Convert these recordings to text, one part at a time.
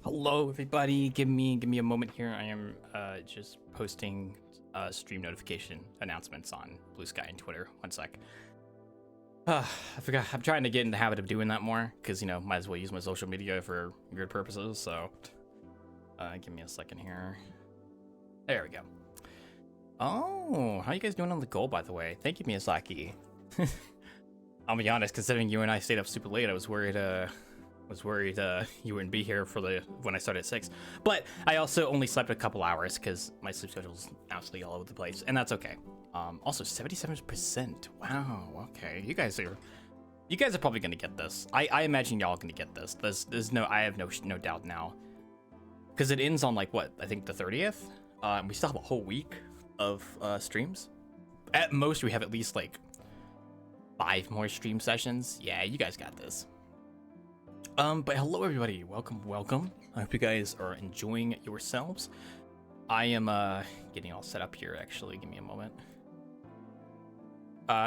Hello, everybody. Give me a moment here. I am just posting stream notification announcements on Blue Sky and Twitter. One sec. I forgot. I'm trying to get in the habit of doing that more because might as well use my social media for good purposes. So, give me a second here. There we go. Oh, how you guys doing on the goal, by the way? Thank you, Miyazaki. I'll be honest. Considering you and I stayed up super late, I was worried. You wouldn't be here for when I started at 6. But I also only slept a couple hours because my sleep schedule's absolutely all over the place, and that's okay. Also 77%. Wow. Okay, you guys are probably gonna get this. I imagine y'all gonna get this. I have no doubt now, because it ends on like what, I think the 30th. We still have a whole week of streams. At most, we have at least like 5 more stream sessions. Yeah, you guys got this. But hello everybody, welcome. I hope you guys are enjoying yourselves. I am getting all set up here, actually. Give me a moment.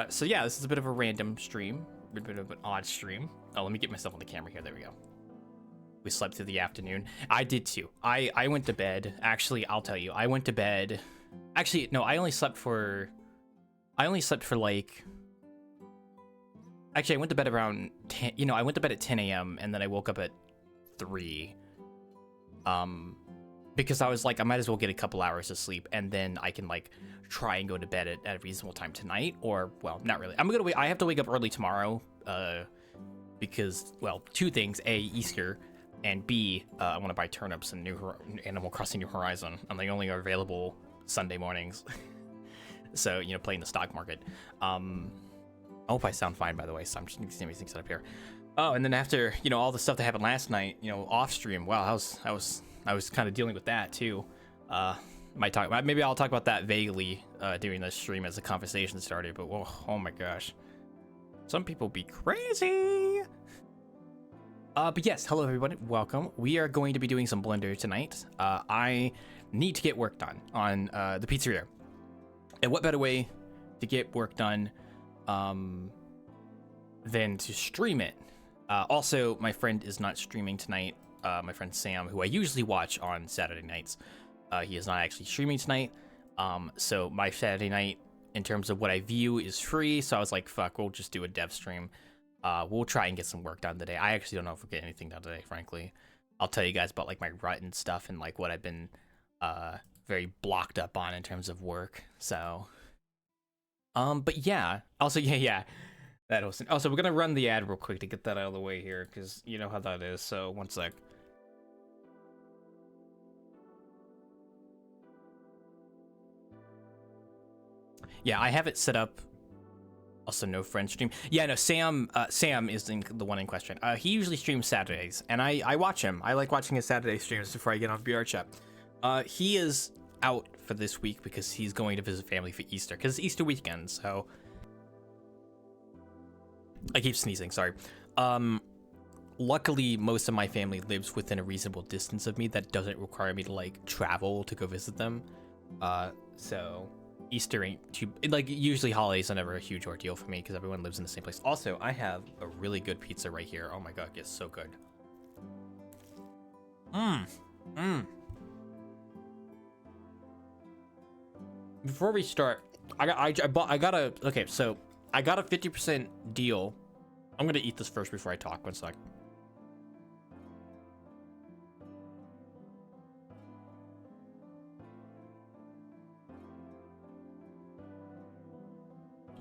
So yeah, this is a bit of a random stream, a bit of an odd stream. Oh, let me get myself on the camera here. There we go. We slept through the afternoon. I did too. I went to bed. Actually, I'll tell you. I went to bed. Actually, no, I only slept for like. Actually, I went to bed around 10. I went to bed at 10 a.m. and then I woke up at 3. Because I was like, I might as well get a couple hours of sleep, and then I can like try and go to bed at a reasonable time tonight. Or, well, not really. I'm gonna wait. I have to wake up early tomorrow. Because, well, 2 things: A, Easter, and B, I want to buy turnips and Animal Crossing New Horizon, and they only are available Sunday mornings. So, playing the stock market. I hope I sound fine, by the way, so I'm just getting everything set up here. Oh, and then after, all the stuff that happened last night, off stream, wow, I was kind of dealing with that too. Maybe I'll talk about that vaguely during the stream as the conversation started, but whoa, oh my gosh. Some people be crazy. But yes, hello everybody, welcome. We are going to be doing some Blender tonight. I need to get work done on the pizzeria. And what better way to get work done than to stream it. Also, my friend is not streaming tonight. My friend Sam, who I usually watch on Saturday nights, he is not actually streaming tonight. So my Saturday night, in terms of what I view, is free. So I was like, fuck, we'll just do a dev stream. We'll try and get some work done today. I actually don't know if we'll get anything done today, frankly. I'll tell you guys about like my rut and stuff and like what I've been very blocked up on in terms of work. So but yeah, also, yeah, that was, also, we're gonna run the ad real quick to get that out of the way here, because you know how that is, so one sec. Yeah, I have it set up. Also, no friend stream. Yeah, no, Sam is the one in question. He usually streams Saturdays, and I watch him. I like watching his Saturday streams before I get on BR chat. He is out for this week because he's going to visit family for Easter, because it's Easter weekend, so I keep sneezing, sorry. Luckily, most of my family lives within a reasonable distance of me that doesn't require me to like travel to go visit them. So Easter ain't too, like, usually holidays are never a huge ordeal for me because everyone lives in the same place. Also, I have a really good pizza right here. Oh my god, it's so good. Before we start, I got a 50% deal. I'm gonna eat this first before I talk. One sec.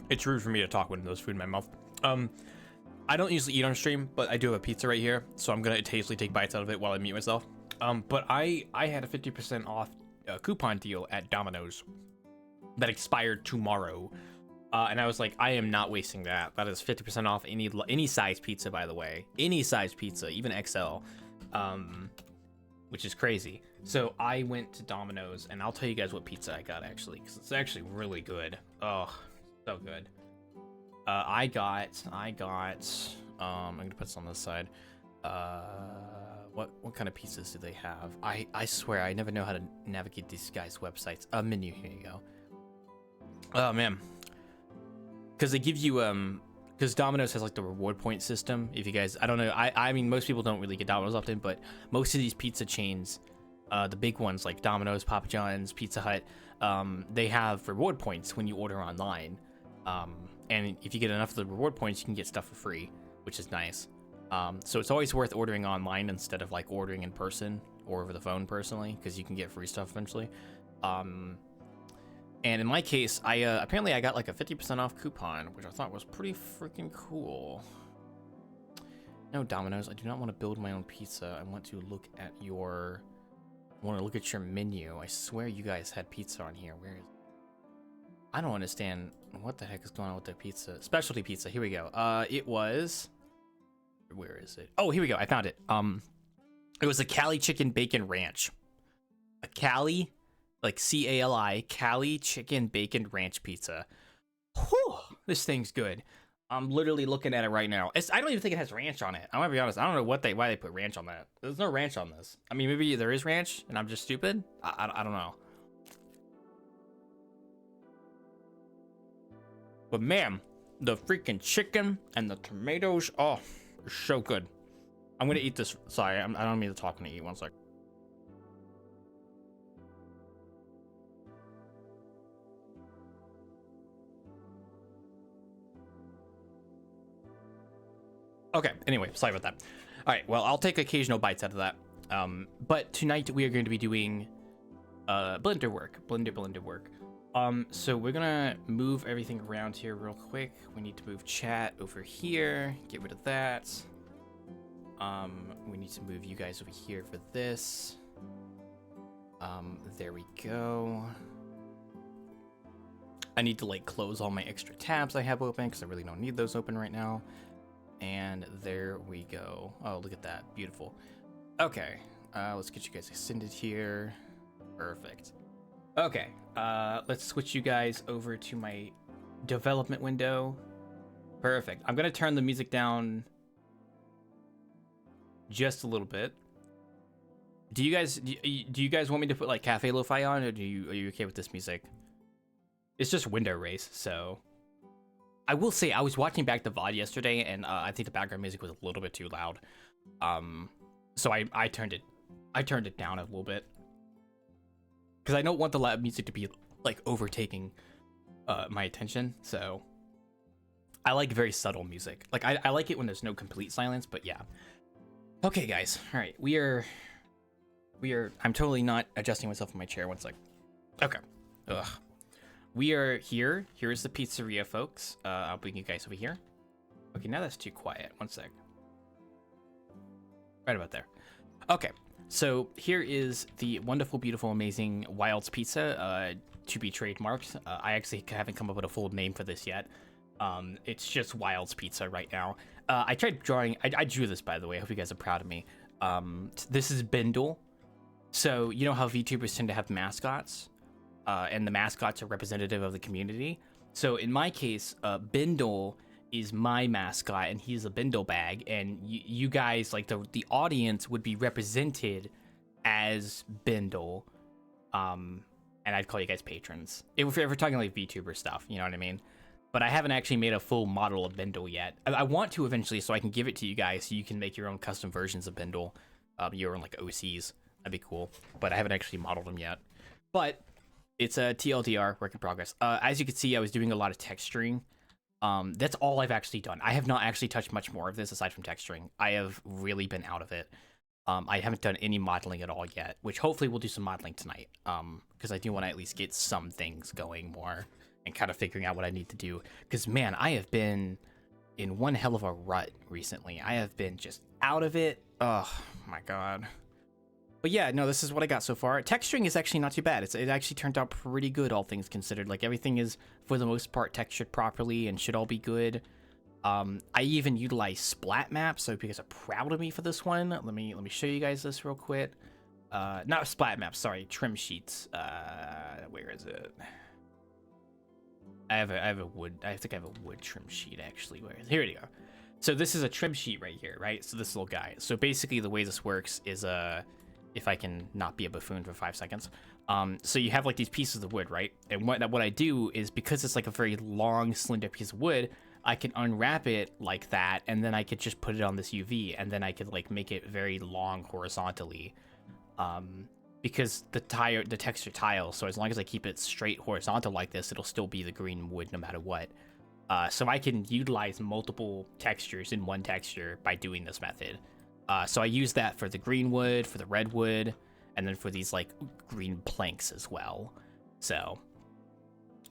It's rude for me to talk when there's food in my mouth. I don't usually eat on stream, but I do have a pizza right here, so I'm gonna occasionally take bites out of it while I mute myself. But I had a 50% off coupon deal at Domino's that expired tomorrow, and I was like, I am not wasting that. That is 50% off any size pizza, by the way, any size pizza, even XL, which is crazy. So I went to Domino's, and I'll tell you guys what pizza I got, actually, because it's actually really good. Oh, so good. I got I'm gonna put this on this side. What kind of pizzas do they have? I swear I never know how to navigate these guys' websites. Menu, here you go. Oh man, because they give you because Domino's has like the reward point system. If you guys, I don't know, I mean, most people don't really get Domino's often, but most of these pizza chains, the big ones like Domino's, Papa John's, Pizza Hut, they have reward points when you order online. And if you get enough of the reward points, you can get stuff for free, which is nice. So it's always worth ordering online instead of like ordering in person or over the phone personally, because you can get free stuff eventually. And in my case, apparently I got like a 50% off coupon, which I thought was pretty freaking cool. No, Domino's, I do not want to build my own pizza. I want to look at your menu. I swear you guys had pizza on here. Where is it? I don't understand what the heck is going on with their pizza. Specialty pizza, here we go. It was, where is it? Oh, here we go, I found it. It was a Cali chicken bacon ranch. A Cali, like C-A-L-I, Cali chicken bacon ranch pizza. Whew, this thing's good. I'm literally looking at it right now. I don't even think it has ranch on it. I'm gonna be honest. I don't know why they put ranch on that. There's no ranch on this. I mean, maybe there is ranch and I'm just stupid. I don't know. But man, the freaking chicken and the tomatoes, oh, they're so good. I'm gonna eat this. Sorry, I don't mean to talk and eat. One sec. Okay, anyway, sorry about that. All right, well, I'll take occasional bites out of that. But tonight we are going to be doing blender work. So we're gonna move everything around here real quick. We need to move chat over here, get rid of that. We need to move you guys over here for this. There we go. I need to like close all my extra tabs I have open because I really don't need those open right now. And there we go. Oh, look at that. Beautiful. Okay. Let's get you guys extended here. Perfect. Okay. Let's switch you guys over to my development window. Perfect. I'm going to turn the music down just a little bit. Do you guys want me to put like Cafe Lo-Fi on, or are you okay with this music? It's just window race, so... I will say, I was watching back the VOD yesterday, and I think the background music was a little bit too loud. So I turned it down a little bit. Because I don't want the loud music to be, like, overtaking my attention, so... I like very subtle music. Like, I like it when there's no complete silence, but yeah. Okay, guys. Alright, we are... I'm totally not adjusting myself in my chair. One sec. Okay. Ugh. We are here. Here's the pizzeria, folks. I'll bring you guys over here. Okay, now that's too quiet. One sec. Right about there. Okay, so here is the wonderful, beautiful, amazing Wilds Pizza to be trademarked. I actually haven't come up with a full name for this yet. It's just Wilds Pizza right now. I tried drawing... I drew this, by the way. I hope you guys are proud of me. This is Bindle. So, you know how VTubers tend to have mascots? And the mascots are representative of the community. So in my case, Bindle is my mascot, and he's a Bindle bag, and you guys, like the audience, would be represented as Bindle, and I'd call you guys patrons. If we're talking like VTuber stuff, you know what I mean? But I haven't actually made a full model of Bindle yet. I want to eventually, so I can give it to you guys, so you can make your own custom versions of Bindle, your own like OCs. That'd be cool. But I haven't actually modeled them yet. But it's a TLDR, work in progress. As you can see, I was doing a lot of texturing. That's all I've actually done. I have not actually touched much more of this aside from texturing. I have really been out of it. I haven't done any modeling at all yet, which hopefully we'll do some modeling tonight. Because I do want to at least get some things going more and kind of figuring out what I need to do. Because, man, I have been in one hell of a rut recently. I have been just out of it. Oh, my God. But yeah, no, this is what I got so far. Texturing is actually not too bad. It actually turned out pretty good, all things considered. Like, everything is, for the most part, textured properly and should all be good. I even utilize splat maps, so if you guys are proud of me for this one, let me show you guys this real quick. Not splat maps, sorry, trim sheets. Where is it? I think I have a wood trim sheet, actually. Here we go. So this is a trim sheet right here, right? So this little guy. So basically the way this works is, if I can not be a buffoon for 5 seconds. So you have like these pieces of wood, right? And what I do is, because it's like a very long, slender piece of wood, I can unwrap it like that, and then I could just put it on this UV, and then I could like make it very long horizontally, because the texture tile. So as long as I keep it straight horizontal like this, it'll still be the green wood no matter what. So I can utilize multiple textures in one texture by doing this method. So I use that for the green wood, for the red wood, and then for these like green planks as well. So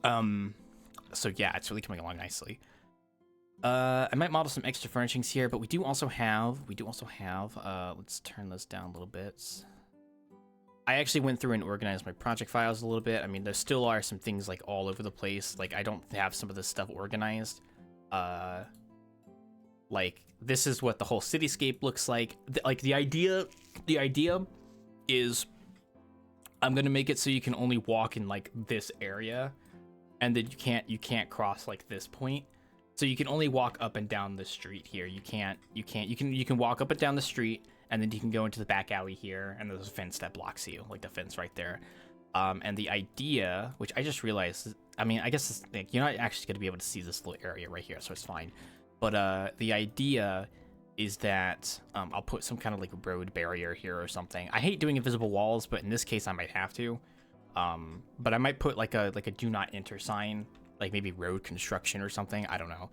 yeah, it's really coming along nicely. I might model some extra furnishings here, but we do also have, let's turn this down a little bit. I actually went through and organized my project files a little bit. I mean, there still are some things like all over the place. Like I don't have some of this stuff organized. Like this is what the whole cityscape looks like. The idea is I'm gonna make it so you can only walk in like this area, and then you can't cross like this point. So you can only walk up and down the street here. You can walk up and down the street, and then you can go into the back alley here, and there's a fence that blocks you, like the fence right there. And the idea, which I just realized, I mean, I guess like, you're not actually going to be able to see this little area right here, so it's fine. But the idea is that I'll put some kind of like road barrier here or something. I hate doing invisible walls, but in this case I might have to. But I might put like a do not enter sign, like maybe road construction or something. I don't know.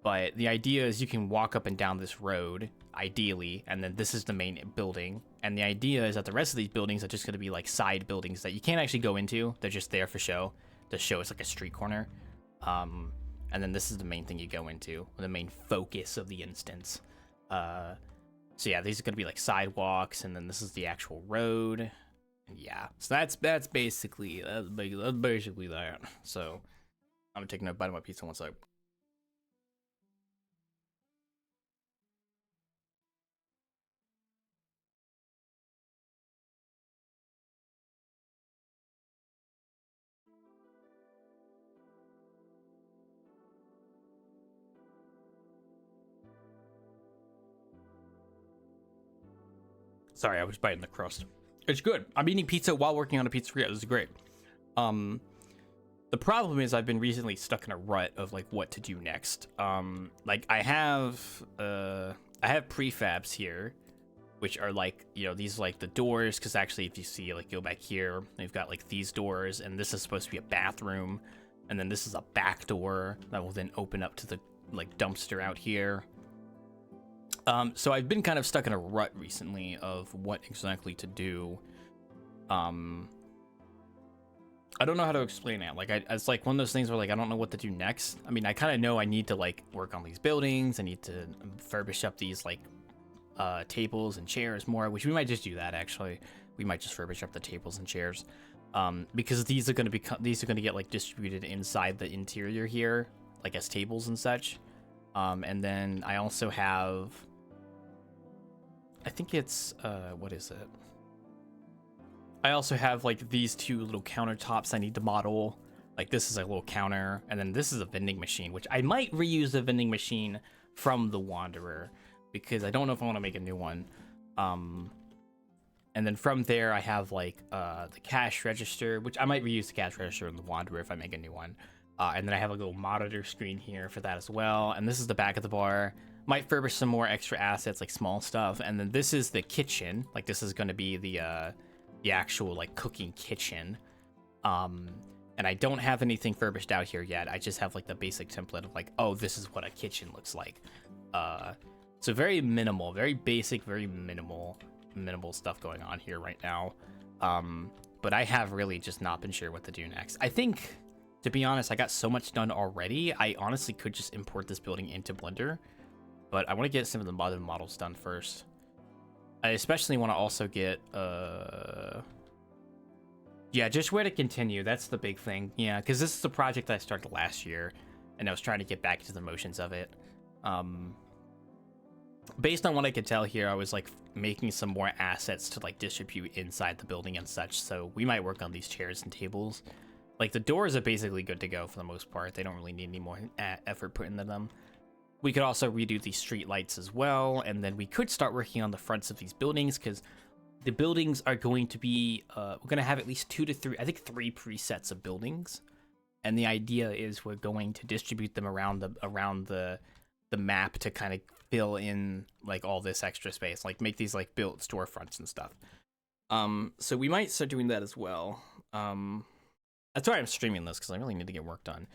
But the idea is you can walk up and down this road, ideally, and then this is the main building. And the idea is that the rest of these buildings are just going to be like side buildings that you can't actually go into. They're just there for show. To show it's like a street corner. And then this is the main thing you go into, the main focus of the instance. So yeah, these are going to be like sidewalks, and then this is the actual road. And yeah, so that's basically that. So I'm taking a bite of my pizza one sec. Sorry, I was biting the crust. It's good. I'm eating pizza while working on a pizzeria. This is great. The problem is I've been recently stuck in a rut of like what to do next. Like I have prefabs here, which are like, you know, these are like the doors, because actually if you see, like, go back here, they've got like these doors, and this is supposed to be a bathroom, and then this is a back door that will then open up to the like dumpster out here. So I've been kind of stuck in a rut recently of what exactly to do. I don't know how to explain it. Like, it's like one of those things where like I don't know what to do next. I mean, I kind of know I need to like work on these buildings. I need to furbish up these like tables and chairs more, which we might just do that actually. We might just furbish up the tables and chairs, because these are going to get like distributed inside the interior here, like as tables and such. And then I also have, I think it's, what is it? I also have like these two little countertops I need to model. Like this is a little counter, and then this is a vending machine, which I might reuse the vending machine from the Wanderer, because I don't know if I want to make a new one. And then from there I have like the cash register, which I might reuse the cash register in the Wanderer if I make a new one. And then I have a little monitor screen here for that as well. And this is the back of the bar. Might furbish some more extra assets, like small stuff. And then this is the kitchen. Like this is going to be the actual like cooking kitchen. And I don't have anything furbished out here yet. I just have like the basic template of like, oh, this is what a kitchen looks like. So very minimal, very basic, very minimal stuff going on here right now. But I have really just not been sure what to do next. I think, to be honest, I got so much done already. I honestly could just import this building into Blender, but I want to get some of the other models done first. I especially want to also get, yeah, just where to continue. That's the big thing. Yeah, because this is a project that I started last year, and I was trying to get back into the motions of it. Based on what I could tell here, I was like making some more assets to like distribute inside the building and such. So we might work on these chairs and tables. Like the doors are basically good to go for the most part. They don't really need any more effort put into them. We could also redo these street lights as well, and then we could start working on the fronts of these buildings, because the buildings are going to be, we're going to have at least 2 to 3, I think 3 presets of buildings. And the idea is we're going to distribute them around the map to kind of fill in like all this extra space, like make these like built storefronts and stuff. So we might start doing that as well. That's why I'm streaming this, because I really need to get work done.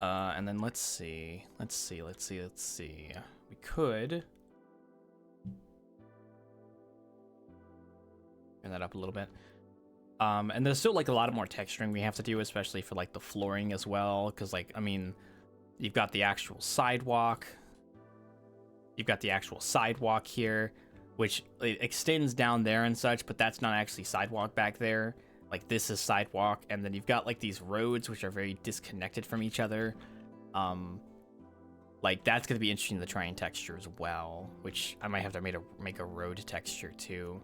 And then let's see. We could turn that up a little bit. And there's still like a lot of more texturing we have to do, especially for like the flooring as well. Because like, I mean, you've got the actual sidewalk. You've got the actual sidewalk here, which it extends down there and such, but that's not actually sidewalk back there. Like this is sidewalk, and then you've got like these roads which are very disconnected from each other. Like that's gonna be interesting to try and texture as well, which I might have to make a road texture too.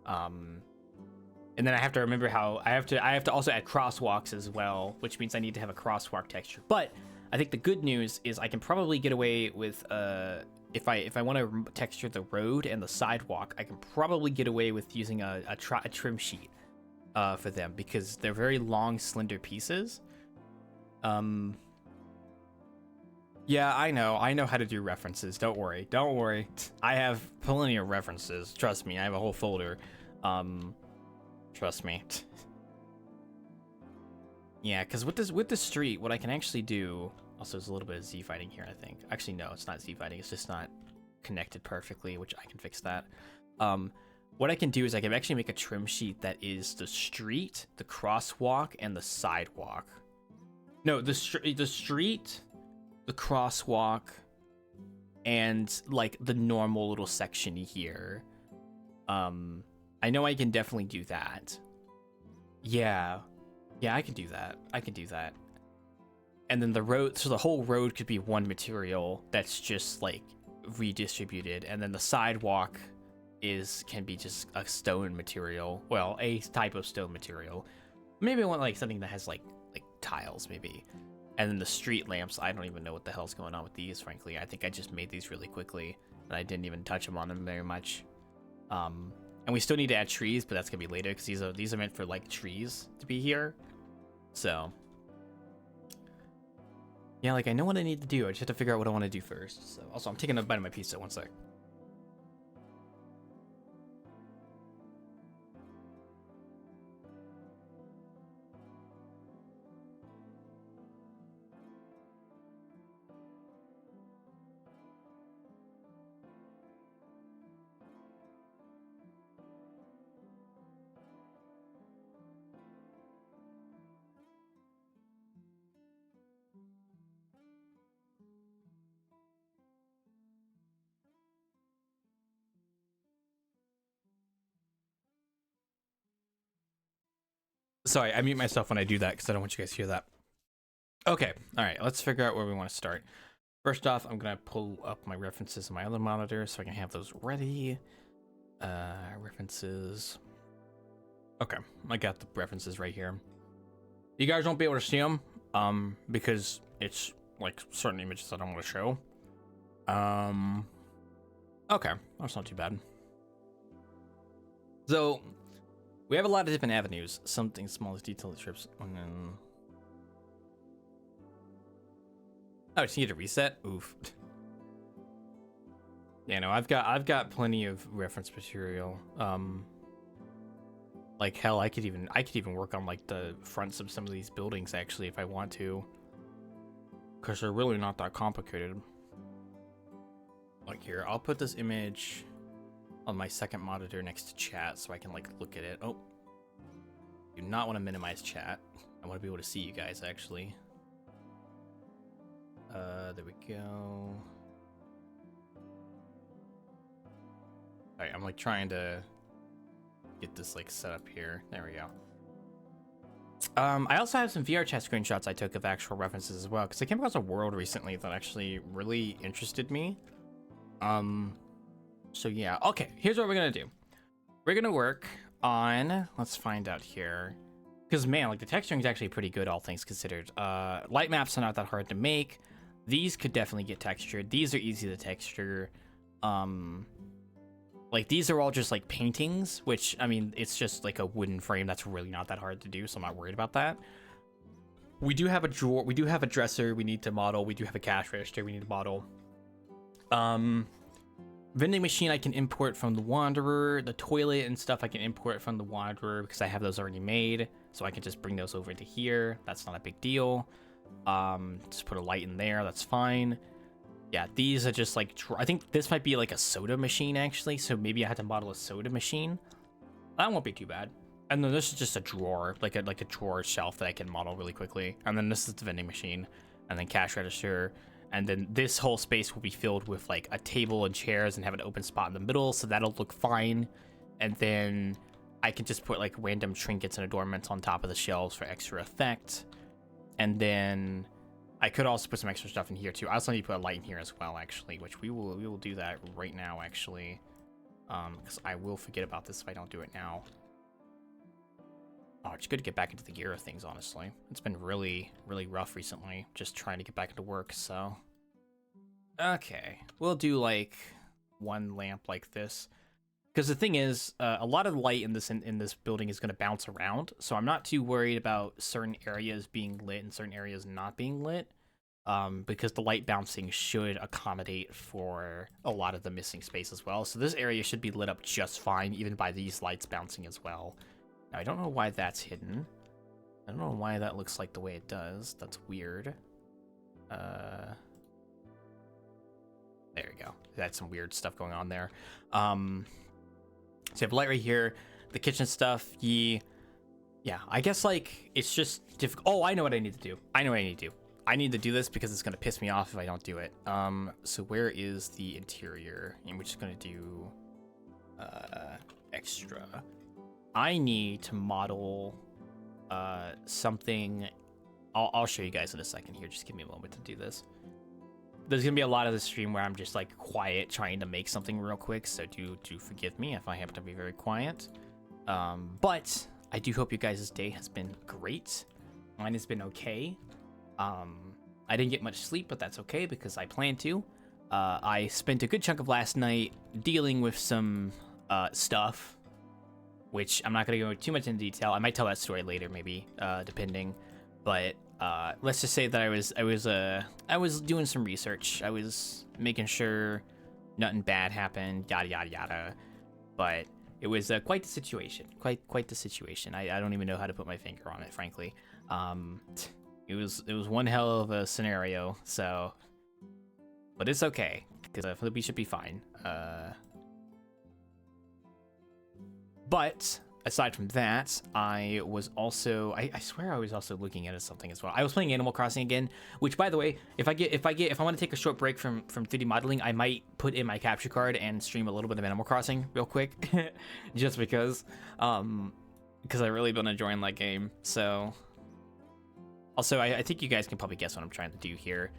And then I have to remember how I have to also add crosswalks as well, which means I need to have a crosswalk texture. But I think the good news is I can probably get away with if I want to texture the road and the sidewalk, I can probably get away with using a trim sheet for them, because they're very long, slender pieces. Yeah, I know how to do references. Don't worry. I have plenty of references. Trust me, I have a whole folder. Trust me. Yeah, because with the street, what I can actually do. Also, there's a little bit of Z fighting here, I think. Actually, no, it's not Z fighting. It's just not connected perfectly, which I can fix that. What I can do is I can actually make a trim sheet that is the street, the crosswalk, and the sidewalk. No, the street, the crosswalk, and like the normal little section here. I know I can definitely do that. Yeah, I can do that. And then the road, so the whole road could be one material that's just like redistributed, and then the sidewalk can be just a stone material. Well, a type of stone material. Maybe I want like something that has like tiles, maybe. And then the street lamps, I don't even know what the hell's going on with these, frankly. I think I just made these really quickly, and I didn't even touch them on them very much. And we still need to add trees, but that's gonna be later, because these are meant for like trees to be here. So yeah, like I know what I need to do. I just have to figure out what I want to do first. So also, I'm taking a bite of my pizza. One sec. Sorry, I mute myself when I do that because I don't want you guys to hear that. Okay, all right, let's figure out where we want to start. First off, I'm gonna pull up my references on my other monitor so I can have those ready. References. Okay, I got the references right here. You guys won't be able to see them, because it's like certain images I don't want to show. Okay, that's not too bad. So we have a lot of different avenues. Something small as detailed trips. And then... oh, just need to reset? Oof. Yeah, no, I've got plenty of reference material. Like hell, I could even work on like the fronts of some of these buildings actually if I want to. Because they're really not that complicated. Like here, I'll put this image on my second monitor next to chat so I can like look at it. Oh, do not want to minimize chat. I want to be able to see you guys actually. There we go. Alright, I'm like trying to get this like set up here. There we go. I also have some VR chat screenshots I took of actual references as well, because I came across a world recently that actually really interested me. So yeah, okay, here's what we're gonna do. We're gonna work on, let's find out here, because man, like the texturing is actually pretty good, all things considered. Light maps are not that hard to make. These could definitely get textured. These are easy to texture. Like these are all just like paintings, which I mean, it's just like a wooden frame. That's really not that hard to do, so I'm not worried about that. we do have a drawer, we do have a dresser we need to model, we do have a cash register we need to model. Vending machine I can import from the Wanderer. The toilet and stuff I can import from the Wanderer because I have those already made, so I can just bring those over to here. That's not a big deal. Just put a light in there, that's fine. Yeah, these are just like, I think this might be like a soda machine actually, so maybe I had to model a soda machine. That won't be too bad. And then this is just a drawer, like a drawer shelf that I can model really quickly. And then this is the vending machine, and then cash register. And then this whole space will be filled with like a table and chairs and have an open spot in the middle, so that'll look fine. And then I can just put like random trinkets and adornments on top of the shelves for extra effect. And then I could also put some extra stuff in here too. I also need to put a light in here as well, actually, which we will do that right now, actually, because I will forget about this if I don't do it now. Oh, it's good to get back into the gear of things, honestly. It's been really, really rough recently, just trying to get back into work, so. Okay, we'll do like one lamp like this. Because the thing is, a lot of light in this building is going to bounce around, so I'm not too worried about certain areas being lit and certain areas not being lit, because the light bouncing should accommodate for a lot of the missing space as well. So this area should be lit up just fine, even by these lights bouncing as well. Now, I don't know why that's hidden. I don't know why that looks like the way it does. That's weird. There we go. That's some weird stuff going on there. So you have light right here, the kitchen stuff, yeah, I guess, like, it's just difficult. Oh, I know what I need to do. I need to do this because it's going to piss me off if I don't do it. So where is the interior? And we're just going to do, extra. I need to model, something. I'll show you guys in a second here. Just give me a moment to do this. There's gonna be a lot of the stream where I'm just like quiet trying to make something real quick, so do forgive me if I happen to be very quiet. But I do hope you guys' day has been great. Mine has been okay. I didn't get much sleep, but that's okay because I plan to. I spent a good chunk of last night dealing with some stuff, which I'm not gonna go too much into detail. I might tell that story later, maybe, depending. But let's just say that I was doing some research. I was making sure nothing bad happened, yada yada yada. But it was quite the situation. Quite the situation. I don't even know how to put my finger on it, frankly. It was one hell of a scenario. So, but it's okay because we should be fine. But aside from that, I was also, I swear I was also looking at something as well. I was playing Animal Crossing again, which, by the way, if I want to take a short break from 3D modeling, I might put in my capture card and stream a little bit of Animal Crossing real quick, just because I've really been enjoying that game. So, also, I think you guys can probably guess what I'm trying to do here.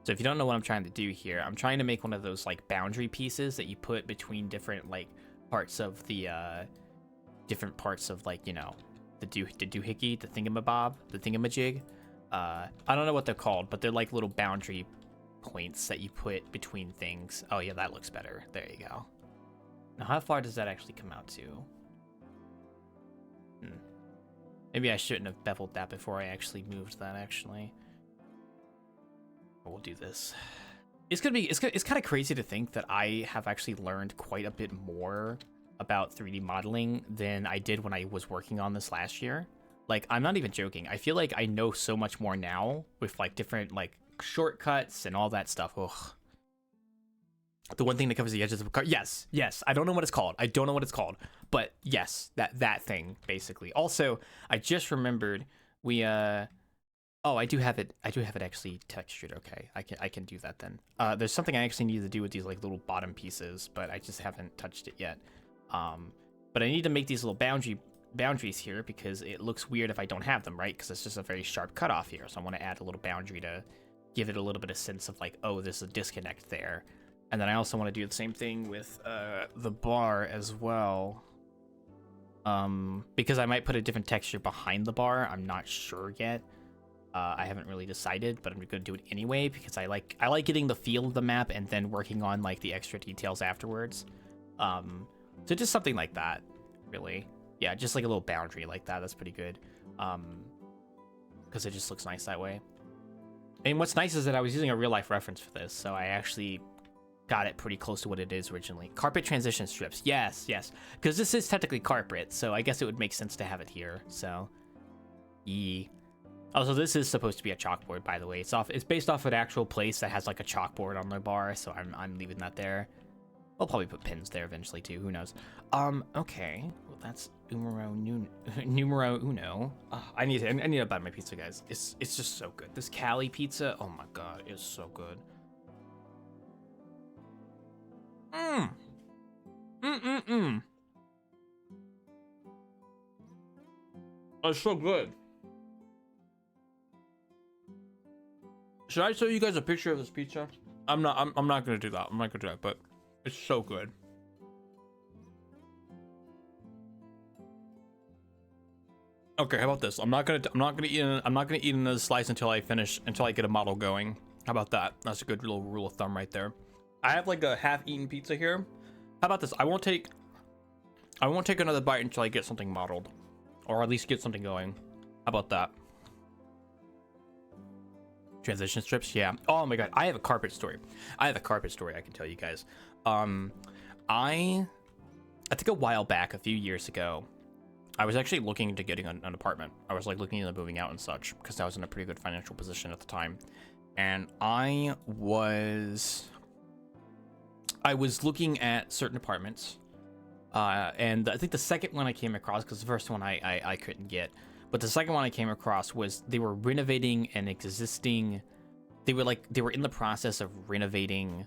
So if you don't know what I'm trying to do here, I'm trying to make one of those like boundary pieces that you put between different like parts of the like, you know, the doohickey, the thingamabob, the thingamajig. I don't know what they're called, but they're like little boundary points that you put between things. Oh yeah, that looks better. There you go. Now how far does that actually come out to? Maybe I shouldn't have beveled that before I actually moved that, actually. We'll do this. It's kind of crazy to think that I have actually learned quite a bit more about 3D modeling than I did when I was working on this last year. Like, I'm not even joking. I feel like I know so much more now with like different like shortcuts and all that stuff. Ugh. The one thing that covers the edges of a car. Yes. I don't know what it's called. But yes, that thing basically. Also, I just remembered we oh, I do have it actually textured. Okay, I can do that then. There's something I actually need to do with these like little bottom pieces, but I just haven't touched it yet. But I need to make these little boundaries here because it looks weird if I don't have them, right? Because it's just a very sharp cutoff here. So I want to add a little boundary to give it a little bit of sense of like, oh, there's a disconnect there. And then I also want to do the same thing with the bar as well. Because I might put a different texture behind the bar. I'm not sure yet. I haven't really decided, but I'm going to do it anyway because I like getting the feel of the map and then working on like the extra details afterwards. So just something like that. really. Yeah, just like a little boundary like that. That's pretty good. Because it just looks nice that way. And what's nice is that I was using a real life reference for this, so I actually got it pretty close to what it is originally. Carpet transition strips. Yes, yes. Because this is technically carpet, so I guess it would make sense to have it here. So, Also, this is supposed to be a chalkboard, by the way. It's based off an actual place that has like a chalkboard on their bar, so I'm leaving that there. I'll probably put pins there eventually too. Who knows? Okay. Well, that's numero uno. I need to buy my pizza, guys. It's just so good. This Cali pizza. Oh my god, it's so good. It's so good. Should I show you guys a picture of this pizza? I'm not gonna do that. I'm not gonna do that, but it's so good. Okay, how about this? I'm not gonna eat another slice until I get a model going. How about that? That's a good little rule of thumb right there. I have like a half-eaten pizza here. How about this? I won't take another bite until I get something modeled, or at least get something going. How about that? Transition strips, yeah. Oh my god, I have a carpet story. I can tell you guys. I think a while back, a few years ago, I was actually looking into getting an apartment. I was like looking into moving out and such because I was in a pretty good financial position at the time, and I was looking at certain apartments, and I think the second one I came across, because the first one I couldn't get, but the second one I came across was they were renovating an existing. They were in the process of renovating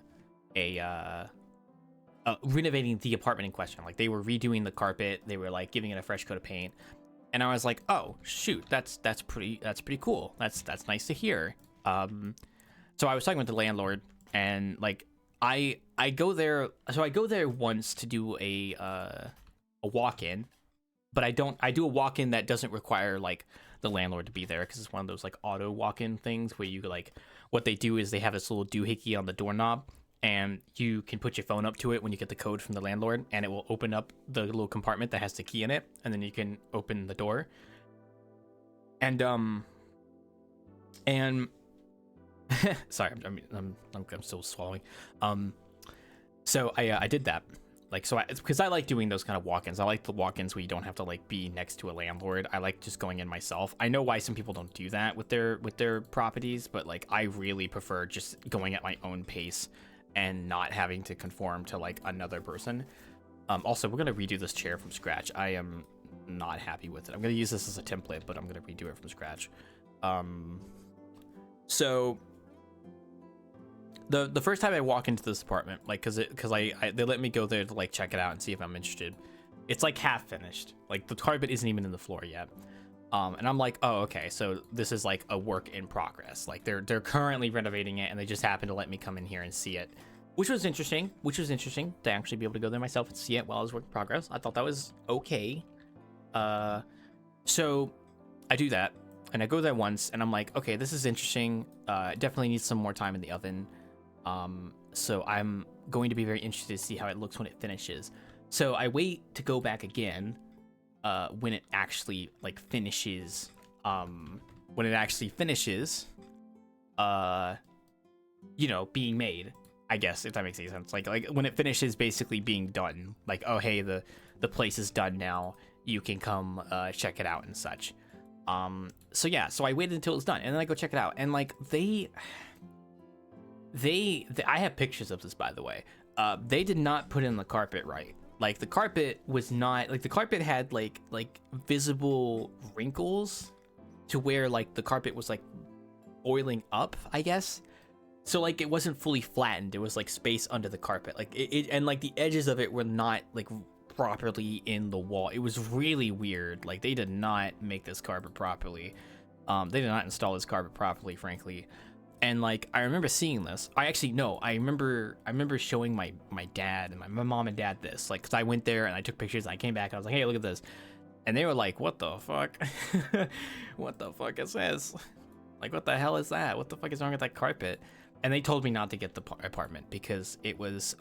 renovating the apartment in question. Like they were redoing the carpet. They were like giving it a fresh coat of paint. And I was like, oh shoot, that's pretty cool. That's nice to hear. So I was talking with the landlord, and like I go there. So I go there once to do a walk-in. But I do a walk-in that doesn't require like the landlord to be there, because it's one of those like auto walk-in things where you like, what they do is they have this little doohickey on the doorknob, and you can put your phone up to it when you get the code from the landlord, and it will open up the little compartment that has the key in it, and then you can open the door. And sorry, I'm still swallowing. So I did that. Like, so because I like doing those kind of walk-ins. I like the walk-ins where you don't have to like be next to a landlord. I like just going in myself. I know why some people don't do that with their properties, but like I really prefer just going at my own pace and not having to conform to like another person. Also, we're gonna redo this chair from scratch. I am not happy with it. I'm gonna use this as a template, but I'm gonna redo it from scratch. So the first time I walk into this apartment, like, cause they let me go there to like check it out and see if I'm interested. It's like half finished. Like the carpet isn't even in the floor yet. And I'm like, oh, okay, so this is like a work in progress. Like they're currently renovating it, and they just happened to let me come in here and see it, which was interesting. To actually be able to go there myself and see it while it was work in progress. I thought that was okay. So I do that, and I go there once, and I'm like, okay, this is interesting. Definitely needs some more time in the oven. So I'm going to be very interested to see how it looks when it finishes. So I wait to go back again, when it actually like finishes, being made, I guess, if that makes any sense. Like when it finishes basically being done, like, oh, hey, the place is done now. You can come, check it out and such. So yeah, so I waited until it's done, and then I go check it out, and like I have pictures of this, by the way. They did not put in the carpet right. Like the carpet was not, like the carpet had like visible wrinkles to where like the carpet was like oiling up, I guess. So like it wasn't fully flattened. There was like space under the carpet. Like it and like the edges of it were not like properly in the wall. It was really weird. Like they did not make this carpet properly. They did not install this carpet properly, frankly. And like I remember seeing this. I remember showing my dad and my mom and dad this, like, because I went there and I took pictures and I came back and I was like, hey, look at this. And they were like, what the fuck? What the fuck is this? Like, what the hell is that? What the fuck is wrong with that carpet? And they told me not to get the apartment because it was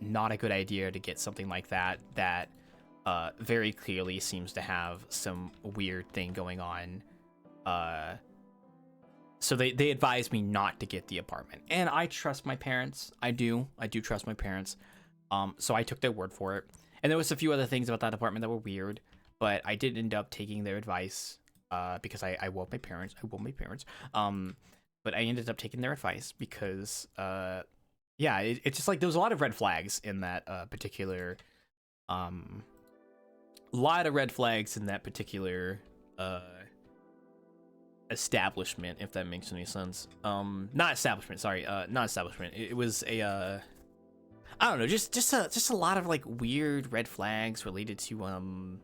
not a good idea to get something like that very clearly seems to have some weird thing going on. So they advised me not to get the apartment, and I trust my parents. I do trust my parents. So I took their word for it. And there was a few other things about that apartment that were weird, but I did end up taking their advice, because I woke my parents. But I ended up taking their advice because, yeah, it's just like there was a lot of red flags in that particular, lot of red flags in that particular establishment, if that makes any sense. Not establishment, sorry, not establishment. It was a I don't know, just a lot of like weird red flags related to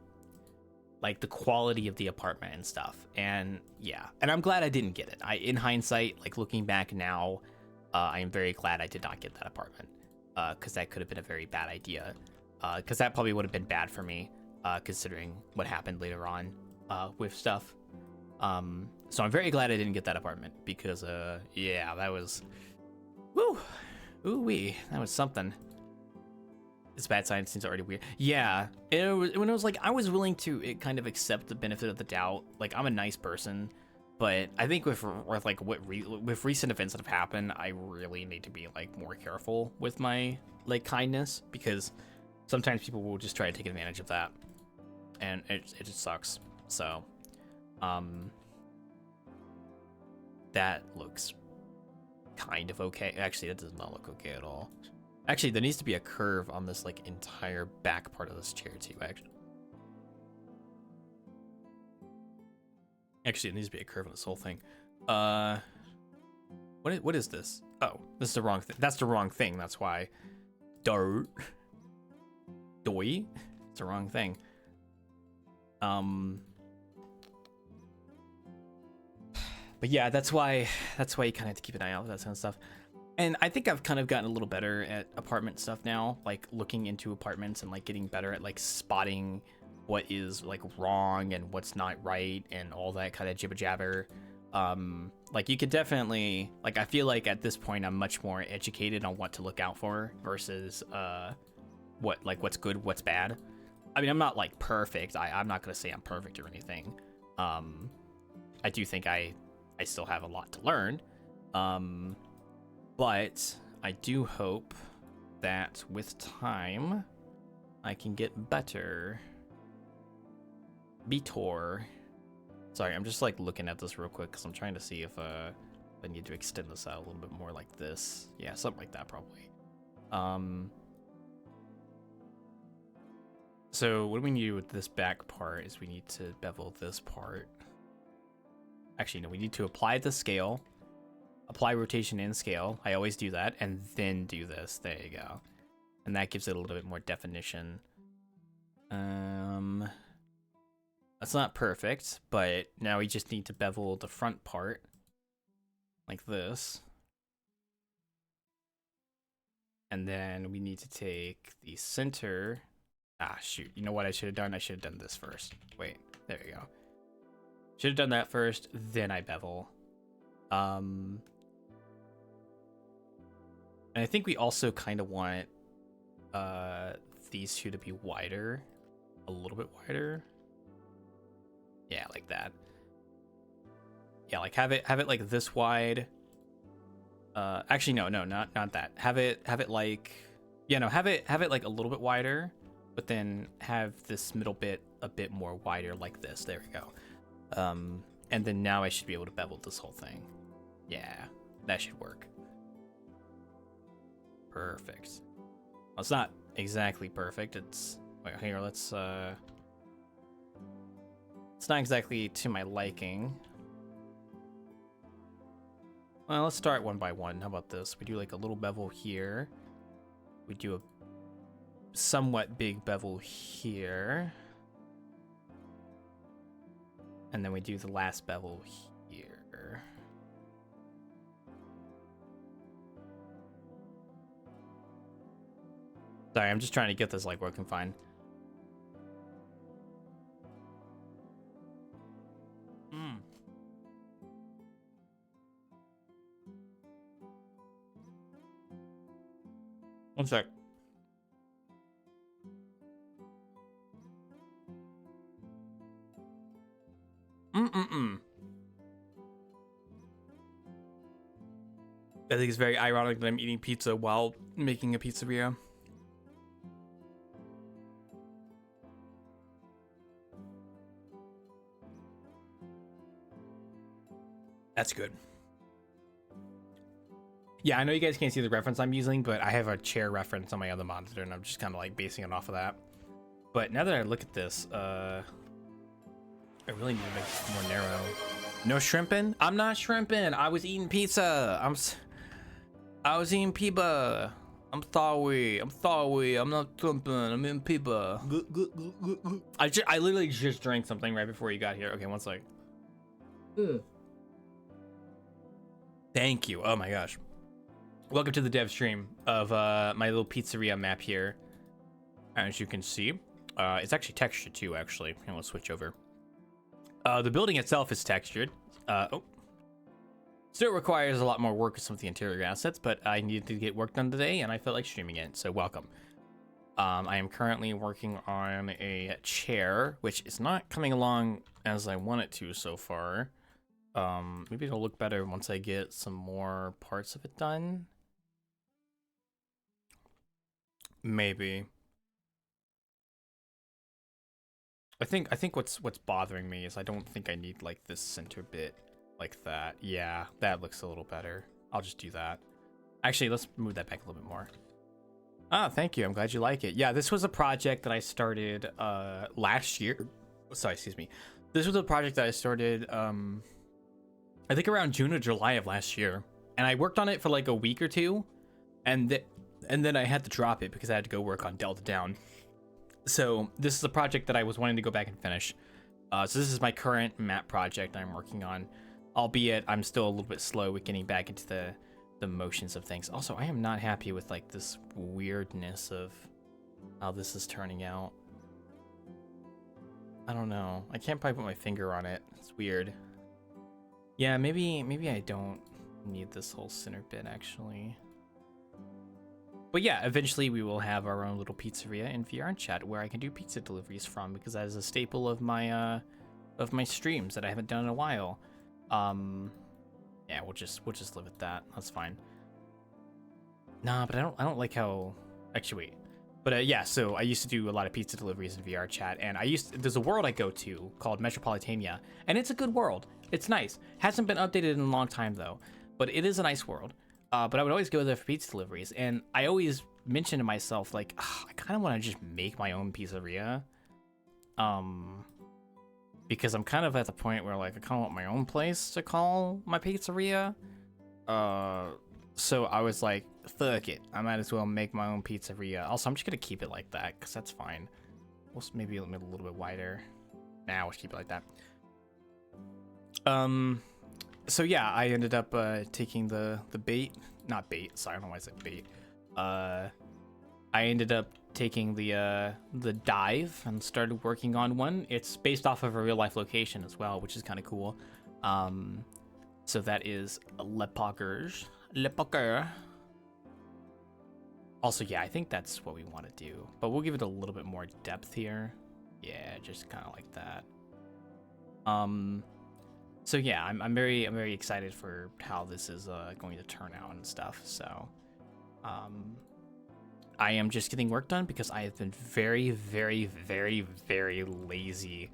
like the quality of the apartment and stuff. And yeah, and I'm glad I didn't get it. In hindsight, like looking back now, I am very glad I did not get that apartment, because that could have been a very bad idea, because that probably would have been bad for me, considering what happened later on with stuff. So I'm very glad I didn't get that apartment, because yeah, that was, woo, ooh-wee, that was something. This bad sign seems already weird. Yeah, when it was like, I was willing to kind of accept the benefit of the doubt. Like, I'm a nice person, but I think with like with recent events that have happened, I really need to be like more careful with my like kindness, because sometimes people will just try to take advantage of that, and it just sucks. So, that looks kind of okay. Actually, that does not look okay at all. Actually, there needs to be a curve on this like entire back part of this chair too. Actually, it needs to be a curve on this whole thing. What is this? Oh, this is the wrong thing. That's the wrong thing. That's why. Dirt. Doi. It's the wrong thing. But yeah, that's why you kind of have to keep an eye out for that kind of stuff. And I think I've kind of gotten a little better at apartment stuff now, like looking into apartments and like getting better at like spotting what is like wrong and what's not right and all that kind of jibber jabber. Like you could definitely, like, I feel like at this point I'm much more educated on what to look out for versus what's good, what's bad. I mean, I'm not like perfect. I'm not gonna say I'm perfect or anything. I do think I still have a lot to learn. But I do hope that with time, I can get better. Sorry, I'm just like looking at this real quick because I'm trying to see if I need to extend this out a little bit more like this. Yeah, something like that probably. So what do we need with this back part is we need to bevel this part. Actually, no, we need to apply the scale. Apply rotation and scale. I always do that, and then do this. There you go. And that gives it a little bit more definition. That's not perfect, but now we just need to bevel the front part like this. And then we need to take the center. Ah, shoot. You know what I should have done? I should have done this first. Wait, there we go. Should have done that first, then I bevel. And I think we also kind of want these two to be wider, a little bit wider. Yeah, like that. Yeah, like have it like this wide. Actually, no, not that. Have it like, yeah, no, have it like a little bit wider, but then have this middle bit a bit more wider like this. There we go. And then now I should be able to bevel this whole thing. Yeah, that should work. Perfect. Well, it's not exactly perfect. It's, wait, here, let's it's not exactly to my liking. Well, let's start one by one. How about this? We do like a little bevel here. We do a somewhat big bevel here. And then we do the last bevel here. Sorry, I'm just trying to get this like working fine. One sec. I think it's very ironic that I'm eating pizza while making a pizzeria. That's good. Yeah, I know you guys can't see the reference I'm using, but I have a chair reference on my other monitor, and I'm just kind of like basing it off of that. But now that I look at this, I really need to make this more narrow. No shrimping? I'm not shrimping. I was eating pizza. I was eating pizza. I'm sorry. I'm not shrimping. I'm eating pizza. I literally just drank something right before you got here. Okay, one sec. Thank you. Oh my gosh. Welcome to the dev stream of my little pizzeria map here. As you can see, it's actually textured too, actually. And we'll switch over. The building itself is textured. Still requires a lot more work with some of the interior assets, but I needed to get work done today, and I felt like streaming it, so welcome. I am currently working on a chair, which is not coming along as I want it to so far. Maybe it'll look better once I get some more parts of it done. Maybe. I think what's bothering me is I don't think I need like this center bit like that. Yeah, that looks a little better. I'll just do that. Actually, let's move that back a little bit more. Ah, thank you. I'm glad you like it. Yeah, this was a project that I started last year. Sorry, excuse me. This was a project that I started I think around June or July of last year. And I worked on it for like a week or two, and then I had to drop it because I had to go work on Delta Down. So this is a project that I was wanting to go back and finish. So this is my current map project I'm working on, albeit I'm still a little bit slow with getting back into the motions of things. Also, I am not happy with like this weirdness of how this is turning out. I don't know. I can't probably put my finger on it. It's weird. Yeah, maybe I don't need this whole center bit actually. But yeah, eventually we will have our own little pizzeria in VR chat where I can do pizza deliveries from, because that is a staple of my streams that I haven't done in a while. Yeah, we'll just live at that. That's fine. Nah, but I don't like how. Actually, wait. But yeah, so I used to do a lot of pizza deliveries in VR chat, and there's a world I go to called Metropolitania, and it's a good world. It's nice. Hasn't been updated in a long time though, but it is a nice world. But I would always go there for pizza deliveries, and I always mention to myself like, I kind of want to just make my own pizzeria. Because I'm kind of at the point where like I kind of want my own place to call my pizzeria. So I was like, fuck it, I might as well make my own pizzeria. Also, I'm just gonna keep it like that because that's fine. We'll maybe make it a little bit wider. Nah, we'll just keep it like that. So yeah, I ended up taking the bait, not bait. Sorry, I don't know why I said bait. I ended up taking the dive and started working on one. It's based off of a real life location as well, which is kind of cool. So that is Le Poker. Also, yeah, I think that's what we want to do, but we'll give it a little bit more depth here. Yeah, just kind of like that. So yeah, I'm very excited for how this is going to turn out and stuff. So, I am just getting work done because I have been very lazy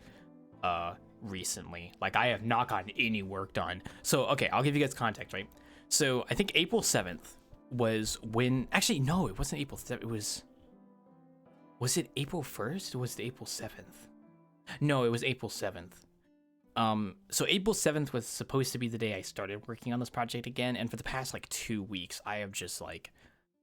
recently. Like, I have not gotten any work done. So okay, I'll give you guys context, right? So I think April 7th was when. Actually, no, it wasn't April 7th. It was. Was it April 1st or was it April 7th? No, it was April 7th. So April 7th was supposed to be the day I started working on this project again, and for the past like 2 weeks, I have just like,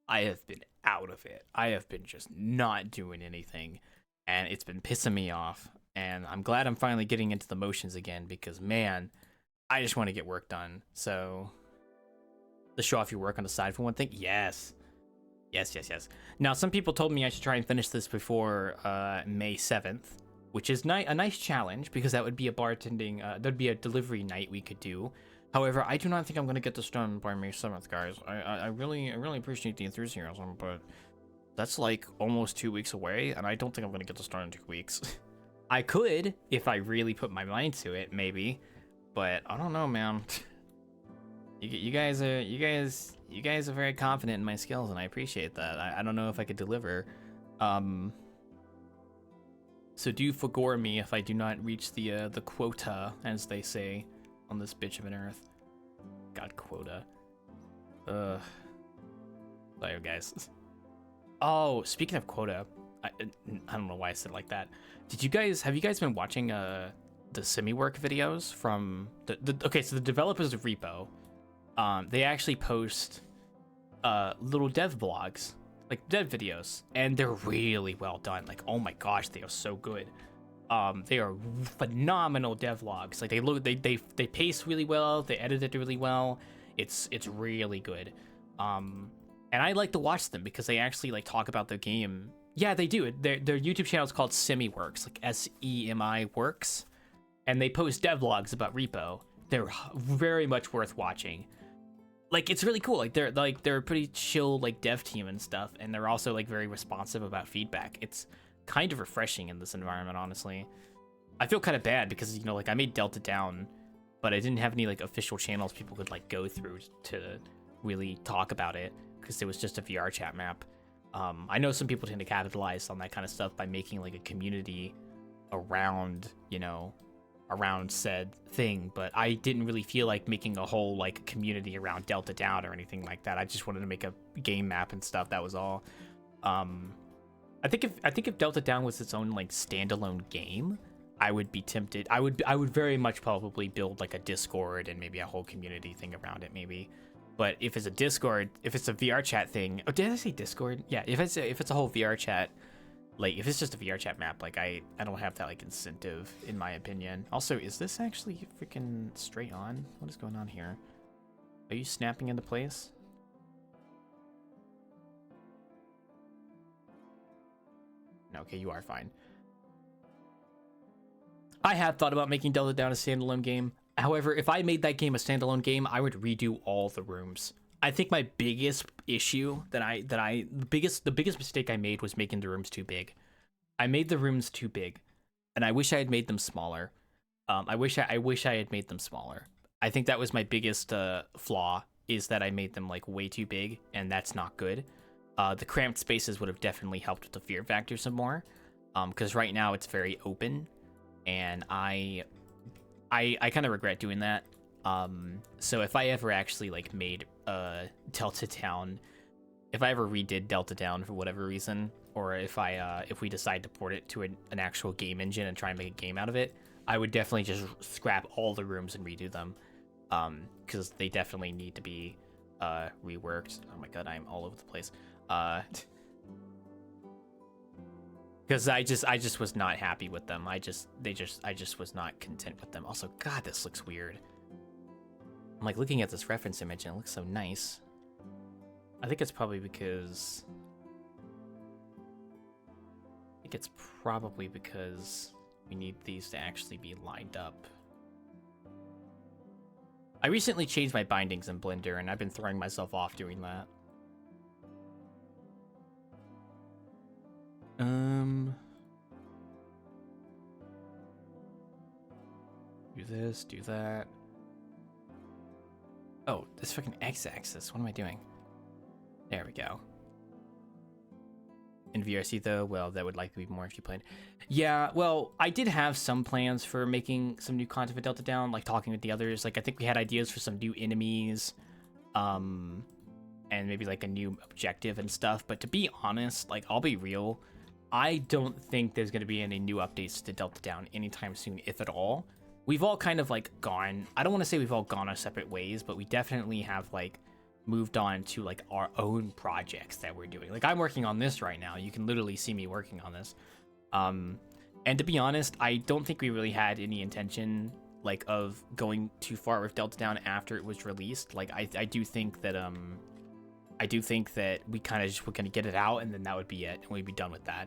I have been out of it. I have been just not doing anything, and it's been pissing me off, and I'm glad I'm finally getting into the motions again, because man, I just want to get work done. So, to show off your work on the side for one thing, yes. Now, some people told me I should try and finish this before May 7th, which is a nice challenge, because that would be a bartending, there'd be a delivery night we could do. However, I do not think I'm going to get this done by May 7th, guys. I really appreciate the enthusiasm, but that's like almost 2 weeks away, and I don't think I'm going to get this done in 2 weeks. I could, if I really put my mind to it, maybe, but I don't know, man. You guys are very confident in my skills, and I appreciate that. I don't know if I could deliver. So do forgive me if I do not reach the quota, as they say, on this bitch of an earth. God, quota. Sorry, guys. Oh, speaking of quota, I don't know why I said it like that. Have you guys been watching the semi-work videos from okay, so the developers of Repo, they actually post little dev blogs, like dev videos, and they're really well done. Like, oh my gosh, they are so good. They are phenomenal devlogs. Like they pace really well, they edit it really well. It's really good. And I like to watch them because they actually like talk about their game. Yeah, they do. Their YouTube channel is called SemiWorks, like SEMI Works, and they post devlogs about Repo. They're very much worth watching. Like, it's really cool. They're a pretty chill like dev team and stuff, and they're also like very responsive about feedback. It's kind of refreshing in this environment, honestly. I feel kind of bad because, you know, like I made Delta Down, but I didn't have any like official channels people could like go through to really talk about it because it was just a VR chat map. I know some people tend to capitalize on that kind of stuff by making like a community around, you know, around said thing, but I didn't really feel like making a whole like community around Delta Down or anything like that. I just wanted to make a game map and stuff. That was all. I think if Delta Down was its own like standalone game, I would be tempted. I would very much probably build like a Discord and maybe a whole community thing around it, maybe. But if it's a Discord, if it's a VR chat thing, oh, did I say Discord? Yeah, if it's a whole VR chat, like if it's just a VR chat map, like I don't have that like incentive in my opinion. Also, is this actually freaking straight on? What is going on here? Are you snapping into place? No, okay, you are fine. I have thought about making Delta Down a standalone game. However, if I made that game a standalone game, I would redo all the rooms. I think my biggest issue the biggest mistake I made was making the rooms too big. I made the rooms too big, and I wish I had made them smaller. I wish I had made them smaller. I think that was my biggest flaw, is that I made them like way too big, and that's not good. The cramped spaces would have definitely helped with the fear factor some more, because right now it's very open, and I kind of regret doing that. So if I ever actually like made Delta Down, if I ever redid Delta Down for whatever reason, or if we decide to port it to an actual game engine and try and make a game out of it, I would definitely just scrap all the rooms and redo them, because they definitely need to be reworked. Oh my god, I'm all over the place. Because I just was not happy with them. I just was not content with them. Also, God, this looks weird. I'm like looking at this reference image and it looks so nice. I think it's probably because we need these to actually be lined up. I recently changed my bindings in Blender, and I've been throwing myself off doing that. Do this, do that. Oh, this fucking x-axis. What am I doing? There we go. In VRC though, well, that would likely be more if you played. Yeah, well, I did have some plans for making some new content for Delta Down, like talking with the others. Like, I think we had ideas for some new enemies, and maybe like a new objective and stuff. But to be honest, like, I'll be real, I don't think there's going to be any new updates to Delta Down anytime soon, if at all. We've all kind of like gone, I don't want to say we've all gone our separate ways, but we definitely have like moved on to like our own projects that we're doing. Like, I'm working on this right now. You can literally see me working on this. And to be honest, I don't think we really had any intention like of going too far with Delta Down after it was released. Like, I do think that we kind of just were gonna get it out, and then that would be it, and we'd be done with that.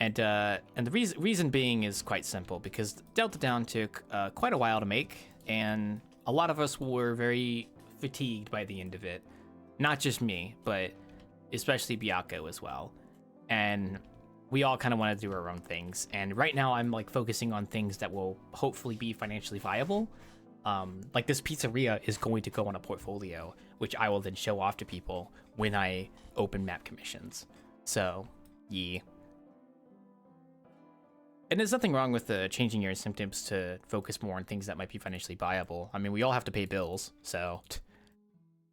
And the reason being is quite simple, because Delta Down took quite a while to make, and a lot of us were very fatigued by the end of it. Not just me, but especially Biako as well. And we all kind of want to do our own things. And right now I'm like focusing on things that will hopefully be financially viable. Like this pizzeria is going to go on a portfolio, which I will then show off to people when I open map commissions. So, yeah. And there's nothing wrong with changing your incentives to focus more on things that might be financially viable. I mean, we all have to pay bills, so,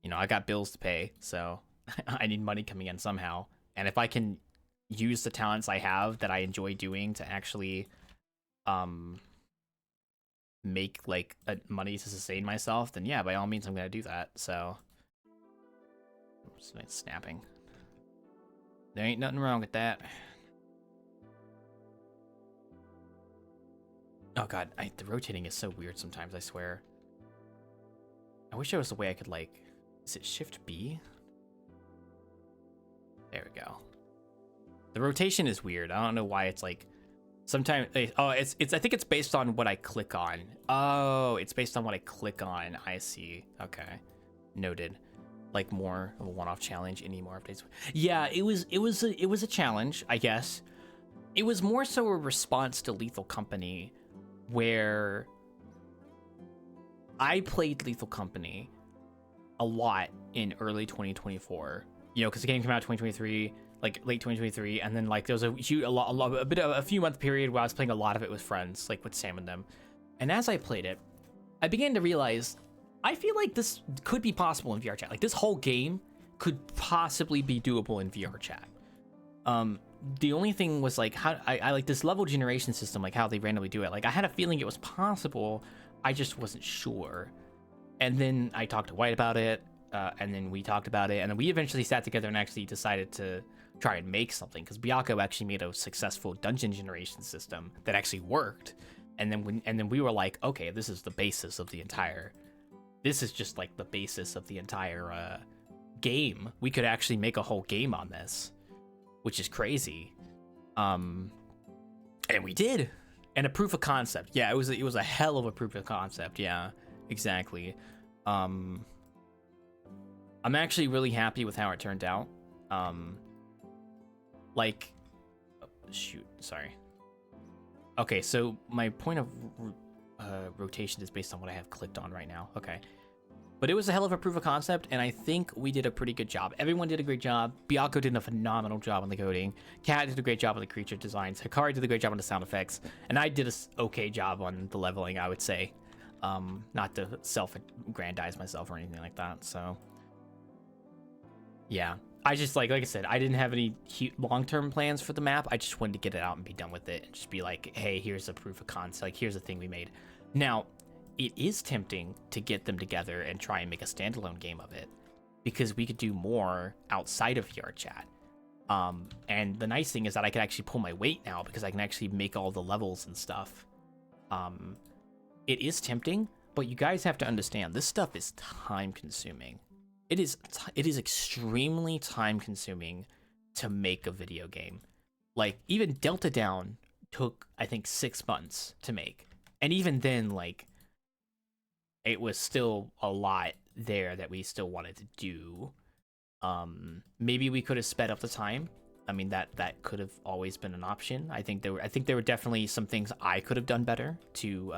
you know, I got bills to pay, so I need money coming in somehow. And if I can use the talents I have that I enjoy doing to actually make like money to sustain myself, then yeah, by all means I'm gonna do that. So snapping, there ain't nothing wrong with that. Oh god, the rotating is so weird sometimes, I swear. I wish there was a way I could like, is it shift B? There we go. The rotation is weird. I don't know why it's like sometimes. Oh, it's I think it's based on what I click on. Oh, it's based on what I click on. I see. Okay, noted. Like more of a one-off challenge. Any more updates? Yeah, it was a challenge, I guess. It was more so a response to Lethal Company, where I played Lethal Company a lot in early 2024. You know, because the game came out 2023. Like late 2023, and then like there was a few month period where I was playing a lot of it with friends, like with Sam and them. And as I played it, I began to realize I feel like this could be possible in VR chat. Like this whole game could possibly be doable in VR chat. The only thing was like how I like this level generation system, like how they randomly do it. Like I had a feeling it was possible, I just wasn't sure. And then I talked to White about it, and then we talked about it, and then we eventually sat together and actually decided to try and make something, because Biako actually made a successful dungeon generation system that actually worked. And then we were like, okay, this is the basis of the entire. This is just like the basis of the entire game. We could actually make a whole game on this, which is crazy. And we did, and a proof of concept. Yeah, it was a hell of a proof of concept. Yeah, exactly. I'm actually really happy with how it turned out. Like, oh, shoot, sorry. Okay, so my point of rotation is based on what I have clicked on right now. Okay, but it was a hell of a proof of concept, and I think we did a pretty good job. Everyone did a great job. Biako did a phenomenal job on the coding. Kat did a great job on the creature designs. Hikari did a great job on the sound effects, and I did a okay job on the leveling, I would say. Not to self-aggrandize myself or anything like that. So, yeah. I just, like I said, I didn't have any long-term plans for the map. I just wanted to get it out and be done with it. And just be like, hey, here's a proof of concept. Like, here's a thing we made. Now, it is tempting to get them together and try and make a standalone game of it, because we could do more outside of VR chat. And the nice thing is that I can actually pull my weight now, because I can actually make all the levels and stuff. It is tempting, but you guys have to understand, this stuff is time-consuming. It is extremely time-consuming to make a video game. Like, even Delta Down took, I think, 6 months to make. And even then, like, it was still a lot there that we still wanted to do. Maybe we could have sped up the time. I mean, that could have always been an option. I think there were definitely some things I could have done better to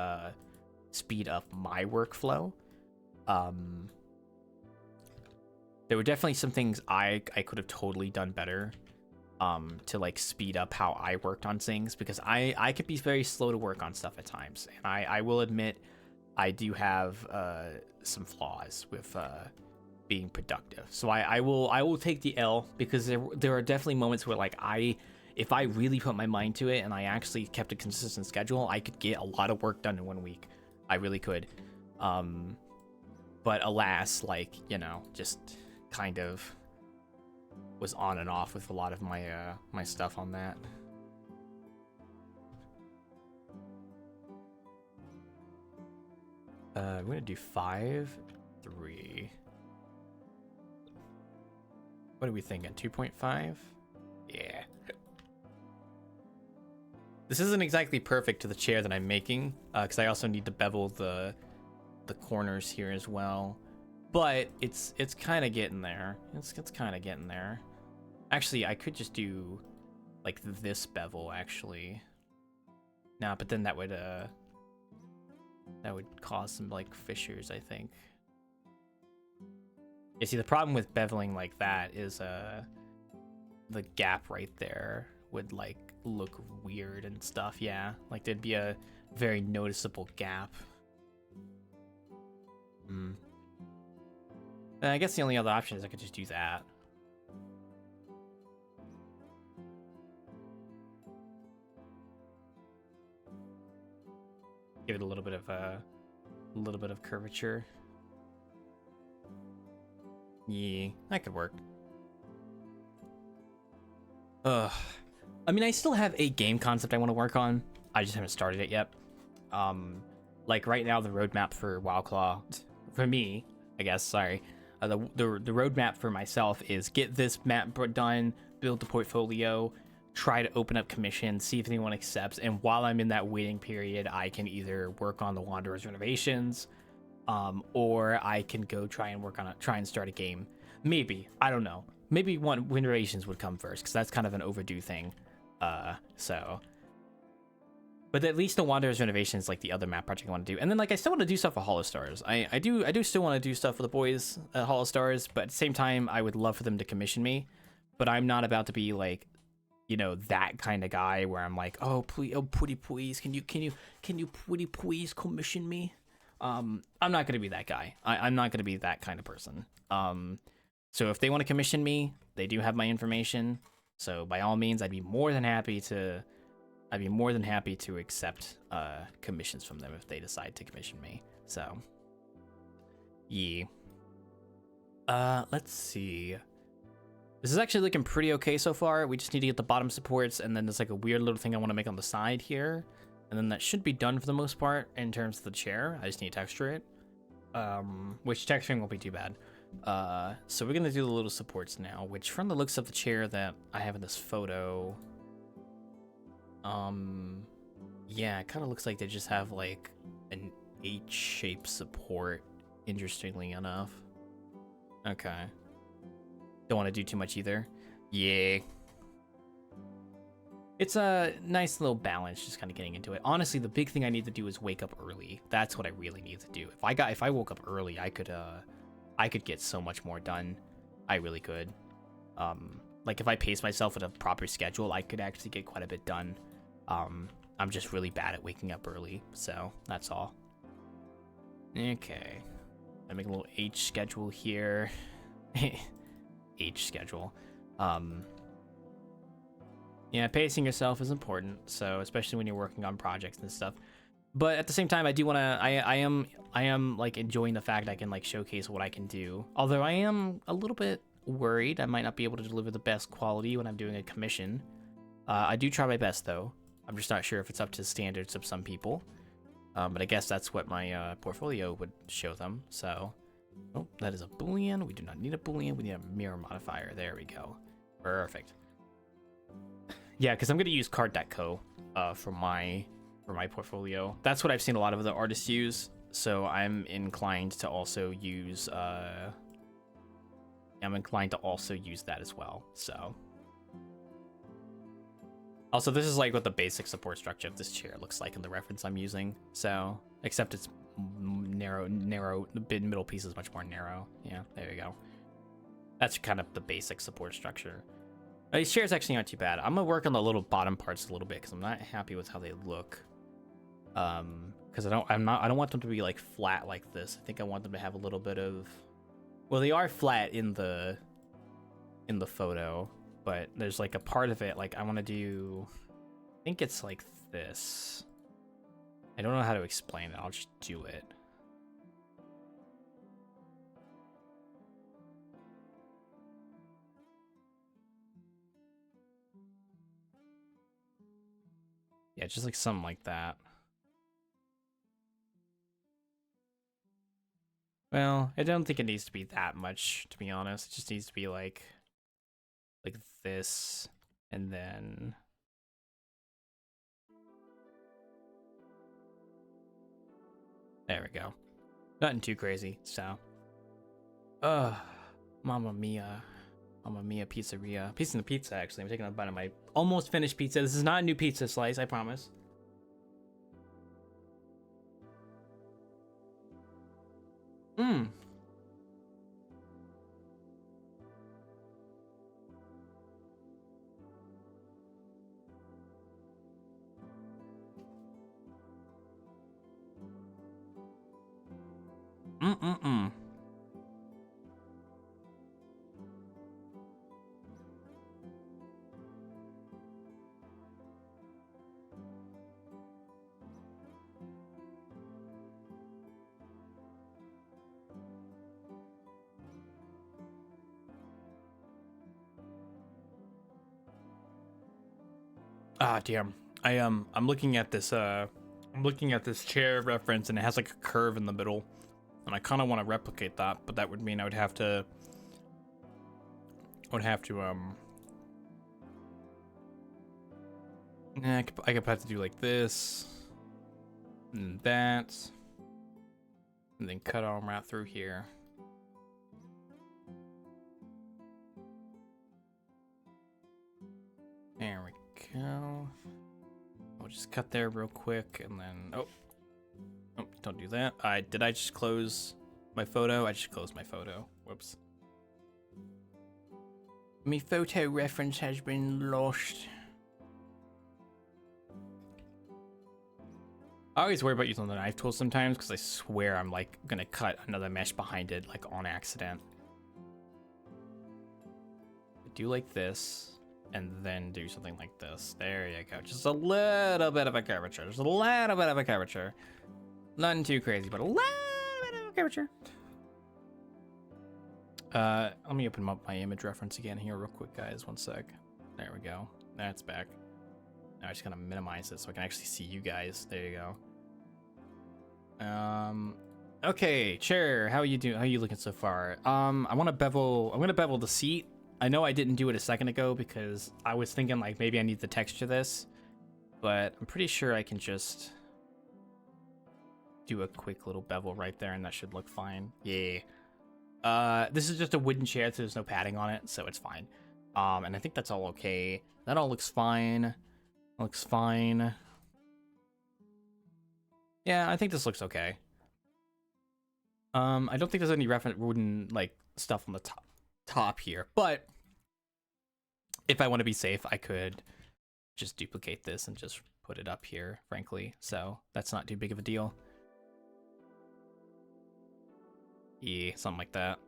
speed up my workflow. There were definitely some things I could have totally done better to like speed up how I worked on things, because I could be very slow to work on stuff at times, and I will admit I do have some flaws with being productive. So I will take the L, because there are definitely moments where like if I really put my mind to it and I actually kept a consistent schedule, I could get a lot of work done in 1 week. I really could. But alas, like, you know, just kind of was on and off with a lot of my my stuff on that. We're gonna do 5, 3. What are we thinking? 2.5? Yeah. This isn't exactly perfect to the chair that I'm making, because I also need to bevel the corners here as well. But it's kind of getting there. It's kind of getting there. Actually, I could just do like this bevel actually. Nah, but then that would cause some like fissures, I think. You see, the problem with beveling like that is the gap right there would like look weird and stuff. Yeah, like there'd be a very noticeable gap. And I guess the only other option is I could just do that. Give it a little bit of curvature. Yeah, that could work. I mean, I still have a game concept I want to work on. I just haven't started it yet. Like right now, the roadmap for Wildclaw, for me, I guess. Sorry, the roadmap for myself is get this map done, build the portfolio, try to open up commissions, see if anyone accepts, and while I'm in that waiting period, I can either work on the Wanderer's renovations, or I can go try and start a game. Maybe, I don't know. Maybe renovations would come first, because that's kind of an overdue thing. But at least the Wanderer's renovation is like the other map project I want to do. And then like I still want to do stuff for Hollow Stars. I do still want to do stuff for the boys at Hollow Stars, but at the same time I would love for them to commission me. But I'm not about to be like, you know, that kind of guy where I'm like, oh please, oh pretty please, can you pretty please commission me? I'm not gonna be that guy. I'm not gonna be that kind of person. So if they want to commission me, they do have my information. So by all means, I'd be more than happy to accept commissions from them if they decide to commission me. So yeah. Let's see. This is actually looking pretty okay so far. We just need to get the bottom supports, and then there's like a weird little thing I want to make on the side here. And then that should be done for the most part in terms of the chair. I just need to texture it. Which texturing won't be too bad. So we're gonna do the little supports now, which from the looks of the chair that I have in this photo, yeah, it kind of looks like they just have like an H-shaped support, interestingly enough. Okay. Don't want to do too much either. Yeah. It's a nice little balance, just kind of getting into it. Honestly, the big thing I need to do is wake up early. That's what I really need to do. If I woke up early, I could get so much more done. I really could. Like if I pace myself with a proper schedule, I could actually get quite a bit done. I'm just really bad at waking up early, so that's all. Okay. I make a little H schedule here. H schedule. Yeah, pacing yourself is important, so especially when you're working on projects and stuff. But at the same time, I do want to. I am like enjoying the fact I can like showcase what I can do. Although I am a little bit worried I might not be able to deliver the best quality when I'm doing a commission. I do try my best though. I'm just not sure if it's up to standards of some people. But I guess that's what my portfolio would show them. So, oh, that is a boolean. We do not need a boolean. We need a mirror modifier. There we go. Perfect. Yeah, because I'm gonna use card.co for my portfolio. That's what I've seen a lot of other artists use. So I'm inclined to also use that as well. So also, this is like what the basic support structure of this chair looks like in the reference I'm using. So except it's narrow. The middle piece is much more narrow. Yeah, there you go. That's kind of the basic support structure. These chairs actually aren't too bad. I'm gonna work on the little bottom parts a little bit because I'm not happy with how they look. Because I don't want them to be like flat like this. I think I want them to have a little bit of. Well, they are flat in the photo, but there's like a part of it like I want to do. I think it's like this. I don't know how to explain it. I'll just do it. Yeah, just like something like that. Well, I don't think it needs to be that much, to be honest. It just needs to be like this, and then there we go. Nothing too crazy, so. Mamma mia. Mamma Mia Pizzeria. Piece of the pizza, actually. I'm taking a bite of my almost finished pizza. This is not a new pizza slice, I promise. Mmm. Mm-mm-mm. Ah, damn. I'm looking at this I'm looking at this chair reference and it has like a curve in the middle. And I kind of want to replicate that, but that would mean I would have to I could have to do like this and that and then cut all right through here. There we go. I'll just cut there real quick and then oh, don't do that. Did I just close my photo? I just closed my photo. Whoops. My photo reference has been lost. I always worry about using the knife tool sometimes because I swear I'm like gonna cut another mesh behind it like on accident. Do like this and then do something like this. There you go. Just a little bit of a curvature. Just a little bit of a curvature. Nothing too crazy, but a little bit of a curvature. Let me open up my image reference again here real quick, guys. One sec. There we go. That's back. Now I just gotta minimize it so I can actually see you guys. There you go. Okay, chair. How are you doing? How are you looking so far? I'm gonna bevel the seat. I know I didn't do it a second ago because I was thinking like maybe I need to texture this, but I'm pretty sure I can just do a quick little bevel right there and that should look fine. Yeah. This is just a wooden chair, so there's no padding on it, so it's fine. And I think that's all okay. That all looks fine. Looks fine. Yeah, I think this looks okay. I don't think there's any wooden like stuff on the top here, but if I want to be safe, I could just duplicate this and just put it up here, frankly. So that's not too big of a deal. Yeah, something like that.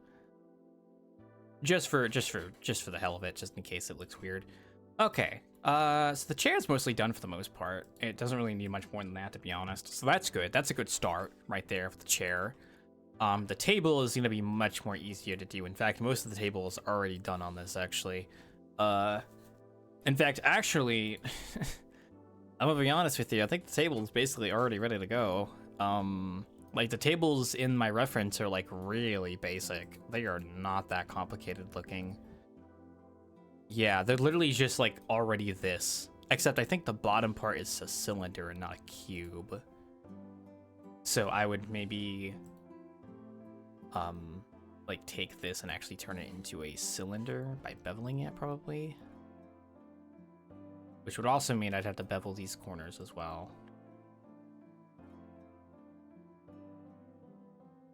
Just for the hell of it, just in case it looks weird. Okay. So the chair's mostly done for the most part. It doesn't really need much more than that, to be honest. So that's good. That's a good start right there for the chair. The table is going to be much more easier to do. In fact, most of the table is already done on this, actually. In fact, actually, I'm gonna be honest with you. I think the table is basically already ready to go. Like the tables in my reference are like really basic. They are not that complicated looking. Yeah, they're literally just like already this. Except I think the bottom part is a cylinder and not a cube. So I would maybe like take this and actually turn it into a cylinder by beveling it probably. Which would also mean I'd have to bevel these corners as well.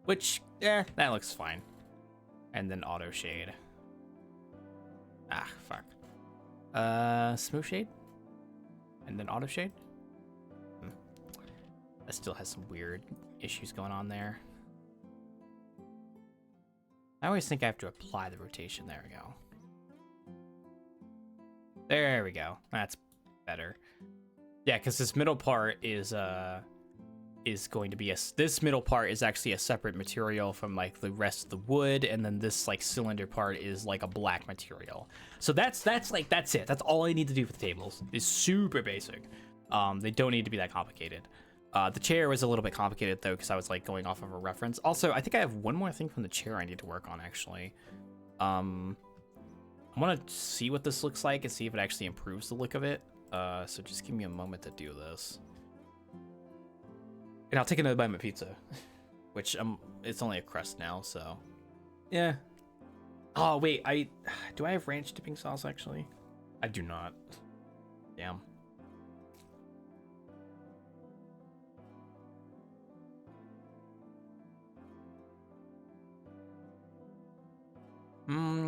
Which, yeah, that looks fine. And then auto shade. Ah, fuck. Smooth shade? And then auto shade? That still has some weird issues going on there. I always think I have to apply the rotation. There we go. There we go. That's better. Yeah, because this middle part is going to be this middle part is actually a separate material from like the rest of the wood, and then this like cylinder part is like a black material. So that's it. That's all I need to do for the tables. It's super basic. They don't need to be that complicated. The chair was a little bit complicated though because I was like going off of a reference. Also, I think I have one more thing from the chair I need to work on actually. I want to see what this looks like and see if it actually improves the look of it. So just give me a moment to do this. And I'll take another bite of my pizza, which it's only a crust now, so yeah. Oh wait, do I have ranch dipping sauce actually? I do not. Damn.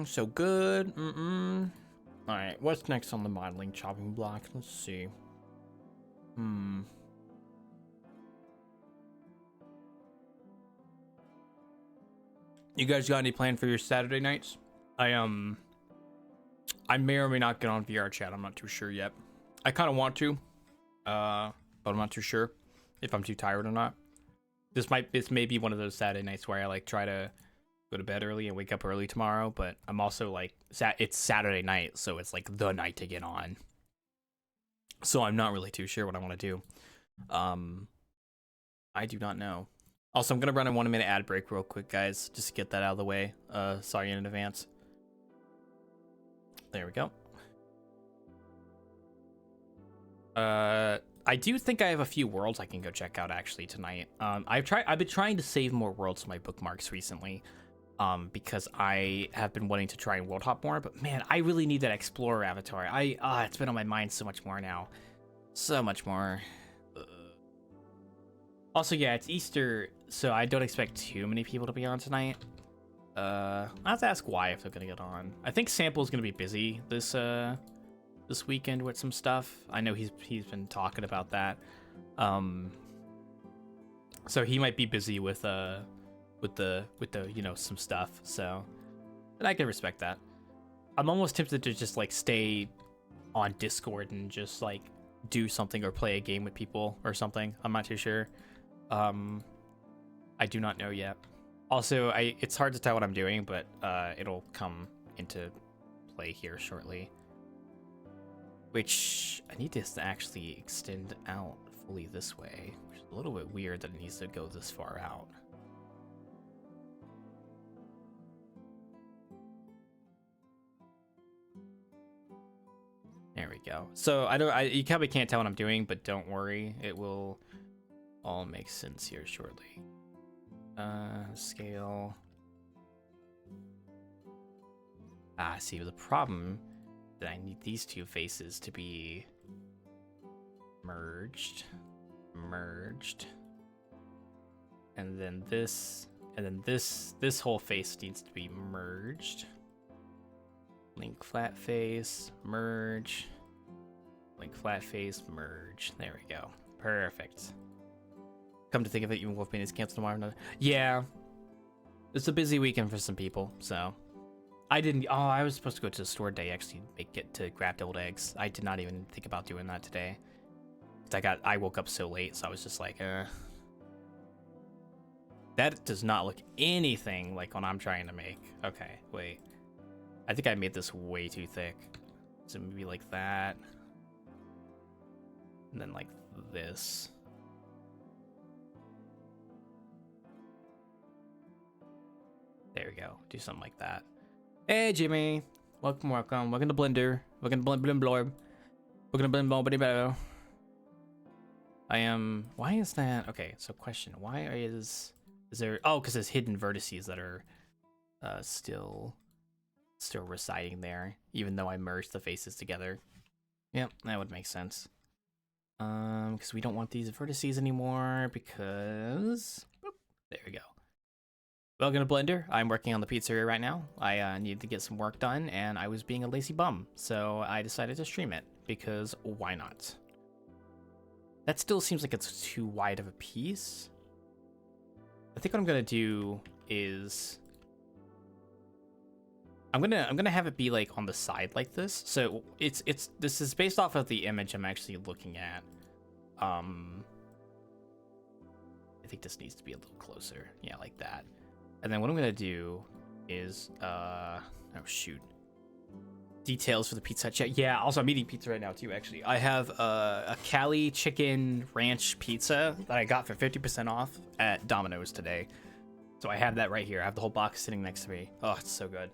So good. All right, what's next on the modeling chopping block? Let's see. You guys got any plan for your Saturday nights? I may or may not get on VR chat. I'm not too sure yet. I kind of want to, but I'm not too sure if I'm too tired or not. This may be one of those Saturday nights where I like try to go to bed early and wake up early tomorrow, but I'm also like it's Saturday night, so it's like the night to get on. So I'm not really too sure what I want to do. I do not know. Also, I'm gonna run a 1 minute ad break real quick, guys, just to get that out of the way. Sorry in advance. There we go. I do think I have a few worlds I can go check out actually tonight. I've been trying to save more worlds to my bookmarks recently, because I have been wanting to try and world hop more. But man, I really need that explorer avatar. It's been on my mind so much more now, so much more. Also, yeah, it's Easter, so I don't expect too many people to be on tonight. I'll have to ask why if they're gonna get on. I think Sample's gonna be busy this weekend with some stuff. I know he's been talking about that. So he might be busy with the some stuff. So, and I can respect that. I'm almost tempted to just like stay on Discord and just like do something or play a game with people or something. I'm not too sure. I do not know yet. Also, it's hard to tell what I'm doing, but it'll come into play here shortly. Which I need this to actually extend out fully this way, which is a little bit weird that it needs to go this far out. There we go. So you probably can't tell what I'm doing, but don't worry, it will all make sense here shortly. Scale. See, the problem that I need these two faces to be merged, and then this whole face needs to be merged. Link flat face, merge. Link flat face, merge. There we go. Perfect. Come to think of it, even Wolfman is canceled tomorrow. Yeah, it's a busy weekend for some people, so I didn't. Oh, I was supposed to go to the store today actually to grab deviled eggs. I did not even think about doing that today. I woke up so late, so I was just like, That does not look anything like what I'm trying to make. Okay, wait. I think I made this way too thick. So maybe like that, and then like this. There we go. Do something like that. Hey, Jimmy. Welcome. Welcome to Blender. Welcome to Blend Blorb. Welcome to Blend Blorb. I am. Why is that? Okay, so question. Why is there? Oh, because there's hidden vertices that are still residing there, even though I merged the faces together. Yep, that would make sense. Because we don't want these vertices anymore. Because boop, there we go. Welcome to Blender. I'm working on the pizzeria right now. I needed to get some work done, and I was being a lazy bum, so I decided to stream it, because why not? That still seems like it's too wide of a piece. I think what I'm gonna do is I'm gonna have it be like on the side like this. So this is based off of the image I'm actually looking at. I think this needs to be a little closer. Yeah, like that. And then what I'm gonna do is oh shoot, details for the pizza chat. Yeah, also I'm eating pizza right now too. Actually, I have a Cali chicken ranch pizza that I got for 50% off at Domino's today. So I have that right here. I have the whole box sitting next to me. Oh, it's so good.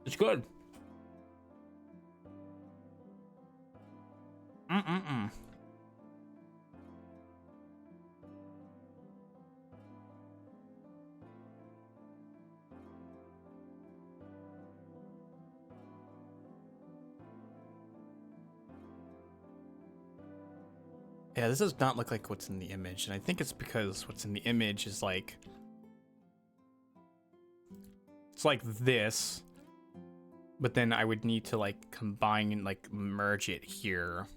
It's good. Yeah, this does not look like what's in the image, and I think it's because what's in the image is like... It's like this, but then I would need to like combine and like merge it here.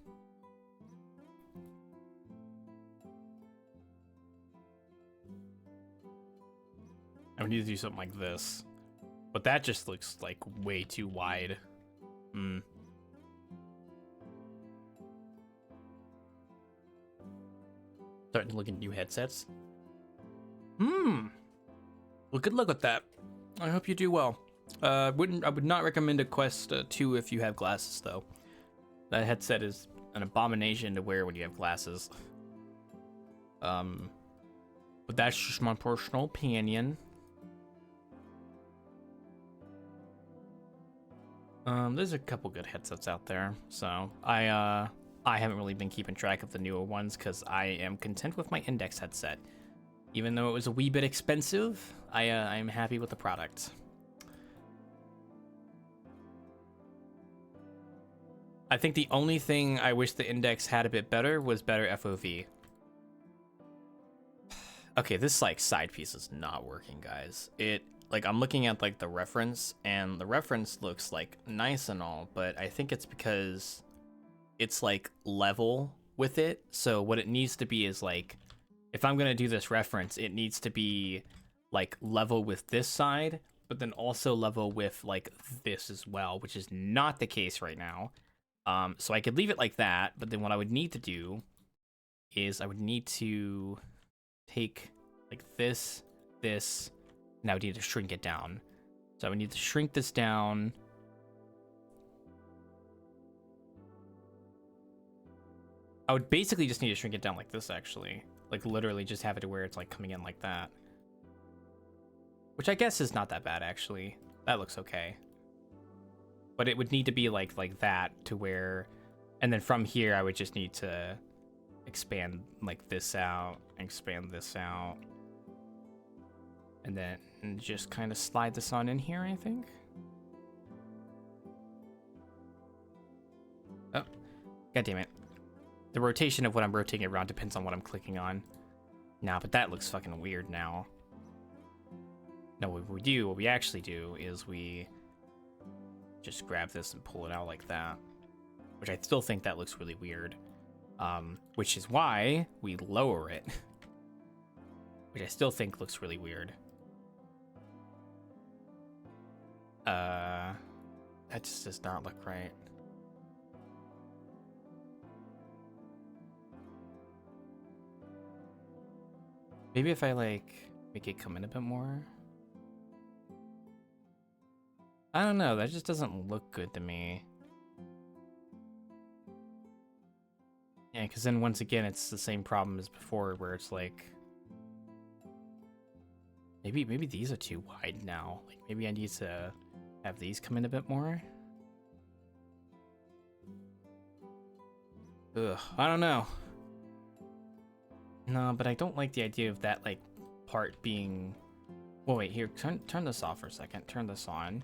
I would need to do something like this, but that just looks like way too wide. Starting to look at new headsets. Well, good luck with that. I hope you do well. I would not recommend a Quest 2 if you have glasses, though. That headset is an abomination to wear when you have glasses. But that's just my personal opinion. There's a couple good headsets out there, so I haven't really been keeping track of the newer ones because I am content with my Index headset. Even though it was a wee bit expensive, I'm happy with the product. I think the only thing I wish the Index had a bit better was better FOV. Okay, this like side piece is not working, guys. Like I'm looking at like the reference, and the reference looks like nice and all, but I think it's because it's like level with it. So what it needs to be is like, if I'm gonna do this reference, it needs to be like level with this side, but then also level with like this as well, which is not the case right now. So I could leave it like that, but then what I would need to do is I would need to take like this, and I would need to shrink it down. So I would need to shrink this down. I would basically just need to shrink it down like this, actually. Like literally just have it to where it's like coming in like that. Which I guess is not that bad, actually. That looks okay. But it would need to be like that to where, and then from here I would just need to expand like this out, expand this out, and then just kind of slide this on in here, I think. Oh, god damn it. The rotation of what I'm rotating around depends on what I'm clicking on. Nah, but that looks fucking weird now. No, what we actually do is we just grab this and pull it out like that, which I still think that looks really weird. Which is why we lower it, which I still think looks really weird. That just does not look right. Maybe if I like make it come in a bit more. I don't know, that just doesn't look good to me. Yeah, because then once again, it's the same problem as before, where it's like, maybe these are too wide now. Like maybe I need to have these come in a bit more. Ugh, I don't know. No, but I don't like the idea of that like part being. Well, wait, here, turn this off for a second. Turn this on.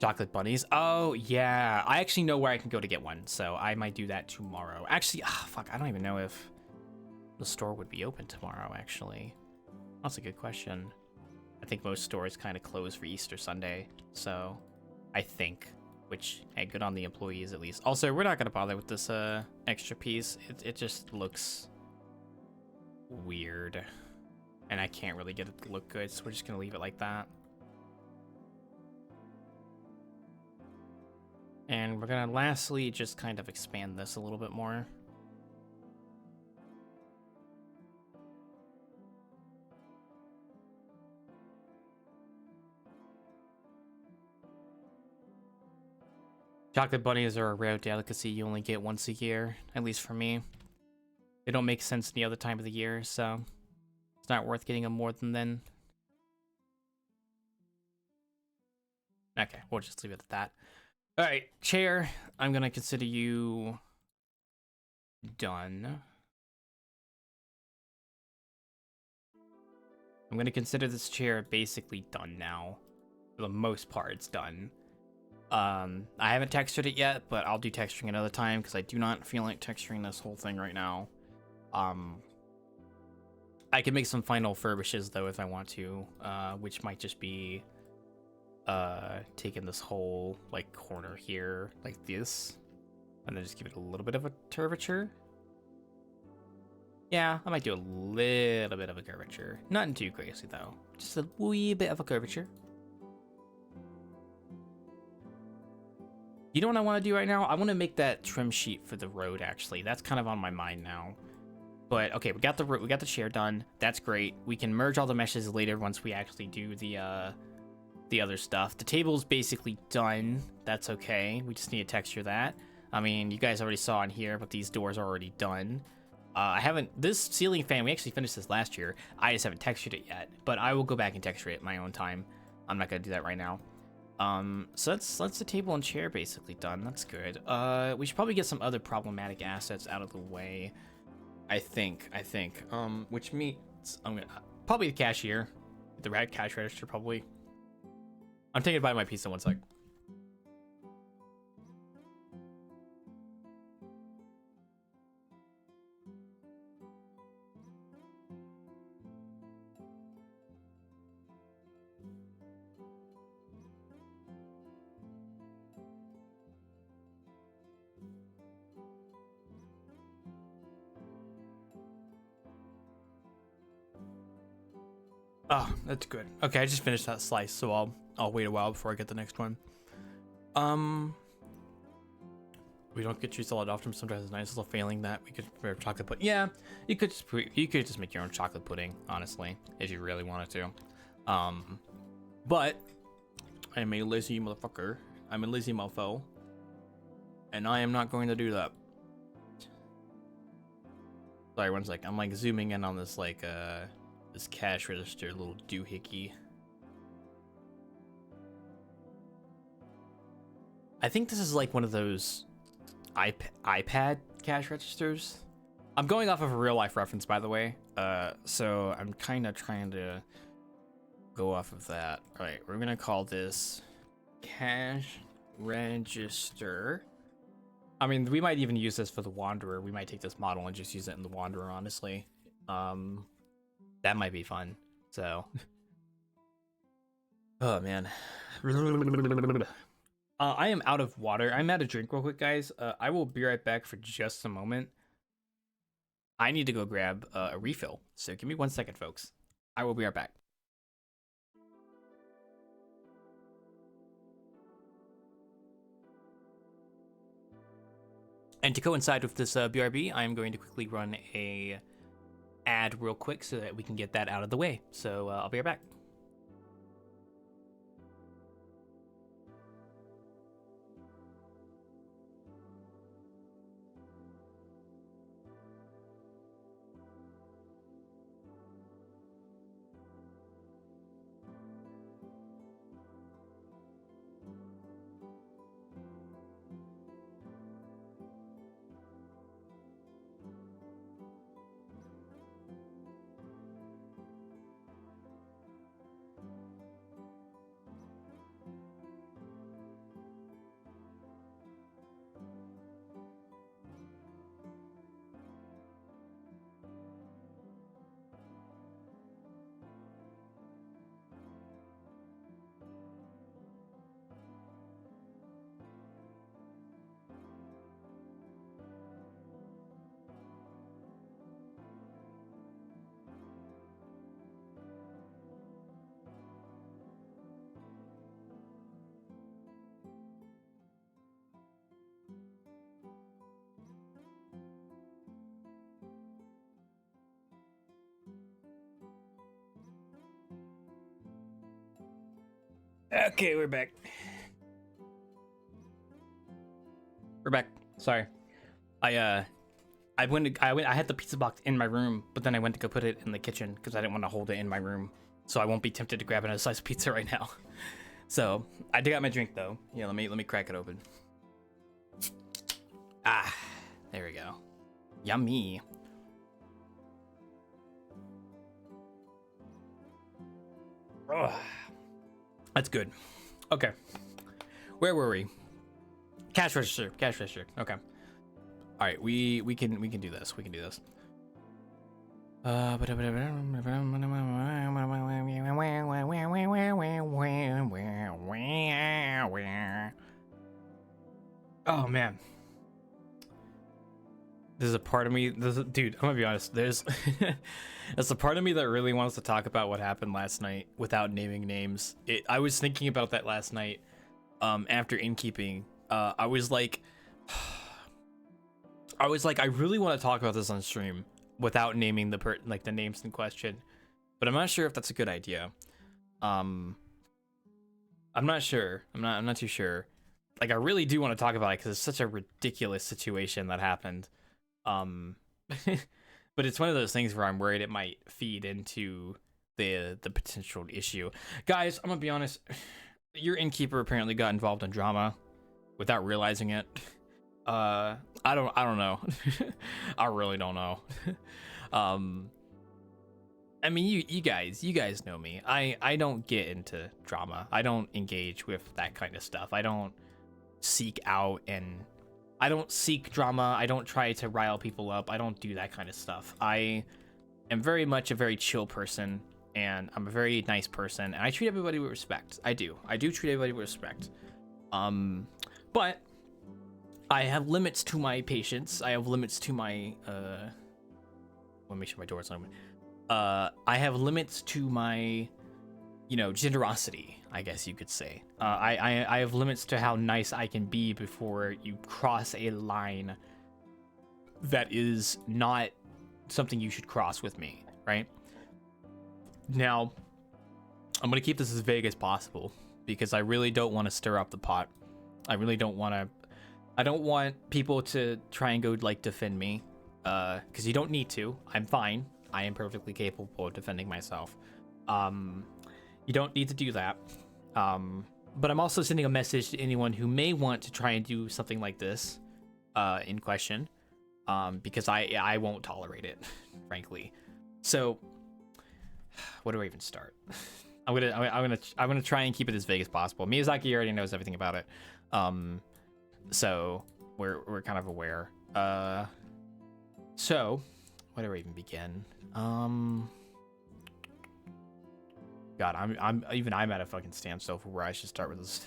Chocolate bunnies. Oh, yeah. I actually know where I can go to get one, so I might do that tomorrow. Actually, fuck, I don't even know if the store would be open tomorrow, actually. That's a good question. I think most stores kind of close for Easter Sunday, so I think, which, hey, good on the employees at least. Also, we're not going to bother with this extra piece. It just looks weird, and I can't really get it to look good, so we're just going to leave it like that. And we're gonna lastly just kind of expand this a little bit more. Chocolate bunnies are a rare delicacy you only get once a year, at least for me. They don't make sense any other time of the year, so it's not worth getting them more than then. Okay, we'll just leave it at that. All right, chair, I'm gonna consider you done. I'm gonna consider this chair basically done now. For the most part, it's done. I haven't textured it yet, but I'll do texturing another time because I do not feel like texturing this whole thing right now. I can make some final furbishes though if I want to, which might just be taking this whole like corner here like this, and then just give it a little bit of a curvature. Yeah, I might do a little bit of a curvature. Nothing too crazy though, just a wee bit of a curvature. You know what I want to do right now? I want to make that trim sheet for the road. Actually, that's kind of on my mind now. But okay, we got the chair done. That's great. We can merge all the meshes later once we actually do the other stuff. The table's basically done. That's okay. We just need to texture that. I mean, you guys already saw in here, but these doors are already done. I haven't. This ceiling fan, we actually finished this last year. I just haven't textured it yet, but I will go back and texture it at my own time. I'm not gonna do that right now. So that's the table and chair basically done. That's good. We should probably get some other problematic assets out of the way. I think. Which means I'm gonna probably the cashier, the rat cash register probably. I'm taking a bite of my pizza. One sec. Oh, that's good. Okay, I just finished that slice, so I'll wait a while before I get the next one. We don't get cheese salad often. Sometimes it's nice. Still failing that we could prepare chocolate pudding. Yeah, you could just make your own chocolate pudding, honestly, if you really wanted to. But I'm a lazy motherfucker. I'm a lazy mofo, and I am not going to do that. Sorry, one sec. I'm like zooming in on this like this cash register little doohickey. I think this is like one of those iPad cash registers. I'm going off of a real life reference, by the way. So I'm kind of trying to go off of that. All right, we're gonna call this cash register. I mean, we might even use this for the Wanderer. We might take this model and just use it in the Wanderer, honestly. That might be fun. So, oh man. I am out of water. I'm out of drink real quick, guys. I will be right back for just a moment. I need to go grab a refill. So give me 1 second, folks. I will be right back. And to coincide with this BRB, I'm going to quickly run a ad real quick so that we can get that out of the way. So I'll be right back. Okay, we're back. We're back. Sorry. I had the pizza box in my room, but then I went to go put it in the kitchen because I didn't want to hold it in my room. So I won't be tempted to grab another slice of pizza right now. So I did got my drink though. Yeah, let me crack it open. Ah, there we go. Yummy. Ugh. That's good. Okay. Where were we? Cash register. Cash register. Okay. All right. We can do this. We can do this. Oh man. There's a part of me, dude, I'm gonna be honest, there's a part of me that really wants to talk about what happened last night without naming names. I was thinking about that last night after innkeeping. I was like, I really want to talk about this on stream without naming the names in question, but I'm not sure if that's a good idea. I'm not sure. I'm not too sure. Like, I really do want to talk about it because it's such a ridiculous situation that happened. But it's one of those things where I'm worried it might feed into the potential issue. Guys, I'm gonna be honest. Your innkeeper apparently got involved in drama without realizing it. I don't know. I really don't know. I mean, you guys know me. I don't get into drama. I don't engage with that kind of stuff. I don't seek out and I don't seek drama. I don't try to rile people up. I don't do that kind of stuff. I am very much a very chill person, and I'm a very nice person, and I treat everybody with respect. I do treat everybody with respect. But I have limits to my patience. I have limits to my let me make sure my door's open. I have limits to my, generosity, I guess you could say. I have limits to how nice I can be before you cross a line that is not something you should cross with me, right? Now, I'm going to keep this as vague as possible because I really don't want to stir up the pot. I really don't want to... I don't want people to try and go, defend me, because you don't need to. I'm fine. I am perfectly capable of defending myself. You don't need to do that. But I'm also sending a message to anyone who may want to try and do something like this in question, because I won't tolerate it, frankly. So, where do I even start? I'm gonna try and keep it as vague as possible. Miyazaki already knows everything about it, so we're kind of aware. So, where do I even begin? God, I'm at a fucking standstill for where I should start with this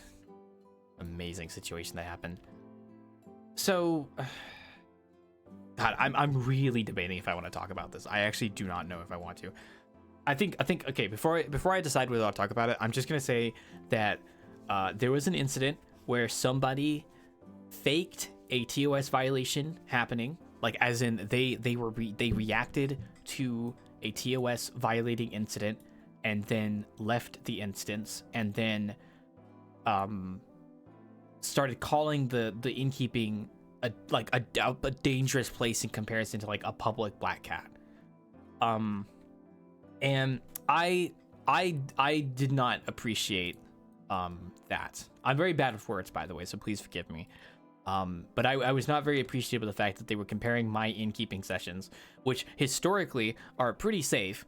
amazing situation that happened. So, God, I'm really debating if I want to talk about this. I actually do not know if I want to. I think okay, before I decide whether I'll talk about it, I'm just gonna say that there was an incident where somebody faked a TOS violation happening, like as in they reacted to a TOS violating incident and then left the instance and then started calling the innkeeping a dangerous place in comparison to like a public black cat. And I did not appreciate that. I'm very bad with words, by the way, so please forgive me. But I was not very appreciative of the fact that they were comparing my innkeeping sessions, which historically are pretty safe,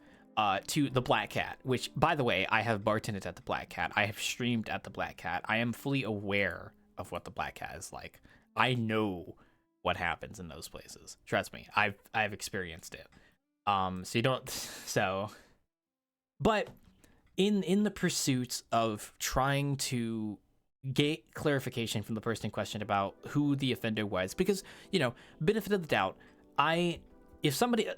to the Black Cat, which, by the way, I have bartended at the Black Cat. I have streamed at the Black Cat. I am fully aware of what the Black Cat is like. I know what happens in those places. Trust me, I've experienced it. But in the pursuit of trying to get clarification from the person in question about who the offender was, because, benefit of the doubt, if somebody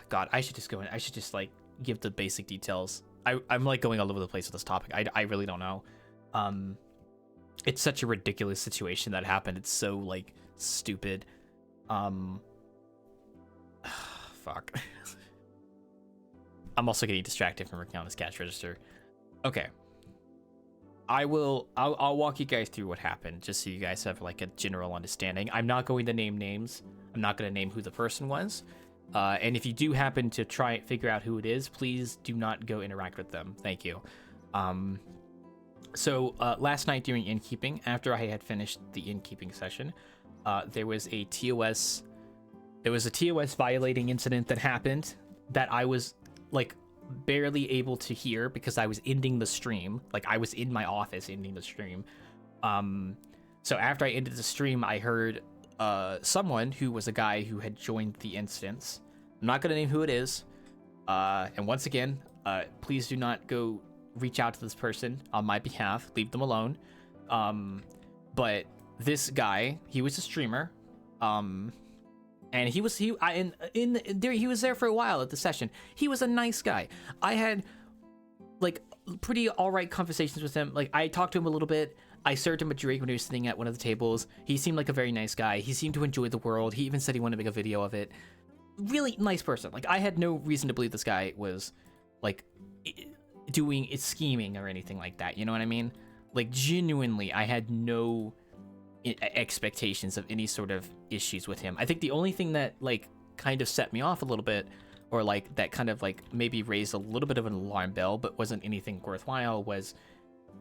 God, I should just like give the basic details. I'm like going all over the place with this topic. I really don't know. It's such a ridiculous situation that happened. It's so like stupid. Fuck. I'm also getting distracted from working on this cash register. Okay. I'll walk you guys through what happened, just so you guys have like a general understanding. I'm not going to name names. I'm not going to name who the person was. And if you do happen to try and figure out who it is, please do not go interact with them. Thank you. So last night during innkeeping, after I had finished the innkeeping session, there was a TOS violating incident that happened that I was like barely able to hear because I was ending the stream. Like I was in my office ending the stream. So after I ended the stream, I heard someone who was a guy who had joined the instance. I'm not gonna name who it is. And once again, please do not go reach out to this person on my behalf. Leave them alone. But this guy, he was a streamer. And he was there for a while at the session. He was a nice guy. I had like pretty all right conversations with him. Like I talked to him a little bit. I served him a drink when he was sitting at one of the tables. He seemed like a very nice guy. He seemed to enjoy the world. He even said he wanted to make a video of it. Really nice person. Like I had no reason to believe this guy was like doing scheming or anything like that. You know what I mean? Like genuinely, I had no expectations of any sort of issues with him. I think the only thing that like kind of set me off a little bit, or like that kind of like maybe raised a little bit of an alarm bell, but wasn't anything worthwhile, was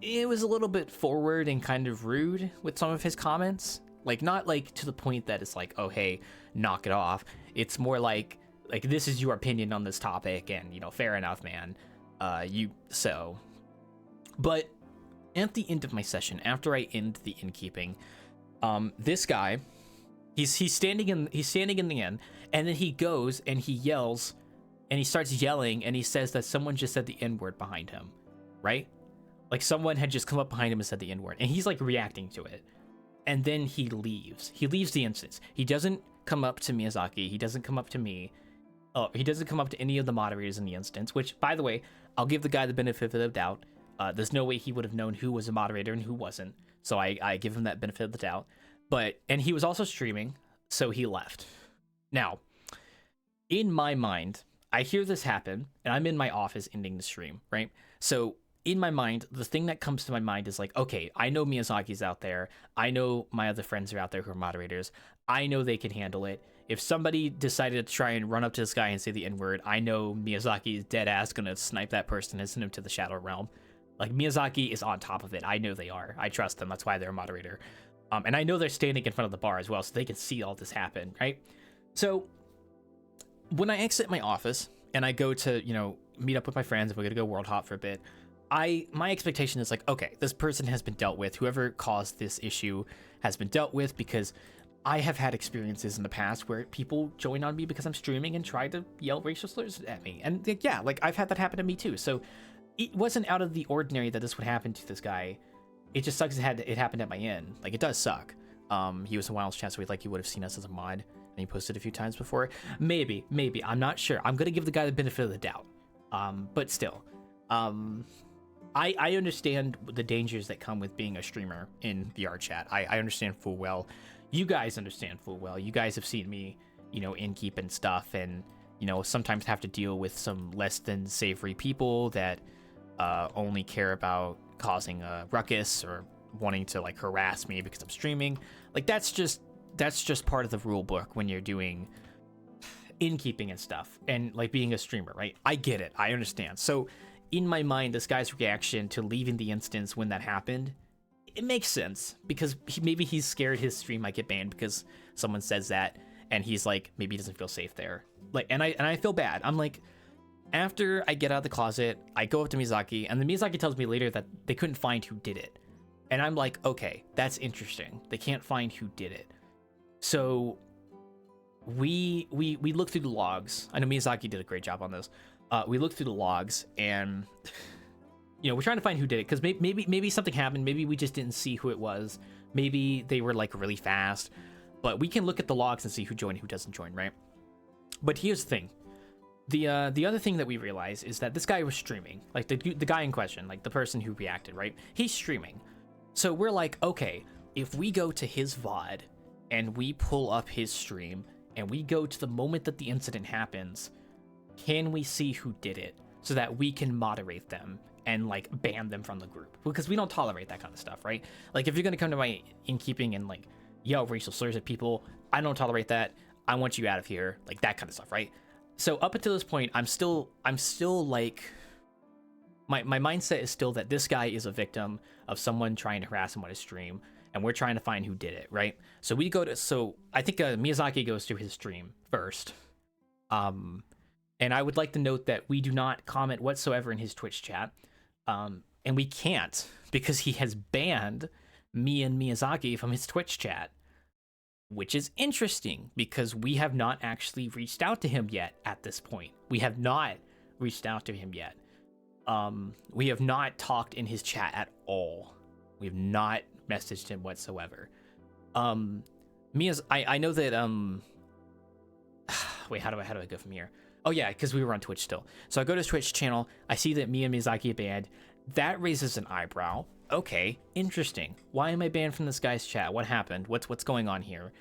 it was a little bit forward and kind of rude with some of his comments. Like not like to the point that it's like, oh hey, knock it off. It's more like this is your opinion on this topic, and you know, fair enough, man. But at the end of my session, after I end the innkeeping, this guy, he's standing in the end, and then he goes and he yells, and he starts yelling, and he says that someone just said the N-word behind him, right? Like someone had just come up behind him and said the N-word, and he's like reacting to it. And then he leaves. He leaves the instance. He doesn't come up to Miyazaki. He doesn't come up to me. He doesn't come up to any of the moderators in the instance, which, by the way, I'll give the guy the benefit of the doubt. There's no way he would have known who was a moderator and who wasn't. So I give him that benefit of the doubt. And he was also streaming, so he left. Now, in my mind, I hear this happen, and I'm in my office ending the stream, right? So in my mind, the thing that comes to my mind is like, okay, I know Miyazaki's out there. I know my other friends are out there who are moderators. I know they can handle it. If somebody decided to try and run up to this guy and say the N-word, I know Miyazaki is dead ass gonna snipe that person and send him to the Shadow Realm. Like, Miyazaki is on top of it. I know they are. I trust them. That's why they're a moderator. And I know they're standing in front of the bar as well, so they can see all this happen, right? So when I exit my office and I go to, you know, meet up with my friends and we're gonna go world hop for a bit, my expectation is like, okay, this person has been dealt with. Whoever caused this issue has been dealt with, because I have had experiences in the past where people join on me because I'm streaming and try to yell racial slurs at me. And yeah, like I've had that happen to me too. So it wasn't out of the ordinary that this would happen to this guy. It just sucks it happened at my end. Like, it does suck. He was a Wilds chat, so he would have seen us as a mod, and he posted a few times before. Maybe, I'm not sure. I'm gonna give the guy the benefit of the doubt. But still, I understand the dangers that come with being a streamer in the art chat. I understand full well. You guys understand full well. You guys have seen me, you know, in-keep and stuff, and, you know, sometimes have to deal with some less than savory people that only care about causing a ruckus or wanting to like harass me because I'm streaming. Like, that's just part of the rule book when you're doing in-keeping and stuff, and like being a streamer, right? I get it. I understand. So in my mind, this guy's reaction to leaving the instance when that happened, it makes sense, because maybe he's scared his stream might get banned because someone says that, and he's like, maybe he doesn't feel safe there. Like, and I feel bad. I'm like, after I get out of the closet, I go up to Miyazaki, and the Miyazaki tells me later that they couldn't find who did it. And I'm like, okay, that's interesting. They can't find who did it. So we look through the logs. I know Miyazaki did a great job on this. We looked through the logs, and you know, we're trying to find who did it, because maybe something happened. Maybe we just didn't see who it was. Maybe they were like really fast. But we can look at the logs and see who joined and who doesn't join, right? But here's the thing. The other thing that we realize is that this guy was streaming. Like, the guy in question, like the person who reacted, right? He's streaming. So we're like, okay, if we go to his VOD and we pull up his stream and we go to the moment that the incident happens, can we see who did it so that we can moderate them and like ban them from the group? Because we don't tolerate that kind of stuff, right? Like, if you're gonna come to my innkeeping and like yell racial slurs at people, I don't tolerate that. I want you out of here, like that kind of stuff, right? So up until this point, I'm still like, my mindset is still that this guy is a victim of someone trying to harass him on his stream, and we're trying to find who did it, right? So I think Miyazaki goes to his stream first. And I would like to note that we do not comment whatsoever in his Twitch chat. And we can't, because he has banned me and Miyazaki from his Twitch chat, which is interesting because we have not actually reached out to him yet at this point. We have not reached out to him yet. We have not talked in his chat at all. We have not messaged him whatsoever. I know that wait, how do I go from here? Oh yeah, because we were on Twitch still. So I go to his Twitch channel, I see that me and Miyazaki are banned. That raises an eyebrow. Okay, interesting. Why am I banned from this guy's chat? What happened? What's going on here?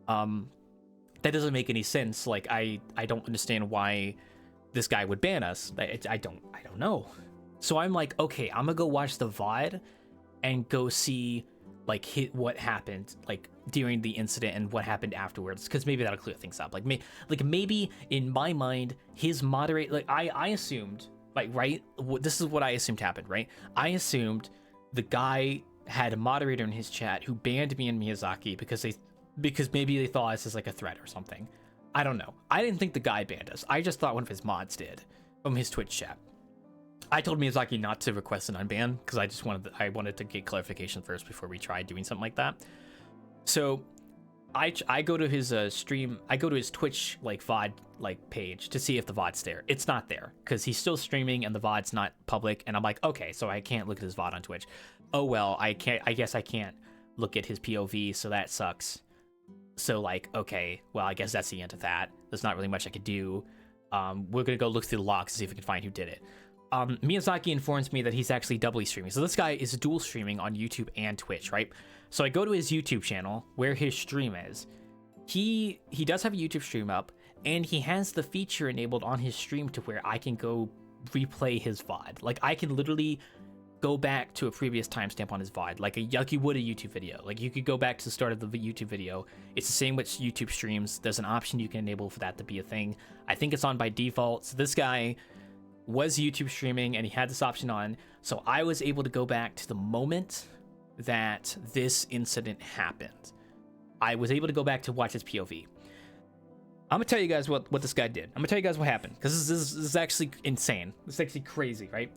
That doesn't make any sense. Like I don't understand why this guy would ban us. I don't know. So I'm like, okay, I'm gonna go watch the VOD and go see like what happened like during the incident and what happened afterwards, because maybe that'll clear things up. Like maybe in my mind his moderate, like I assumed, like, right, this is what I assumed happened, right? I assumed the guy had a moderator in his chat who banned me and Miyazaki because maybe they thought this is like a threat or something. I don't know. I didn't think the guy banned us. I just thought one of his mods did from his Twitch chat. I told Miyazaki not to request an unban because I wanted to get clarification first before we tried doing something like that. So I go to his stream. I go to his Twitch like VOD like page to see if the VOD's there. It's not there because he's still streaming and the VOD's not public. And I'm like, okay, so I can't look at his VOD on Twitch. Oh well, I guess I can't look at his POV, so that sucks. So like, okay, well, I guess that's the end of that. There's not really much I could do. We're gonna go look through the logs to see if we can find who did it. Miyazaki informs me that he's actually doubly streaming. So this guy is dual streaming on YouTube and Twitch, right? So I go to his YouTube channel where his stream is. He does have a YouTube stream up, and he has the feature enabled on his stream to where I can go replay his VOD. Like I can literally go back to a previous timestamp on his VOD, like you would a YouTube video. Like you could go back to the start of the YouTube video. It's the same with YouTube streams. There's an option you can enable for that to be a thing. I think it's on by default. So this guy was YouTube streaming and he had this option on. So I was able to go back to the moment that this incident happened. I was able to go back to watch his POV. I'm gonna tell you guys what this guy did. I'm gonna tell you guys what happened, because this is actually insane. This is actually crazy, right?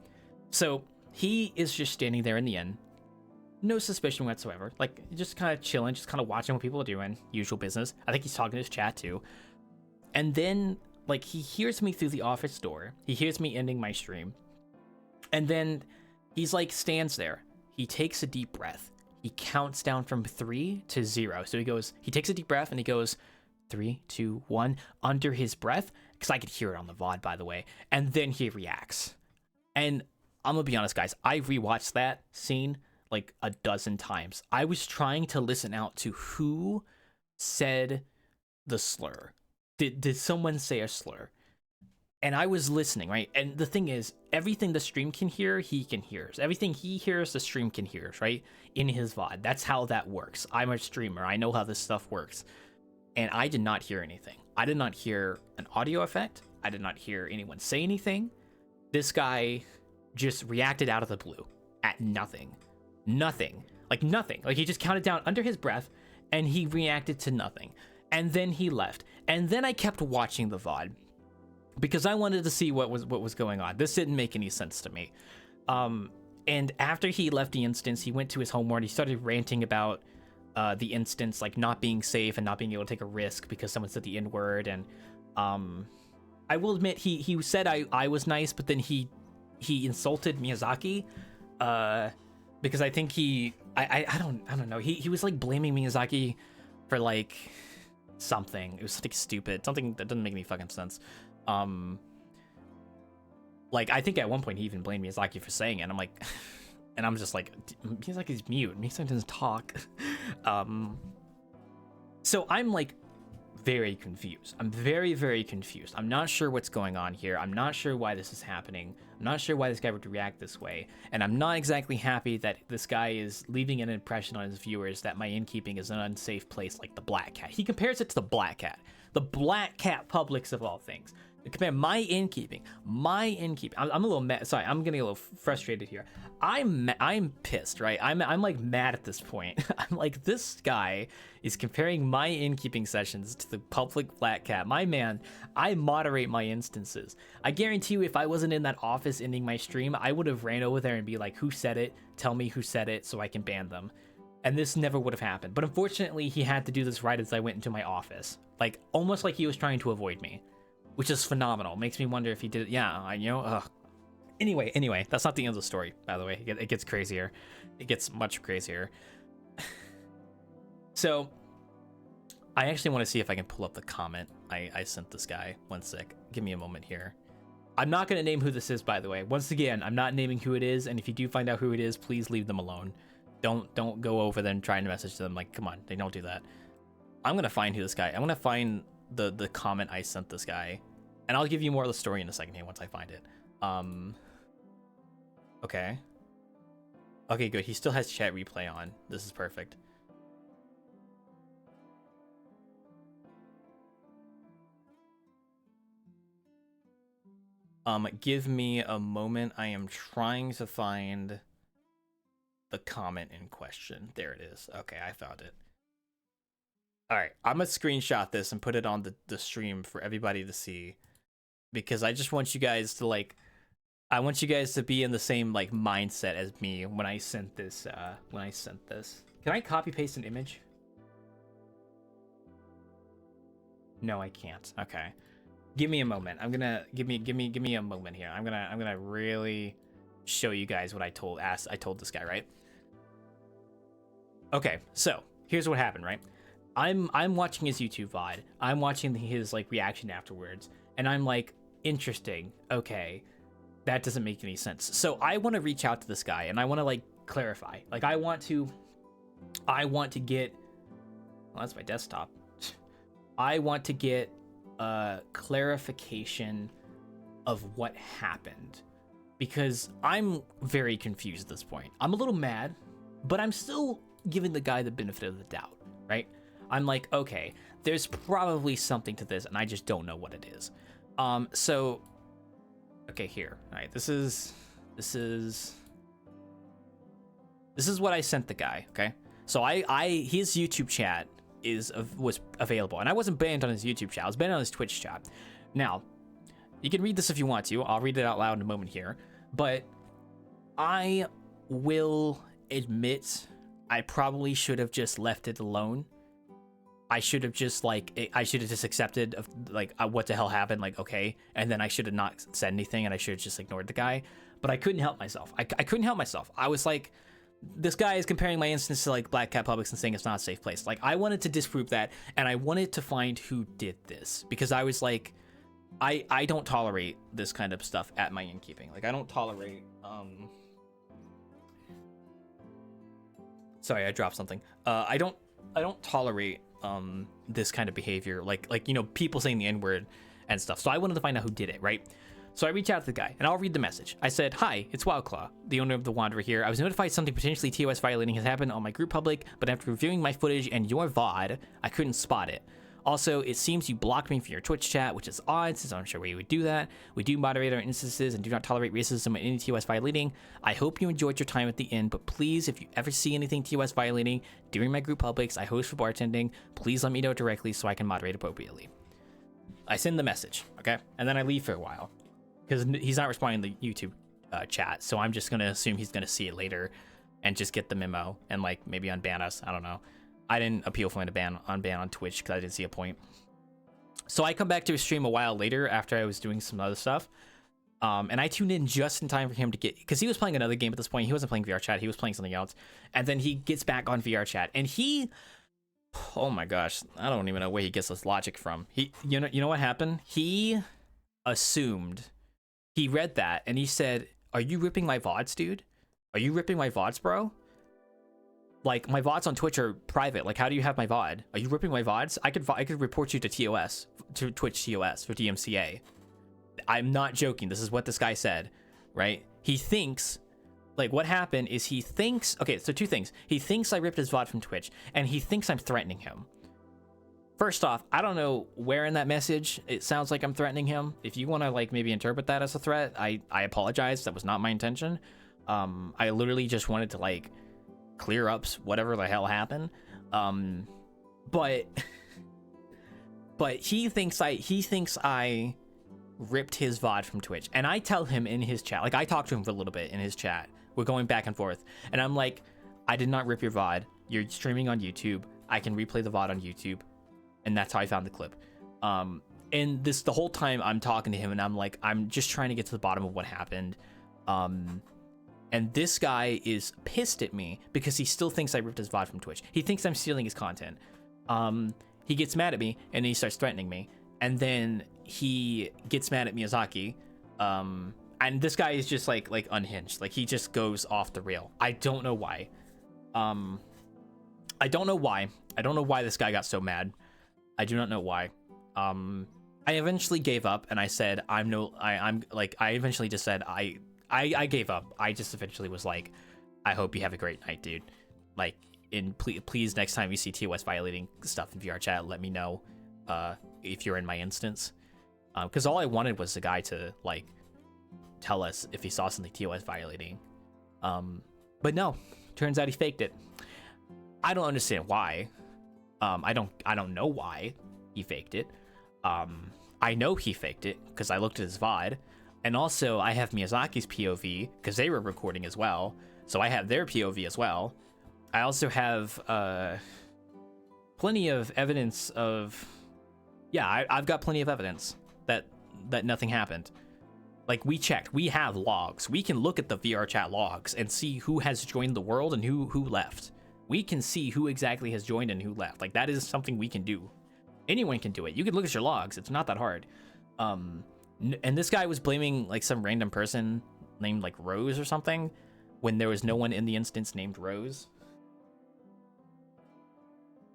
So he is just standing there in the end, no suspicion whatsoever, like just kind of chilling, just kind of watching what people are doing, usual business. I think he's talking to his chat too. And then like he hears me through the office door. He hears me ending my stream. And then he's like stands there. He takes a deep breath. He counts down from 3 to 0. So he takes a deep breath and he goes 3, 2, 1 under his breath, because I could hear it on the VOD, by the way. And then he reacts. And I'm gonna be honest, guys, I rewatched that scene like a dozen times. I was trying to listen out to who said the slur. Did someone say a slur? And I was listening, right? And the thing is, everything the stream can hear, he can hear. Everything he hears, the stream can hear, right? In his VOD. That's how that works. I'm a streamer. I know how this stuff works. And I did not hear anything. I did not hear an audio effect. I did not hear anyone say anything. This guy just reacted out of the blue at nothing. Nothing. Like nothing. Like he just counted down under his breath and he reacted to nothing. And then he left. And then I kept watching the VOD because I wanted to see what was going on. This didn't make any sense to me. And after he left the instance, he went to his home world. He started ranting about the instance, like not being safe and not being able to take a risk because someone said the N-word. And I will admit, he said I was nice, but then he insulted Miyazaki because I think I don't know. He was like blaming Miyazaki for like something. It was something stupid, something that doesn't make any fucking sense. Like I think at one point he even blamed Miyazaki for saying it. I'm like, and I'm just like, Miyazaki's mute. Miyazaki doesn't talk. So I'm like very confused. I'm very, very confused. I'm not sure what's going on here. I'm not sure why this is happening. I'm not sure why this guy would react this way. And I'm not exactly happy that this guy is leaving an impression on his viewers that my innkeeping is an unsafe place like the Black Cat. He compares it to the Black Cat. The Black Cat Publix of all things. Compare my innkeeping. I'm a little mad. Sorry, I'm getting a little frustrated here. I'm pissed, right? I'm like mad at this point. I'm like, this guy is comparing my innkeeping sessions to the public Black Cat. My man, I moderate my instances. I guarantee you, if I wasn't in that office ending my stream, I would have ran over there and be like, who said it? Tell me who said it so I can ban them. and this never would have happened. But unfortunately, he had to do this right as I went into my office, like almost like he was trying to avoid me, which is phenomenal. Makes me wonder if he did it. Yeah, ugh. Anyway, that's not the end of the story, by the way. It gets crazier. It gets much crazier. So, I actually want to see if I can pull up the comment I sent this guy. One sec. Give me a moment here. I'm not going to name who this is, by the way. Once again, I'm not naming who it is, and if you do find out who it is, please leave them alone. Don't go over them trying to message them. Like, come on, they don't do that. I'm going to find who this guy... I'm going to find the comment I sent this guy, and I'll give you more of the story in a second here once I find it. Okay. Okay, good. He still has chat replay on. This is perfect. Give me a moment. I am trying to find the comment in question. There it is. Okay, I found it. All right, I'm gonna screenshot this and put it on the stream for everybody to see, because I just want you guys to like, I want you guys to be in the same like mindset as me when I sent this. Can I copy paste an image? No, I can't. Okay. Give me a moment. I'm gonna give me a moment here. I'm gonna really show you guys what I told this guy, right? Okay, so here's what happened, right? I'm watching his YouTube VOD. I'm watching his like reaction afterwards, and I'm like, interesting. Okay, that doesn't make any sense. So I want to reach out to this guy, and I want to like clarify. Like I want to get. Well, that's my desktop. I want to get clarification of what happened, because I'm very confused at this point. I'm a little mad, but I'm still giving the guy the benefit of the doubt, right? I'm like, okay, there's probably something to this, and I just don't know what it is. So, okay, here, all right, this is what I sent the guy, okay? So his YouTube chat was available, and I wasn't banned on his YouTube chat. I was banned on his Twitch chat. Now, you can read this if you want to. I'll read it out loud in a moment here, but I will admit I probably should have just left it alone. I should have just accepted of like what the hell happened, like okay, and then I should have not said anything, and I should have just ignored the guy. But I couldn't help myself. I couldn't help myself. I was like, this guy is comparing my instance to like Black Cat Publix and saying it's not a safe place. Like I wanted to disprove that, and I wanted to find who did this, because I was like, I don't tolerate this kind of stuff at my innkeeping. Like I don't tolerate sorry, I dropped something. I don't tolerate this kind of behavior, like you know, people saying the N-word and stuff. So I wanted to find out who did it, right? So I reached out to the guy, and I'll read the message. I said, "Hi, it's Wildclaw, the owner of the Wanderer here. I was notified something potentially TOS violating has happened on my group public, but after reviewing my footage and your VOD, I couldn't spot it. Also, it seems you blocked me from your Twitch chat, which is odd since I'm not sure why you would do that. We do moderate our instances and do not tolerate racism or any TOS violating. I hope you enjoyed your time at the end, but please, if you ever see anything TOS violating during my group publics I host for bartending, please let me know directly so I can moderate appropriately." I send the message, okay? And then I leave for a while, because he's not responding to the YouTube chat, so I'm just gonna assume he's gonna see it later and just get the memo and like maybe unban us. I don't know. I didn't appeal for him to unban on Twitch because I didn't see a point. So I come back to his stream a while later after I was doing some other stuff, and I tuned in just in time for him to get, because he was playing another game at this point. He wasn't playing VR chat, he was playing something else, and then he gets back on VR chat, and he, oh my gosh, I don't even know where he gets this logic from. You know what happened? He assumed. He read that, and he said, "Are you ripping my VODs, dude? Are you ripping my VODs, bro? Like, my VODs on Twitch are private. Like, how do you have my VOD? Are you ripping my VODs? I could report you to TOS, to Twitch TOS, for DMCA. I'm not joking. This is what this guy said, right? He thinks, like, what happened is he thinks, okay, so two things. He thinks I ripped his VOD from Twitch, and he thinks I'm threatening him. First off, I don't know where in that message it sounds like I'm threatening him. If you want to like maybe interpret that as a threat, I apologize. That was not my intention. I literally just wanted to like clear up whatever the hell happened. But he thinks I ripped his VOD from Twitch, and I tell him in his chat, like I talked to him for a little bit in his chat. We're going back and forth, and I'm like, I did not rip your VOD. You're streaming on YouTube. I can replay the VOD on YouTube. And that's how I found the clip. And the whole time I'm talking to him and I'm like, I'm just trying to get to the bottom of what happened. And this guy is pissed at me because he still thinks I ripped his VOD from Twitch. He thinks I'm stealing his content. He gets mad at me and he starts threatening me. And then he gets mad at Miyazaki. And this guy is just like unhinged. Like he just goes off the rail. I don't know why. I don't know why. I don't know why this guy got so mad. I do not know why. I eventually gave up and I said, I eventually just said, I gave up. I just eventually was like, I hope you have a great night, dude. Like, please next time you see TOS violating stuff in VR chat, let me know if you're in my instance. Because all I wanted was the guy to like tell us if he saw something TOS violating. But no, turns out he faked it. I don't understand why. I don't know why he faked it. I know he faked it because I looked at his VOD. And also, I have Miyazaki's POV, because they were recording as well. So I have their POV as well. I also have plenty of evidence of... Yeah, I've got plenty of evidence that nothing happened. Like, we checked. We have logs. We can look at the VR chat logs and see who has joined the world and who left. We can see who exactly has joined and who left. Like, that is something we can do. Anyone can do it. You can look at your logs. It's not that hard. And this guy was blaming like some random person named like Rose or something when there was no one in the instance named Rose.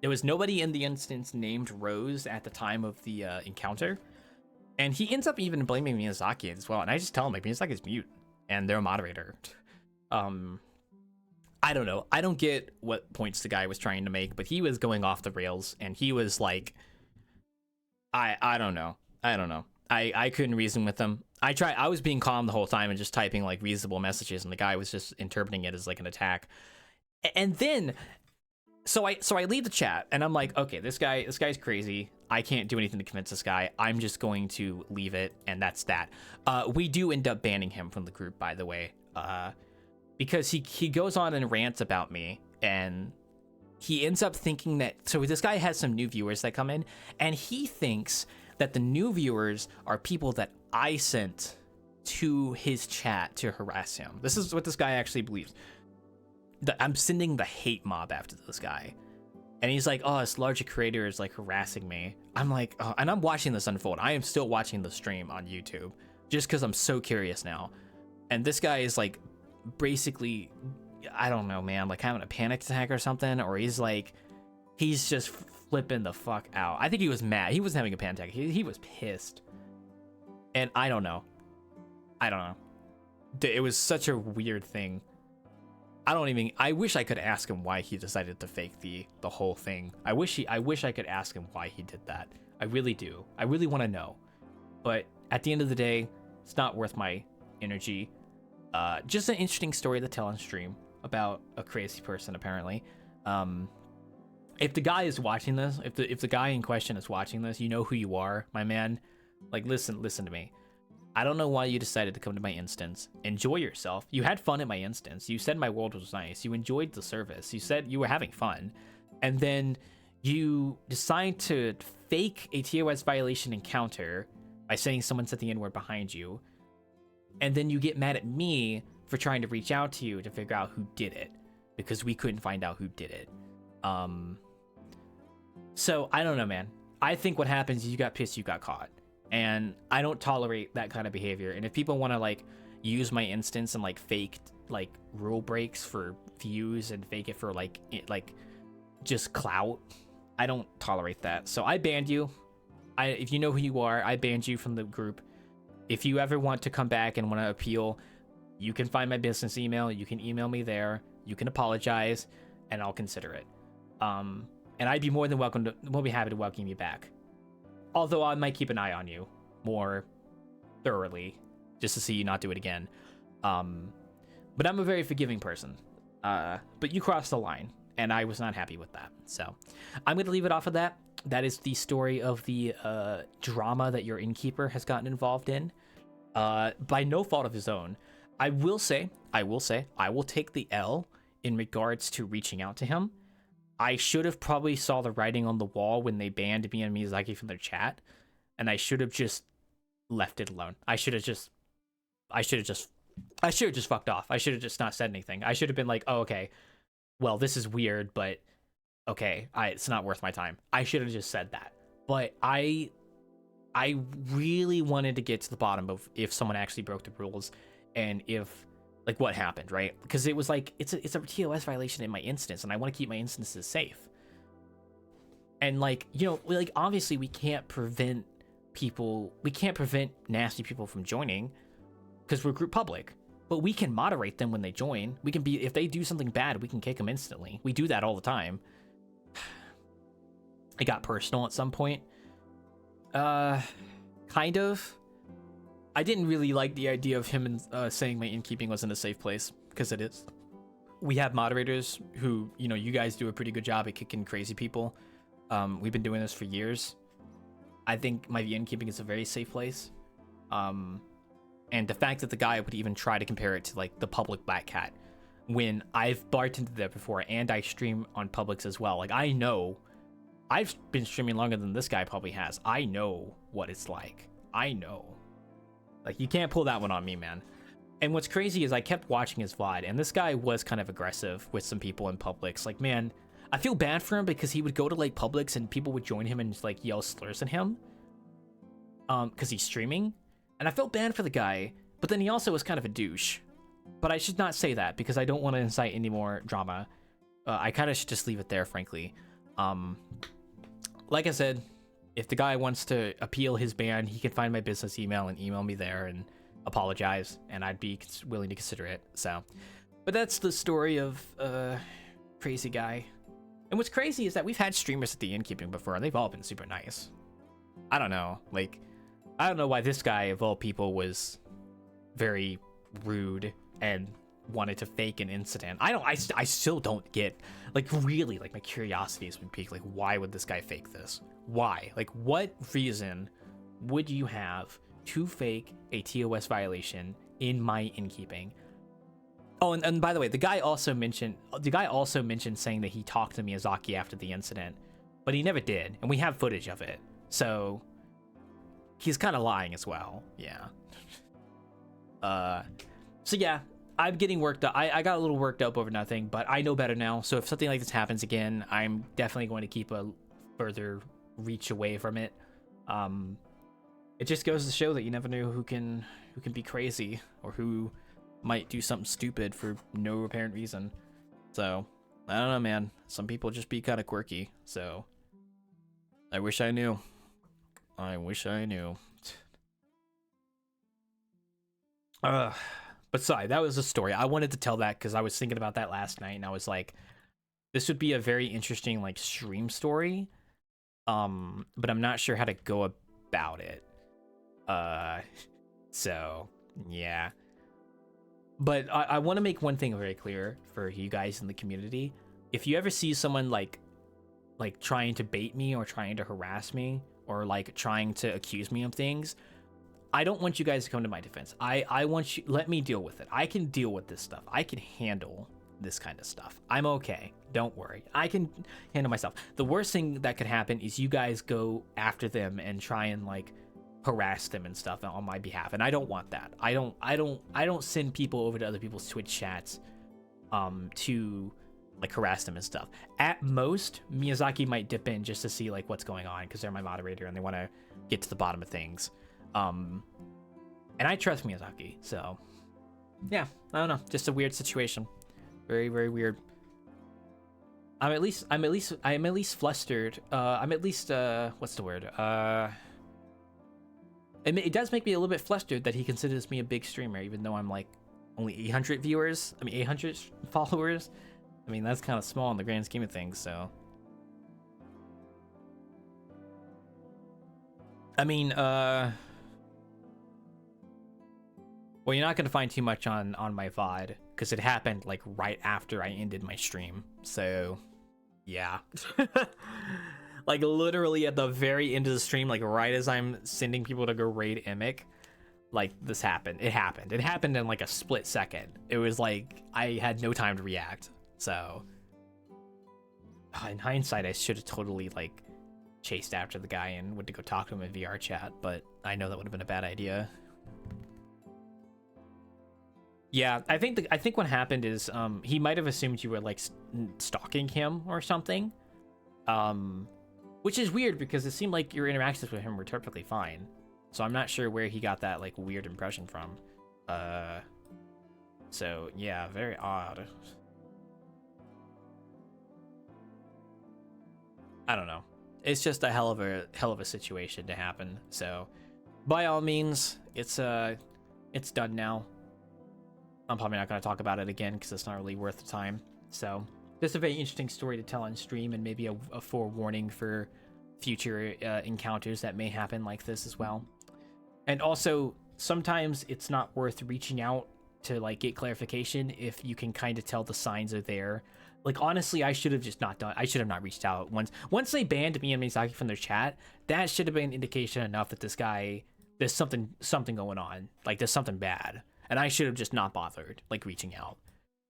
There was nobody in the instance named Rose at the time of the encounter. And he ends up even blaming Miyazaki as well. And I just tell him like Miyazaki's mute and they're a moderator. I don't know. I don't get what points the guy was trying to make, but he was going off the rails and he was like, I don't know. I couldn't reason with him. I was being calm the whole time and just typing like reasonable messages, and the guy was just interpreting it as like an attack. And then, so I leave the chat, and I'm like, okay, this guy's crazy. I can't do anything to convince this guy. I'm just going to leave it, and that's that. We do end up banning him from the group, by the way, because he goes on and rants about me, and he ends up thinking that, so this guy has some new viewers that come in, and he thinks that the new viewers are people that I sent to his chat to harass him. This is what this guy actually believes. That I'm sending the hate mob after this guy. And he's like, oh, this larger creator is like harassing me. I'm like, oh, and I'm watching this unfold. I am still watching the stream on YouTube just because I'm so curious now. And this guy is like basically, I don't know, man, like having a panic attack or something, or he's just flipping the fuck out. I think he was mad. He wasn't having a panic attack. He was pissed. And I don't know. It was such a weird thing. I wish I could ask him why he decided to fake the whole thing. I wish I could ask him why he did that. I really do. I really want to know. But at the end of the day, it's not worth my energy. Just an interesting story to tell on stream about a crazy person, apparently. If the guy is watching this, if the guy in question is watching this, you know who you are, my man. Like, listen to me. I don't know why you decided to come to my instance. Enjoy yourself. You had fun at my instance. You said my world was nice. You enjoyed the service. You said you were having fun. And then you decide to fake a TOS violation encounter by saying someone said the N-word behind you. And then you get mad at me for trying to reach out to you to figure out who did it, because we couldn't find out who did it. So I don't know, man. I think what happens is you got pissed, you got caught. And I don't tolerate that kind of behavior. And if people want to like use my instance and like fake like rule breaks for views and fake it for like just clout, I don't tolerate that. So I banned you. If you know who you are, I banned you from the group. If you ever want to come back and want to appeal, you can find my business email. You can email me there. You can apologize, and I'll consider it. And I'd be more than happy to welcome you back. Although I might keep an eye on you more thoroughly, just to see you not do it again. But I'm a very forgiving person. But you crossed the line, and I was not happy with that. So I'm going to leave it off of that. That is the story of the drama that your innkeeper has gotten involved in. By no fault of his own. I will say, I will take the L in regards to reaching out to him. I should have probably saw the writing on the wall when they banned me and Miyazaki from their chat, and I should have just left it alone. I should have just fucked off. I should have just not said anything. I should have been like, oh, okay, well, this is weird, but okay, it's not worth my time. I should have just said that. But I really wanted to get to the bottom of if someone actually broke the rules and if like what happened, right? Because it was like it's a TOS violation in my instance, and I want to keep my instances safe. And like, you know, like obviously we can't prevent nasty people from joining because we're group public, but we can moderate them when they join. We can be, if they do something bad, we can kick them instantly. We do that all the time. It got personal at some point. Kind of. I didn't really like the idea of him saying my innkeeping wasn't a safe place, because it is. We have moderators who, you know, you guys do a pretty good job at kicking crazy people. We've been doing this for years. I think my innkeeping is a very safe place. And the fact that the guy would even try to compare it to like the public Black Cat, when I've bartended there before and I stream on Publix as well. Like, I know, I've been streaming longer than this guy probably has. I know what it's like. I know. Like, you can't pull that one on me, man. And what's crazy is I kept watching his VOD, and this guy was kind of aggressive with some people in Publix. Like, man, I feel bad for him because he would go to like Publix and people would join him and just like yell slurs at him. Because he's streaming. And I felt bad for the guy, but then he also was kind of a douche. But I should not say that because I don't want to incite any more drama. I kind of should just leave it there, frankly. Like I said, if the guy wants to appeal his ban, he can find my business email and email me there and apologize, and I'd be willing to consider it. So, but that's the story of crazy guy. And what's crazy is that we've had streamers at the innkeeping before, and they've all been super nice. I don't know, like, I don't know why this guy of all people was very rude and wanted to fake an incident. I still don't get, like, really, like, my curiosity has been piqued. Like, why would this guy fake this? Why? Like, what reason would you have to fake a TOS violation in my innkeeping? Oh, and by the way, the guy also mentioned saying that he talked to Miyazaki after the incident, but he never did, and we have footage of it. So he's kind of lying as well. Yeah. So yeah, I'm getting worked up. I got a little worked up over nothing, but I know better now. So if something like this happens again, I'm definitely going to keep a further reach away from it. It just goes to show that you never know who can be crazy or who might do something stupid for no apparent reason. So I don't know, man. Some people just be kind of quirky. So I wish I knew. I wish I knew. But sorry, that was a story. I wanted to tell that because I was thinking about that last night, and I was like, this would be a very interesting like stream story. But I'm not sure how to go about it. So yeah. But I want to make one thing very clear for you guys in the community. If you ever see someone like trying to bait me or trying to harass me or like trying to accuse me of things, I don't want you guys to come to my defense. I want you, let me deal with it. I can deal with this stuff. I can handle this kind of stuff. I'm okay. Don't worry. I can handle myself. The worst thing that could happen is you guys go after them and try and like harass them and stuff on my behalf, and I don't want that. I don't send people over to other people's Twitch chats to like harass them and stuff. At most, Miyazaki might dip in just to see like what's going on because they're my moderator and they want to get to the bottom of things. And I trust Miyazaki, so yeah, I don't know, just a weird situation. Very, very weird. I'm at least flustered. I'm at least what's the word? It does make me a little bit flustered that he considers me a big streamer, even though I'm like only 800 viewers. I mean, 800 followers. I mean, that's kind of small in the grand scheme of things. So, I mean, well, you're not gonna find too much on my VOD because it happened like right after I ended my stream. So, yeah. Like literally at the very end of the stream, like right as I'm sending people to go raid Emic, like this happened. It happened in like a split second. It was like I had no time to react. So in hindsight, I should have totally like chased after the guy and went to go talk to him in VR chat, but I know that would have been a bad idea. Yeah, I think what happened is he might have assumed you were like stalking him or something, which is weird because it seemed like your interactions with him were perfectly fine. So I'm not sure where he got that like weird impression from. So yeah, very odd. I don't know. It's just a hell of a situation to happen. So by all means, it's done now. I'm probably not going to talk about it again because it's not really worth the time. So just a very interesting story to tell on stream, and maybe a forewarning for future encounters that may happen like this as well. And also, sometimes it's not worth reaching out to like get clarification if you can kind of tell the signs are there. Like honestly, I should have just not done. I should have not reached out once they banned me and Miyazaki from their chat. That should have been indication enough that this guy, there's something going on. Like there's something bad. And I should have just not bothered, like, reaching out.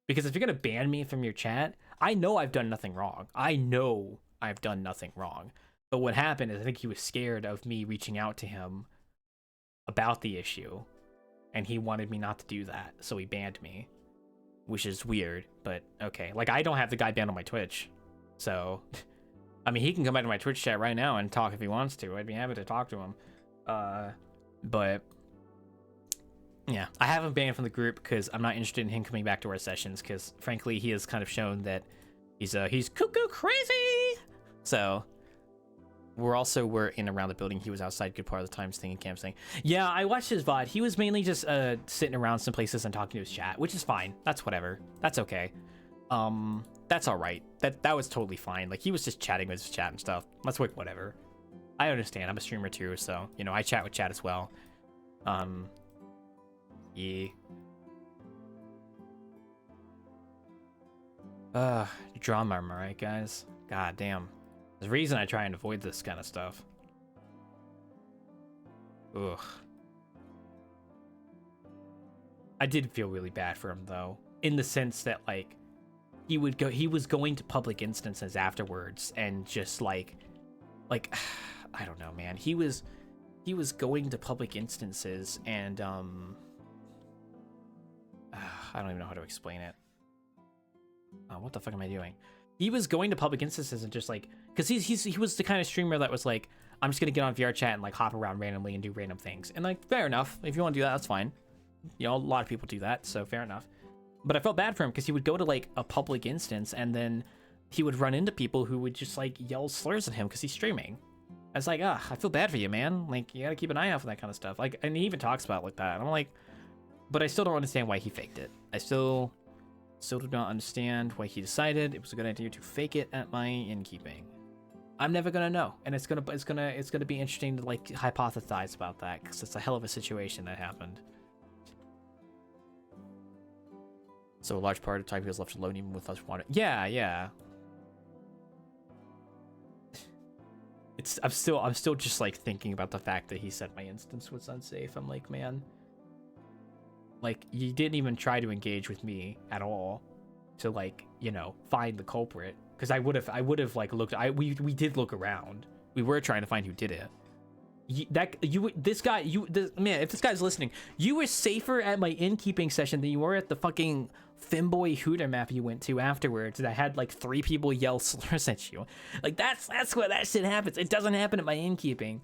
Because if you're going to ban me from your chat, I know I've done nothing wrong. I know I've done nothing wrong. But what happened is I think he was scared of me reaching out to him about the issue. And he wanted me not to do that. So he banned me. Which is weird, but okay. Like, I don't have the guy banned on my Twitch. So, I mean, he can come back to my Twitch chat right now and talk if he wants to. I'd be happy to talk to him. But... yeah, I haven't banned from the group because I'm not interested in him coming back to our sessions because, frankly, he has kind of shown that he's cuckoo crazy. So we're in around the building. He was outside good part of the time singing camp saying, yeah, I watched his VOD. He was mainly just sitting around some places and talking to his chat, which is fine. That's whatever. That's okay. That's all right. That was totally fine. Like, he was just chatting with his chat and stuff. That's like whatever. I understand. I'm a streamer too, so, you know, I chat with chat as well. Yeah. Drama, am I right, guys? God damn. There's a reason I try and avoid this kind of stuff. Ugh. I did feel really bad for him though, in the sense that like he was going to public instances afterwards and just like I don't know, man. He was going to public instances and I don't even know how to explain it. What the fuck am I doing? He was going to public instances and just like, because he was the kind of streamer that was like, I'm just gonna get on VR chat and like hop around randomly and do random things. And like, fair enough. If you want to do that, that's fine. You know, a lot of people do that, so fair enough. But I felt bad for him because he would go to like a public instance and then he would run into people who would just like yell slurs at him because he's streaming. I was like, I feel bad for you, man. Like, you gotta keep an eye out for that kind of stuff. Like, and he even talks about it like that. And I'm like, but I still don't understand why he faked it. I still do not understand why he decided it was a good idea to fake it at my innkeeping. I'm never gonna know, and it's gonna be interesting to like hypothesize about that because it's a hell of a situation that happened. So a large part of the time he was left alone even with us wanting. Yeah. I'm still just like thinking about the fact that he said my instance was unsafe. I'm like, man, like you didn't even try to engage with me at all to like, you know, find the culprit. Because I would have like looked. We did look around. We were trying to find who did it. Man, if this guy's listening, you were safer at my innkeeping session than you were at the fucking Femboy Hooter map you went to afterwards that had like 3 people yell slurs at you. Like that's where that shit happens. It doesn't happen at my innkeeping,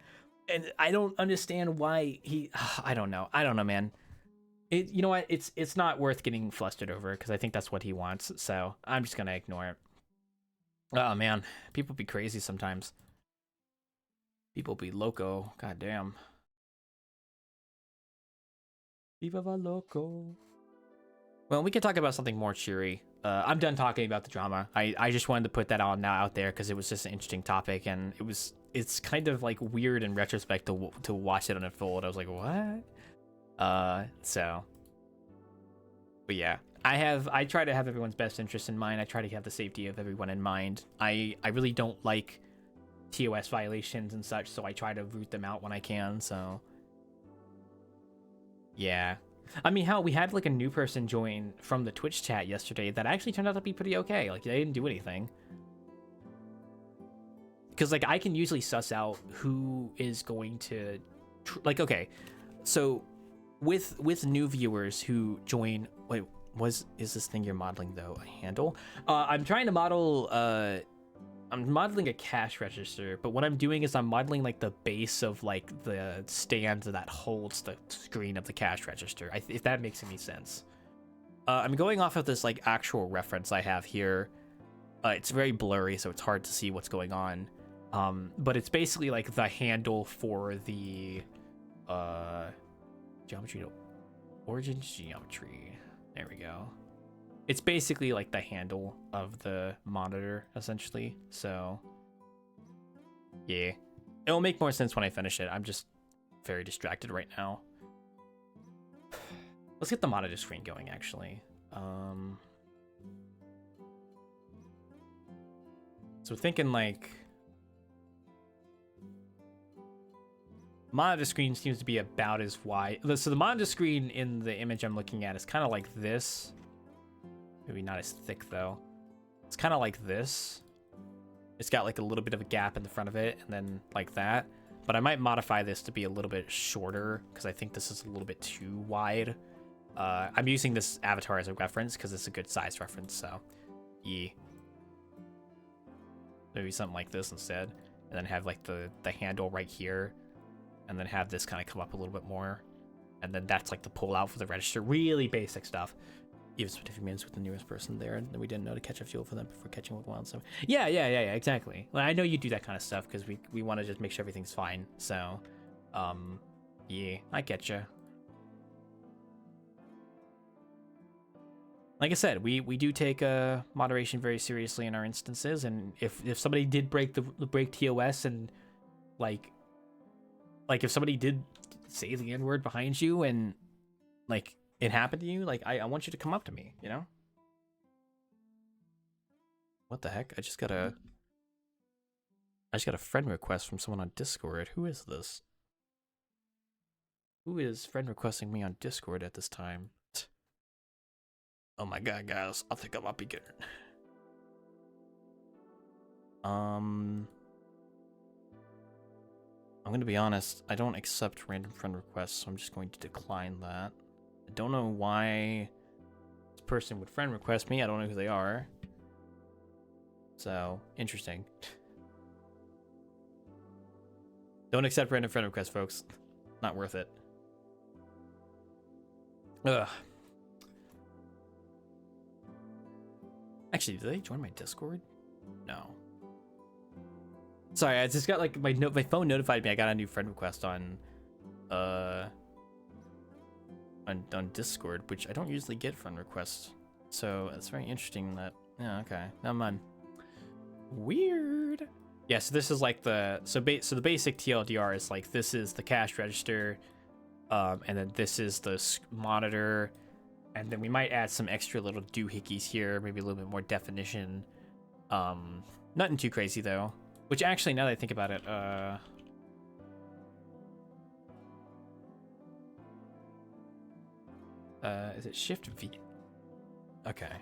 and I don't understand why he. I don't know, man. You know what? It's not worth getting flustered over because I think that's what he wants. So I'm just gonna ignore it. Oh man, people be crazy sometimes. People be loco. God damn. Viva va loco. Well, we can talk about something more cheery. I'm done talking about the drama. I just wanted to put that on now out there because it was just an interesting topic, and it's kind of like weird in retrospect to watch it unfold. I was like, what? But yeah. I try to have everyone's best interest in mind. I try to have the safety of everyone in mind. I really don't like TOS violations and such, so I try to root them out when I can, so yeah. I mean, hell, we had like a new person join from the Twitch chat yesterday that actually turned out to be pretty okay. Like, they didn't do anything. because like I can usually suss out who is going to like, okay, so with new viewers who join, wait, is this thing you're modeling though a handle? I'm trying to model I'm modeling a cash register, but what I'm doing is I'm modeling like the base of like the stand that holds the screen of the cash register, if that makes any sense. I'm going off of this like actual reference I have here. It's very blurry, so it's hard to see what's going on. But it's basically like the handle for the geometry to origin geometry. There we go. It's basically like the handle of the monitor, essentially. So, yeah. It'll make more sense when I finish it. I'm just very distracted right now. Let's get the monitor screen going, actually. So thinking like... monitor screen seems to be about as wide. So the monitor screen in the image I'm looking at is kind of like this. Maybe not as thick though. It's kind of like this. It's got like a little bit of a gap in the front of it and then like that. But I might modify this to be a little bit shorter because I think this is a little bit too wide. I'm using this avatar as a reference because it's a good size reference, so yeah. Maybe something like this instead. And then have like the handle right here. And then have this kind of come up a little bit more. And then that's like the pull out for the register. Really basic stuff. Even spent a few minutes with the newest person there, and we didn't know to catch a fuel for them before catching with wild stuff. Yeah, exactly. Well, I know you do that kind of stuff because we want to just make sure everything's fine. So, yeah, I get you. Like I said, we do take moderation very seriously in our instances, and if somebody did break TOS and like if somebody did say the N-word behind you and like it happened to you, like I want you to come up to me, you know? What the heck? I just got a friend request from someone on Discord. Who is this? Who is friend requesting me on Discord at this time? Oh my god, guys, I think I'm a beginner. I'm gonna be honest, I don't accept random friend requests, so I'm just going to decline that. I don't know why this person would friend request me. I don't know who they are. So, interesting. Don't accept random friend requests, folks. Not worth it. Ugh. Actually, did they join my Discord? No. Sorry, I just got like my phone notified me I got a new friend request on Discord, which I don't usually get friend requests. So it's very interesting that, yeah, okay, never mind. Weird. Yeah, so this is like the the basic TLDR is like this is the cash register, and then this is the monitor, and then we might add some extra little doohickeys here, maybe a little bit more definition. Nothing too crazy though. Which actually, now that I think about it, is it Shift V? Okay.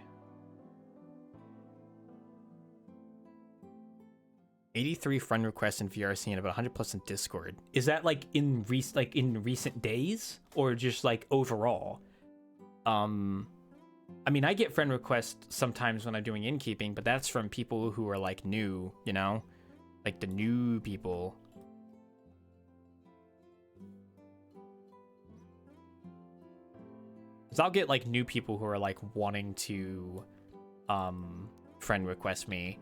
83 friend requests in VRC and about 100 plus in Discord. Is that like in recent days or just like overall? I mean, I get friend requests sometimes when I'm doing innkeeping, but that's from people who are like new, you know, like the new people. Because I'll get like new people who are like wanting to friend request me.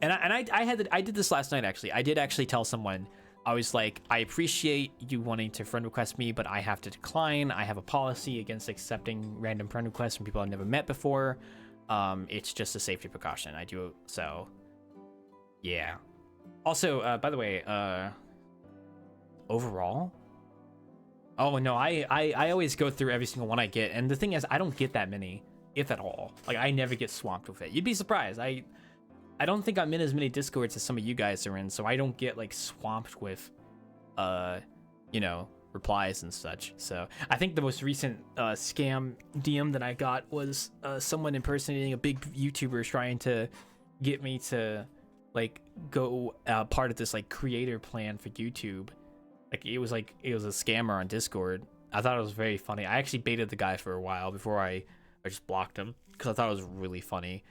And I did this last night, actually. I did actually tell someone, I was like, I appreciate you wanting to friend request me, but I have to decline. I have a policy against accepting random friend requests from people I've never met before. It's just a safety precaution. I do, so yeah. Also, by the way, overall, oh no, I always go through every single one I get, and the thing is, I don't get that many, if at all. Like, I never get swamped with it. You'd be surprised. I don't think I'm in as many Discords as some of you guys are in, so I don't get like swamped with, you know, replies and such. So I think the most recent scam DM that I got was someone impersonating a big YouTuber trying to get me to like go part of this like creator plan for YouTube. Like it was a scammer on Discord. I thought it was very funny. I actually baited the guy for a while before I just blocked him because I thought it was really funny.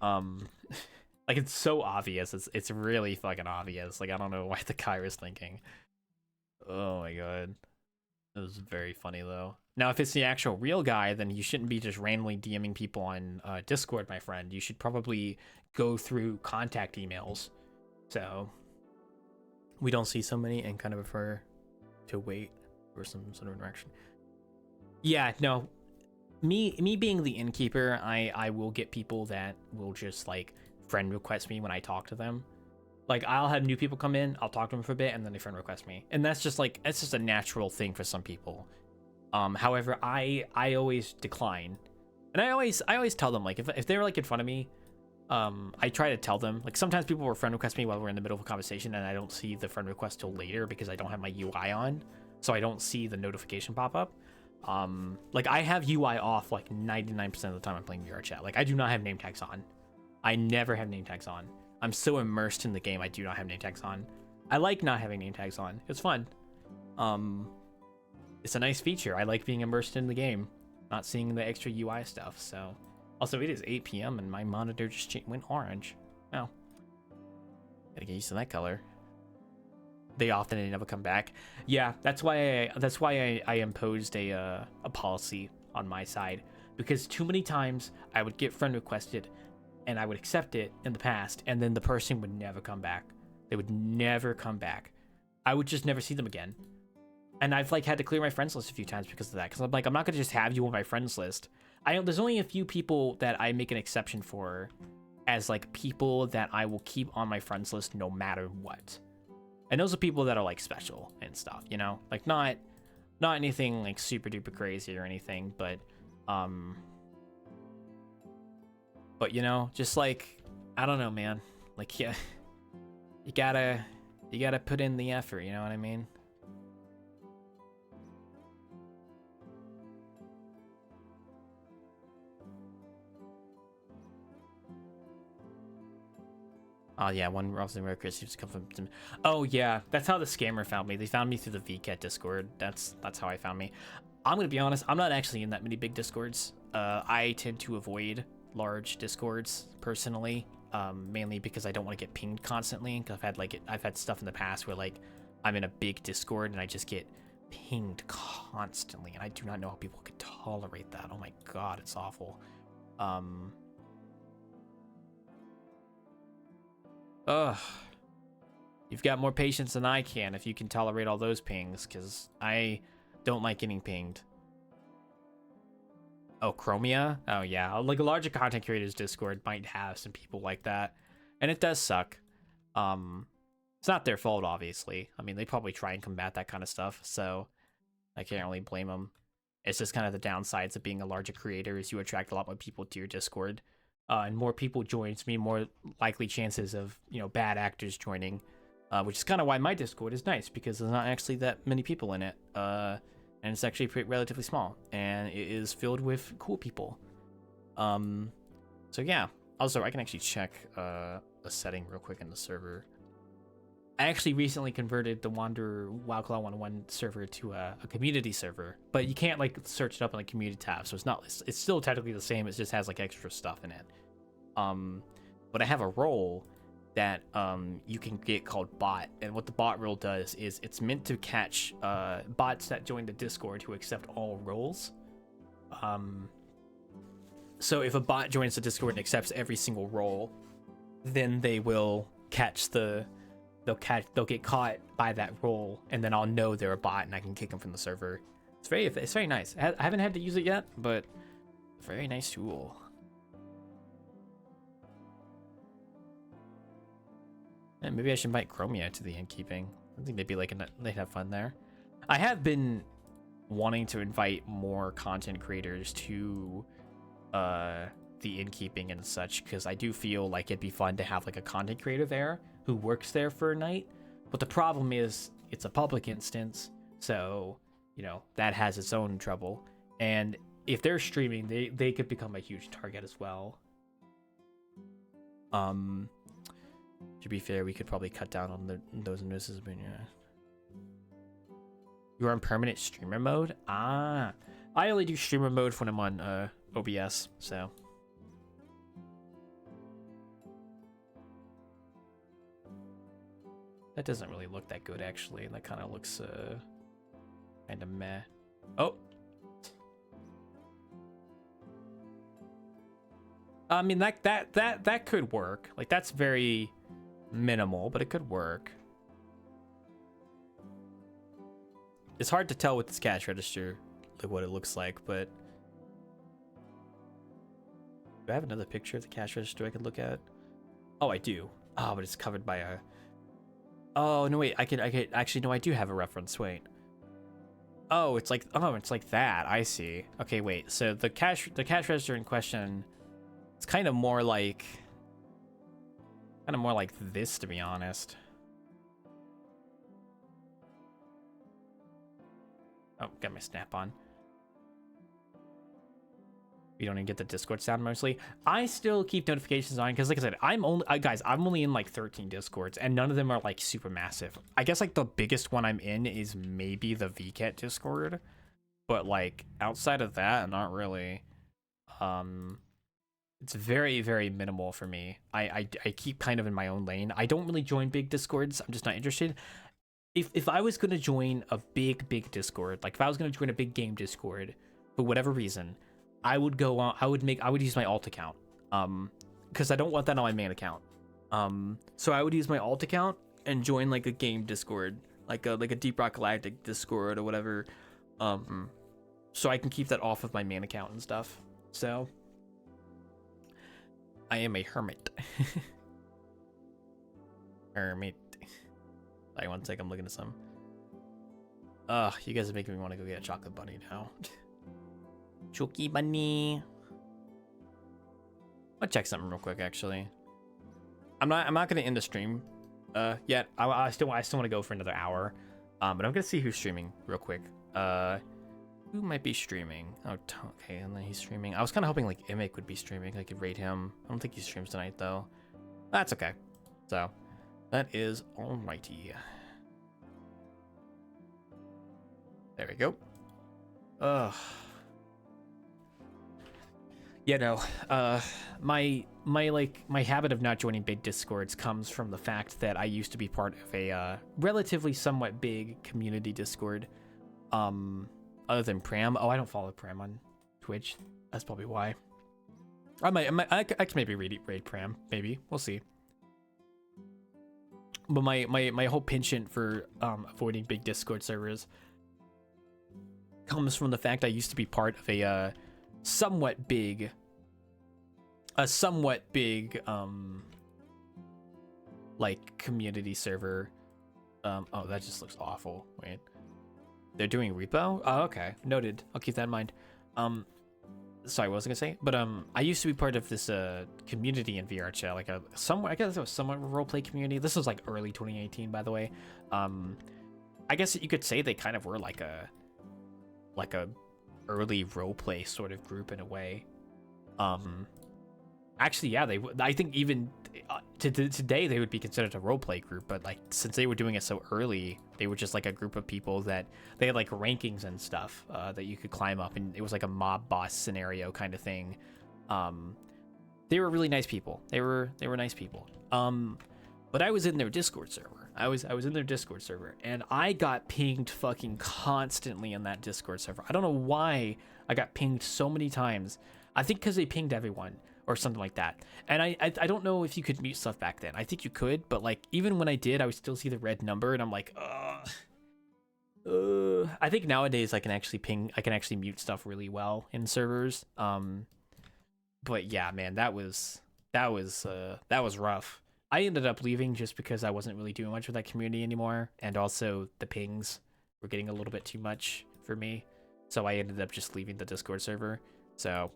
Like it's so obvious. It's really fucking obvious. Like I don't know what the guy was thinking. Oh my god. It was very funny though. Now if it's the actual real guy, then you shouldn't be just randomly DMing people on Discord, my friend. You should probably go through contact emails. So we don't see so many and kind of prefer to wait for some sort of interaction. Yeah, no. Me being the innkeeper, I will get people that will just like friend request me when I talk to them. Like I'll have new people come in, I'll talk to them for a bit, and then they friend request me. And that's just a natural thing for some people. However, I always decline. And I always tell them, like, if they're like in front of me, I try to tell them, like sometimes people will friend request me while we're in the middle of a conversation and I don't see the friend request till later because I don't have my UI on. So I don't see the notification pop up. Like I have UI off like 99% of the time I'm playing VR chat. Like I do not have name tags on. I never have name tags on. I'm so immersed in the game I do not have name tags on. I like not having name tags on. It's fun. It's a nice feature. I like being immersed in the game, not seeing the extra UI stuff. So also it is 8 p.m. and my monitor just went orange. Oh. Gotta get used to that color. They often never come back. Yeah, that's why I imposed a policy on my side, because too many times I would get friend requested and I would accept it in the past and then the person would never come back. They would never come back. I would just never see them again. And I've like had to clear my friends list a few times because of that, because I'm like, I'm not gonna just have you on my friends list. There's only a few people that I make an exception for as like people that I will keep on my friends list no matter what. And those are people that are like special and stuff, you know, like not anything like super duper crazy or anything, but you know, just like, I don't know, man, like, yeah, you gotta put in the effort, you know what I mean? Oh yeah, one obviously rare Chris used to come from. Oh yeah, that's how the scammer found me. They found me through the VCAT Discord. That's how I found me. I'm gonna be honest, I'm not actually in that many big Discords. I tend to avoid large Discords personally, mainly because I don't want to get pinged constantly. Cause I've had stuff in the past where like I'm in a big Discord and I just get pinged constantly, and I do not know how people could tolerate that. Oh my god, it's awful. Ugh. You've got more patience than I can if you can tolerate all those pings, because I don't like getting pinged. Oh, Chromia? Oh, yeah. Like, a larger content creators Discord might have some people like that, and it does suck. It's not their fault, obviously. I mean, they probably try and combat that kind of stuff, so I can't really blame them. It's just kind of the downsides of being a larger creator is you attract a lot more people to your Discord. And more people joins me, more likely chances of, you know, bad actors joining, which is kind of why my Discord is nice, because there's not actually that many people in it, and it's actually relatively small, and it is filled with cool people. So yeah. Also, I can actually check a setting real quick in the server. I actually recently converted the Wanderer WoWclaw 101 server to a community server, but you can't like search it up in the community tab, so it's still technically the same. It just has like extra stuff in it. But I have a role that you can get called bot, and what the bot role does is it's meant to catch bots that join the Discord who accept all roles. So if a bot joins the Discord and accepts every single role, then they will catch they'll get caught by that role, and then I'll know they're a bot and I can kick them from the server. It's very nice. I haven't had to use it yet, but very nice tool. And maybe I should invite Chromia to the innkeeping. I think they'd have fun there. I have been wanting to invite more content creators to the innkeeping and such, because I do feel like it'd be fun to have like a content creator there who works there for a night. But the problem is it's a public instance, so you know that has its own trouble, and if they're streaming, they could become a huge target as well. To be fair, we could probably cut down on those misses, but yeah. You're on permanent streamer mode? Ah, I only do streamer mode when I'm on OBS, so. That doesn't really look that good, actually. That kind of looks kind of meh. Oh. I mean, that could work. Like, that's very minimal, but it could work. It's hard to tell with this cash register, like what it looks like, but do I have another picture of the cash register I could look at? Oh, I do. Oh, but it's covered by a. Oh no, wait. I could actually no. I do have a reference. Wait. Oh, it's like that. I see. Okay, wait. So the cash register in question, it's kind of more like this, to be honest. Oh, got my snap on. You don't even get the Discord sound mostly. I still keep notifications on because, like I said, I'm only in like 13 Discords, and none of them are like super massive. I guess like the biggest one I'm in is maybe the VCAT Discord, but like outside of that, not really. It's very, very minimal for me. I keep kind of in my own lane. I don't really join big Discords. I'm just not interested. If I was gonna join a big Discord, like if I was gonna join a big game Discord, for whatever reason, I would go on. I would use my alt account, because I don't want that on my main account. So I would use my alt account and join like a game Discord, like a Deep Rock Galactic Discord or whatever, so I can keep that off of my main account and stuff. So I am a hermit. Hermit. Like, one sec, I'm looking at some. You guys are making me want to go get a chocolate bunny now. Choky bunny. I'll check something real quick, actually. I'm not gonna end the stream yet. I still want to go for another hour. But I'm gonna see who's streaming real quick. Who might be streaming? Oh, okay, and then he's streaming. I was kind of hoping like Imic would be streaming. I could raid him. I don't think he streams tonight though. That's okay. So that is alrighty. There we go. Yeah, no. My habit of not joining big Discords comes from the fact that I used to be part of a relatively somewhat big community Discord. Other than Pram. Oh, I don't follow Pram on Twitch. That's probably why. I could maybe raid Pram. Maybe. We'll see. But my whole penchant for avoiding big Discord servers comes from the fact I used to be part of a somewhat big like community server. Oh, that just looks awful. Wait. They're doing repo? Oh, okay. Noted. I'll keep that in mind. Sorry, what was I gonna say? But I used to be part of this community in VR chat, like I guess it was somewhat of a roleplay community. This was like early 2018, by the way. I guess you could say they kind of were like a early roleplay sort of group in a way. Actually, yeah, I think even today they would be considered a roleplay group, but like since they were doing it so early, they were just like a group of people that they had like rankings and stuff that you could climb up, and it was like a mob boss scenario kind of thing. They were really nice people. They were nice people. But I was in their Discord server. I was in their Discord server, and I got pinged fucking constantly in that Discord server. I don't know why I got pinged so many times. I think because they pinged everyone or something like that. And I don't know if you could mute stuff back then. I think you could, but like even when I did, I would still see the red number, and I'm like, I think nowadays I can actually mute stuff really well in servers. But yeah, man, that was rough. I ended up leaving just because I wasn't really doing much with that community anymore, and also the pings were getting a little bit too much for me. So I ended up just leaving the Discord server. So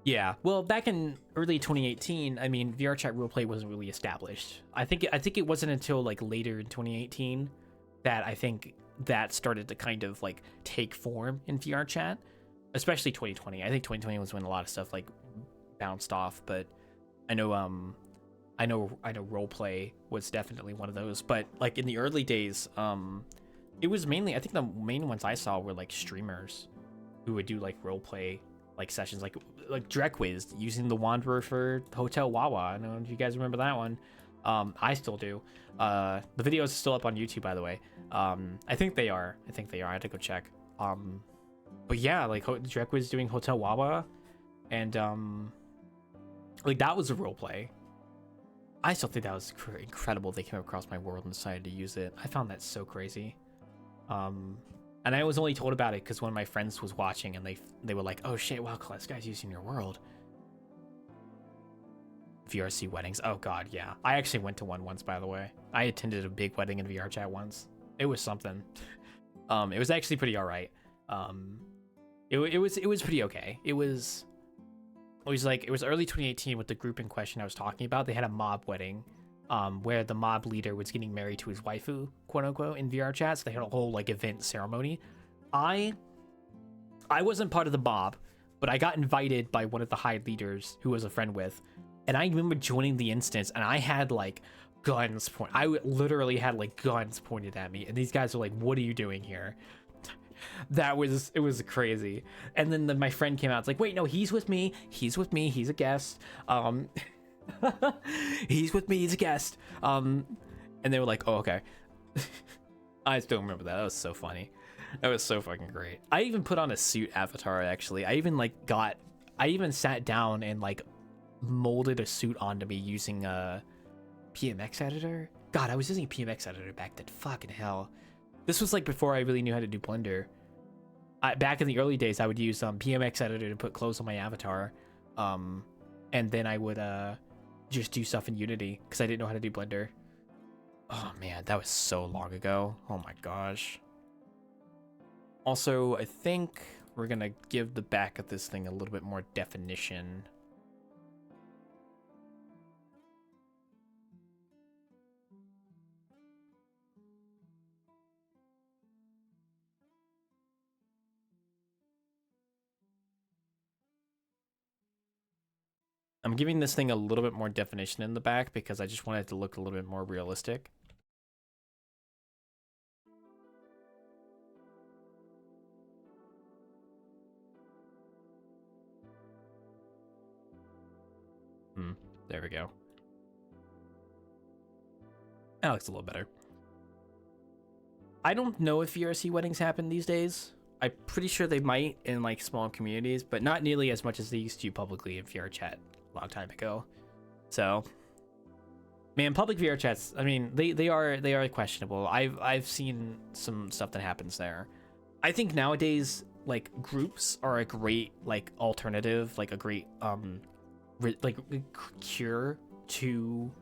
yeah, well, back in early 2018, I mean, VR chat roleplay wasn't really established. I think it wasn't until like later in 2018 that I think that started to kind of like take form in VR chat, especially 2020. I think 2020 was when a lot of stuff like bounced off, but I know I know roleplay was definitely one of those. But like in the early days, it was mainly, I think the main ones I saw were like streamers who would do like roleplay like sessions, like Drekwiz using the Wanderer for Hotel Wawa. I don't know if you guys remember that one. I still do. The video is still up on YouTube, by the way. I think they are. I had to go check. But yeah, like Drekwiz doing Hotel Wawa, and like that was a roleplay. I still think that was incredible. They came across my world and decided to use it. I found that so crazy. And I was only told about it because one of my friends was watching, and they were like, "Oh shit, wow, this guy's using your world." VRC weddings. Oh god, yeah. I actually went to one once, by the way. I attended a big wedding in VR chat once. It was something. It was actually pretty alright. It was pretty okay. It was early 2018 with the group in question I was talking about. They had a mob wedding, where the mob leader was getting married to his waifu, quote unquote, in VR chat. So they had a whole like event ceremony. I wasn't part of the mob, but I got invited by one of the high leaders who was a friend with, and I remember joining the instance, and I had like guns I literally had like guns pointed at me, and these guys were like, "What are you doing here?" It was crazy. And then my friend came out. It's like, wait, no, he's with me. He's a guest. He's with me. He's a guest. And they were like, oh, okay. I still remember that. That was so funny. That was so fucking great. I even put on a suit avatar, actually. I even sat down and like molded a suit onto me using a PMX editor. God, I was using a PMX editor back then. Fucking hell. This was like before I really knew how to do Blender. Back in the early days, I would use PMX editor to put clothes on my avatar, and then I would just do stuff in Unity because I didn't know how to do Blender. Oh man, that was so long ago. Oh my gosh. Also, I think we're gonna give the back of this thing a little bit more definition. I'm giving this thing a little bit more definition in the back because I just want it to look a little bit more realistic. There we go. That looks a little better. I don't know if VRC weddings happen these days. I'm pretty sure they might in like small communities, but not nearly as much as they used to publicly in VR chat a long time ago. So, man, public VR chats, I mean, they are questionable. I've seen some stuff that happens there. I think nowadays like groups are a great like alternative, like a great like cure to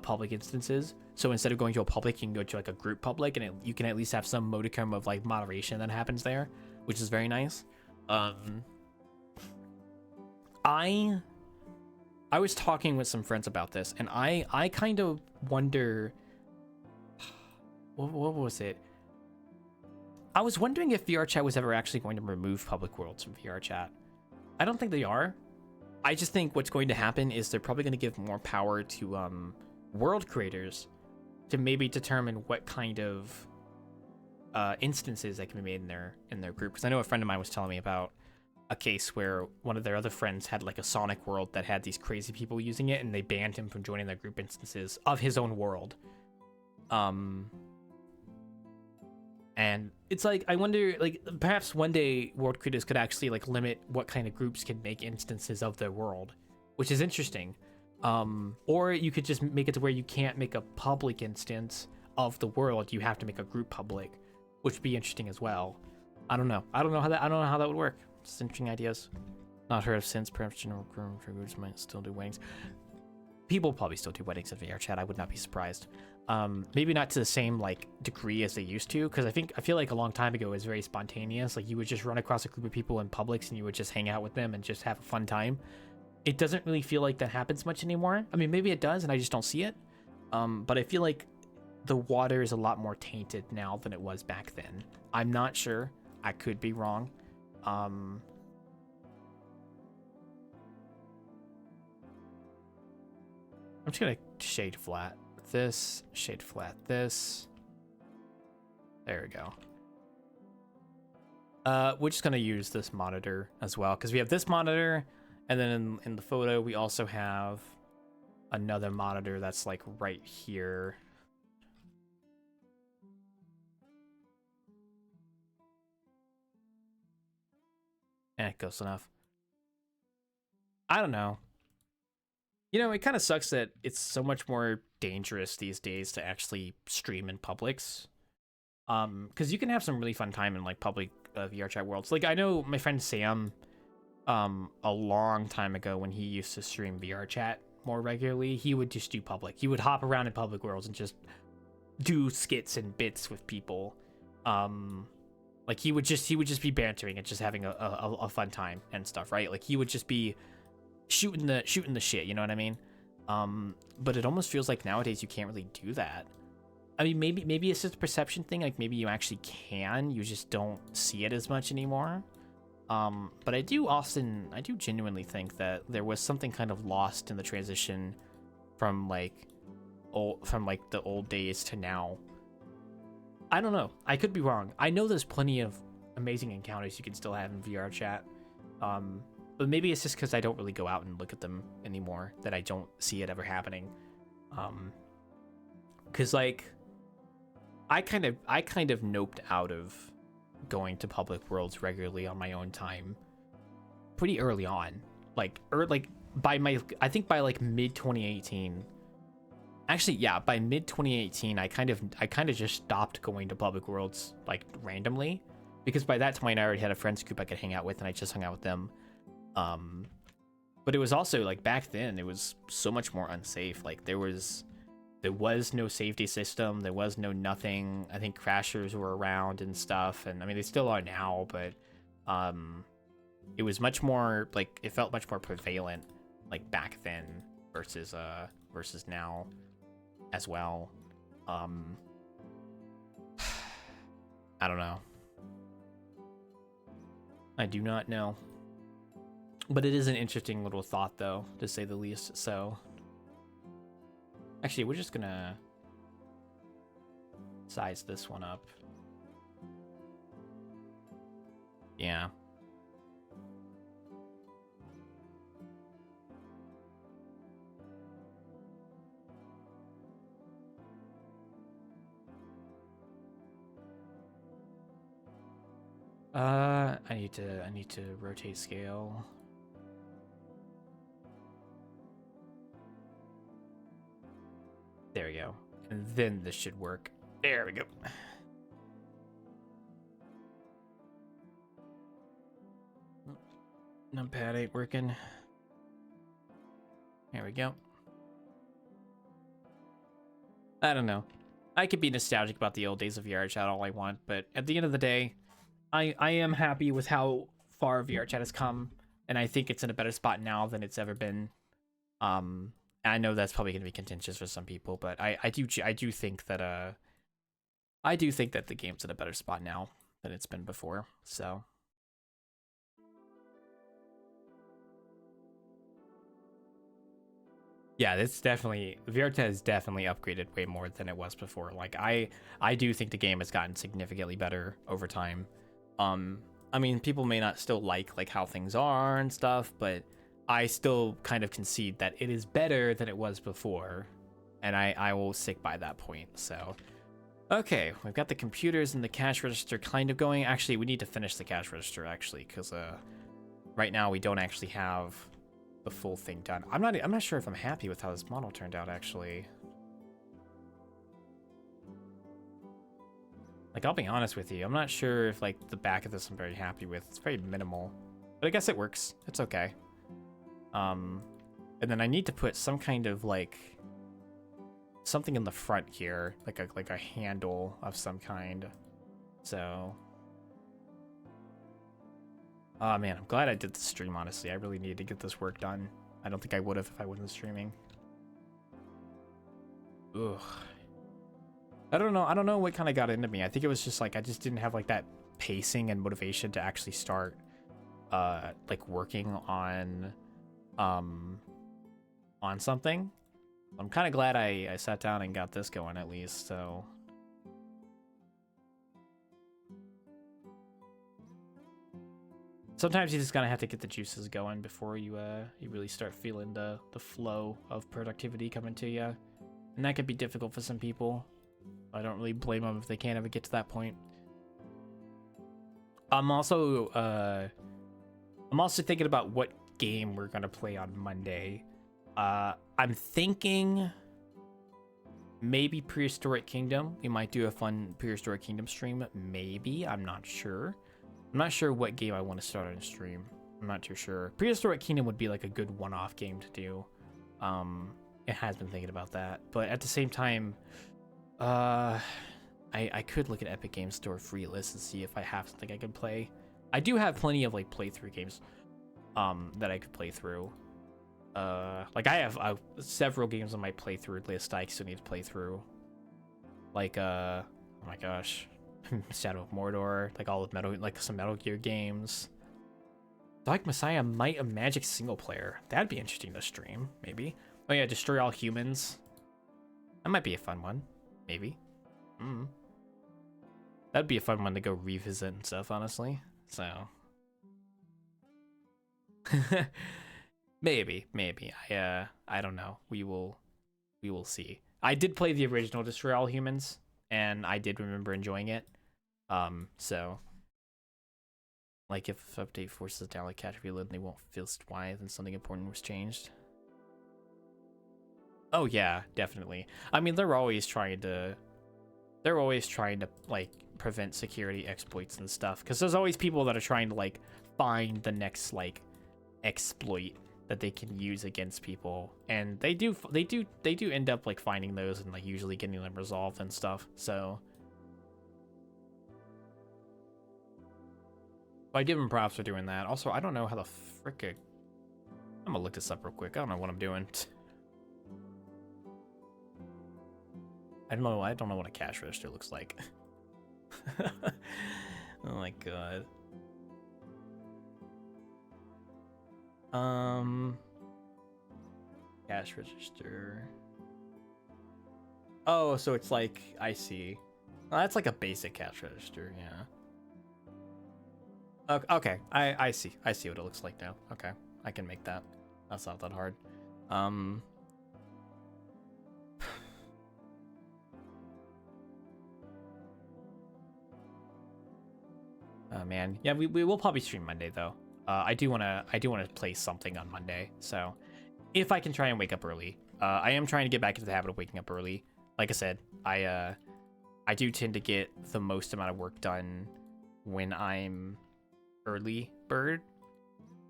public instances. So instead of going to a public, you can go to like a group public, and you can at least have some modicum of like moderation that happens there, which is very nice. I was talking with some friends about this, and I kind of wonder, what was it? I was wondering if VR chat was ever actually going to remove public worlds from VR chat. I don't think they are. I just think what's going to happen is they're probably going to give more power to world creators to maybe determine what kind of instances that can be made in their group. Because I know a friend of mine was telling me about a case where one of their other friends had like a Sonic world that had these crazy people using it, and they banned him from joining their group instances of his own world. And it's like, I wonder, like, perhaps one day world creators could actually like limit what kind of groups can make instances of their world, which is interesting. Or you could just make it to where you can't make a public instance of the world. You have to make a group public, which would be interesting as well. I don't know how that would work. Just interesting ideas. Not heard of since. Perhaps general groups might still do weddings. People probably still do weddings in VR chat. I would not be surprised. Maybe not to the same like degree as they used to, because I feel like a long time ago it was very spontaneous. Like you would just run across a group of people in Publix and you would just hang out with them and just have a fun time. It doesn't really feel like that happens much anymore. I mean, maybe it does and I just don't see it. But I feel like the water is a lot more tainted now than it was back then. I'm not sure. I could be wrong. I'm just gonna shade flat this, shade flat this. There we go. We're just gonna use this monitor as well because we have this monitor, and then in the photo we also have another monitor that's like right here. Close enough. I don't know. You know, it kind of sucks that it's so much more dangerous these days to actually stream in Publix. Because you can have some really fun time in like public VR chat worlds. Like I know my friend Sam, a long time ago when he used to stream VR chat more regularly, he would just do public. He would hop around in public worlds and just do skits and bits with people. Like he would just be bantering and just having a fun time and stuff, right? Like he would just be shooting the shit, you know what I mean? But it almost feels like nowadays you can't really do that. I mean, maybe it's just a perception thing. Like maybe you actually can, you just don't see it as much anymore. But I do genuinely think that there was something kind of lost in the transition from like the old days to now. I don't know. I could be wrong. I know there's plenty of amazing encounters you can still have in VR chat. But maybe it's just because I don't really go out and look at them anymore that I don't see it ever happening. Because like I kind of noped out of going to public worlds regularly on my own time pretty early on. I think by like mid 2018. Actually, yeah, by mid 2018, I kind of just stopped going to public worlds like randomly, because by that point I already had a friends group I could hang out with, and I just hung out with them. But it was also like back then it was so much more unsafe. Like there was no safety system, there was no nothing. I think crashers were around and stuff, and I mean they still are now, but it was much more like, it felt much more prevalent like back then versus now as well. I don't know. I do not know. But it is an interesting little thought though, to say the least. So actually we're just gonna size this one up. Yeah. I need to rotate scale. There we go. And then this should work. There we go. Numpad ain't working. There we go. I don't know. I could be nostalgic about the old days of VR chat all I want, but at the end of the day, I am happy with how far VR chat has come, and I think it's in a better spot now than it's ever been. I know that's probably going to be contentious for some people, but I do think that the game's in a better spot now than it's been before. So yeah, it's definitely, VR chat has definitely upgraded way more than it was before. Like I do think the game has gotten significantly better over time. I mean, people may not still like how things are and stuff, but I still kind of concede that it is better than it was before, and I will stick by that point. So, okay, we've got the computers and the cash register kind of going. Actually, we need to finish the cash register actually, because right now we don't actually have the full thing done. I'm not sure if I'm happy with how this model turned out actually. Like, I'll be honest with you, I'm not sure if like the back of this I'm very happy with. It's very minimal, but I guess it works. It's okay. And then I need to put some kind of like something in the front here, like a handle of some kind. So, oh man, I'm glad I did the stream. Honestly, I really needed to get this work done. I don't think I would have if I wasn't streaming. Ugh. I don't know what kind of got into me. I think it was just like I just didn't have like that pacing and motivation to actually start like working on something. I'm kind of glad I sat down and got this going at least, so. Sometimes you just gotta have to get the juices going before you really start feeling the flow of productivity coming to you, and that could be difficult for some people. I don't really blame them if they can't ever get to that point. I'm also thinking about what game we're gonna play on Monday. I'm thinking maybe Prehistoric Kingdom. We might do a fun Prehistoric Kingdom stream. Maybe, I'm not sure. I'm not sure what game I want to start on stream. I'm not too sure. Prehistoric Kingdom would be like a good one-off game to do. It has been thinking about that, but at the same time, I could look at Epic Games Store free list and see if I have something I can play. I do have plenty of like playthrough games, that I could play through. Like I have several games on my playthrough list I still need to play through. Like oh my gosh. Shadow of Mordor, like all of some Metal Gear games. Dark Messiah Might of Magic single player. That'd be interesting to stream, maybe. Oh yeah, Destroy All Humans. That might be a fun one, maybe. That'd be a fun one to go revisit and stuff, honestly. So maybe. I don't know. We will see. I did play the original Destroy All Humans, and I did remember enjoying it. So like if update forces down like catch reload and they won't feel why then something important was changed. Oh yeah, definitely. I mean, they're always trying to like prevent security exploits and stuff, because there's always people that are trying to like find the next like exploit that they can use against people, and they do end up like finding those and like usually getting them resolved and stuff. So I give them props for doing that. Also, I don't know how the frick I'm gonna look this up real quick. I don't know what I'm doing. I don't know what a cash register looks like. Oh my god. Cash register. Oh, so it's like, I see. Oh, that's like a basic cash register, yeah. Okay, I see what it looks like now. Okay, I can make that. That's not that hard. Oh man, yeah, we will probably stream Monday though. I do wanna play something on Monday, so if I can try and wake up early. I am trying to get back into the habit of waking up early. Like I said, I do tend to get the most amount of work done when I'm early bird.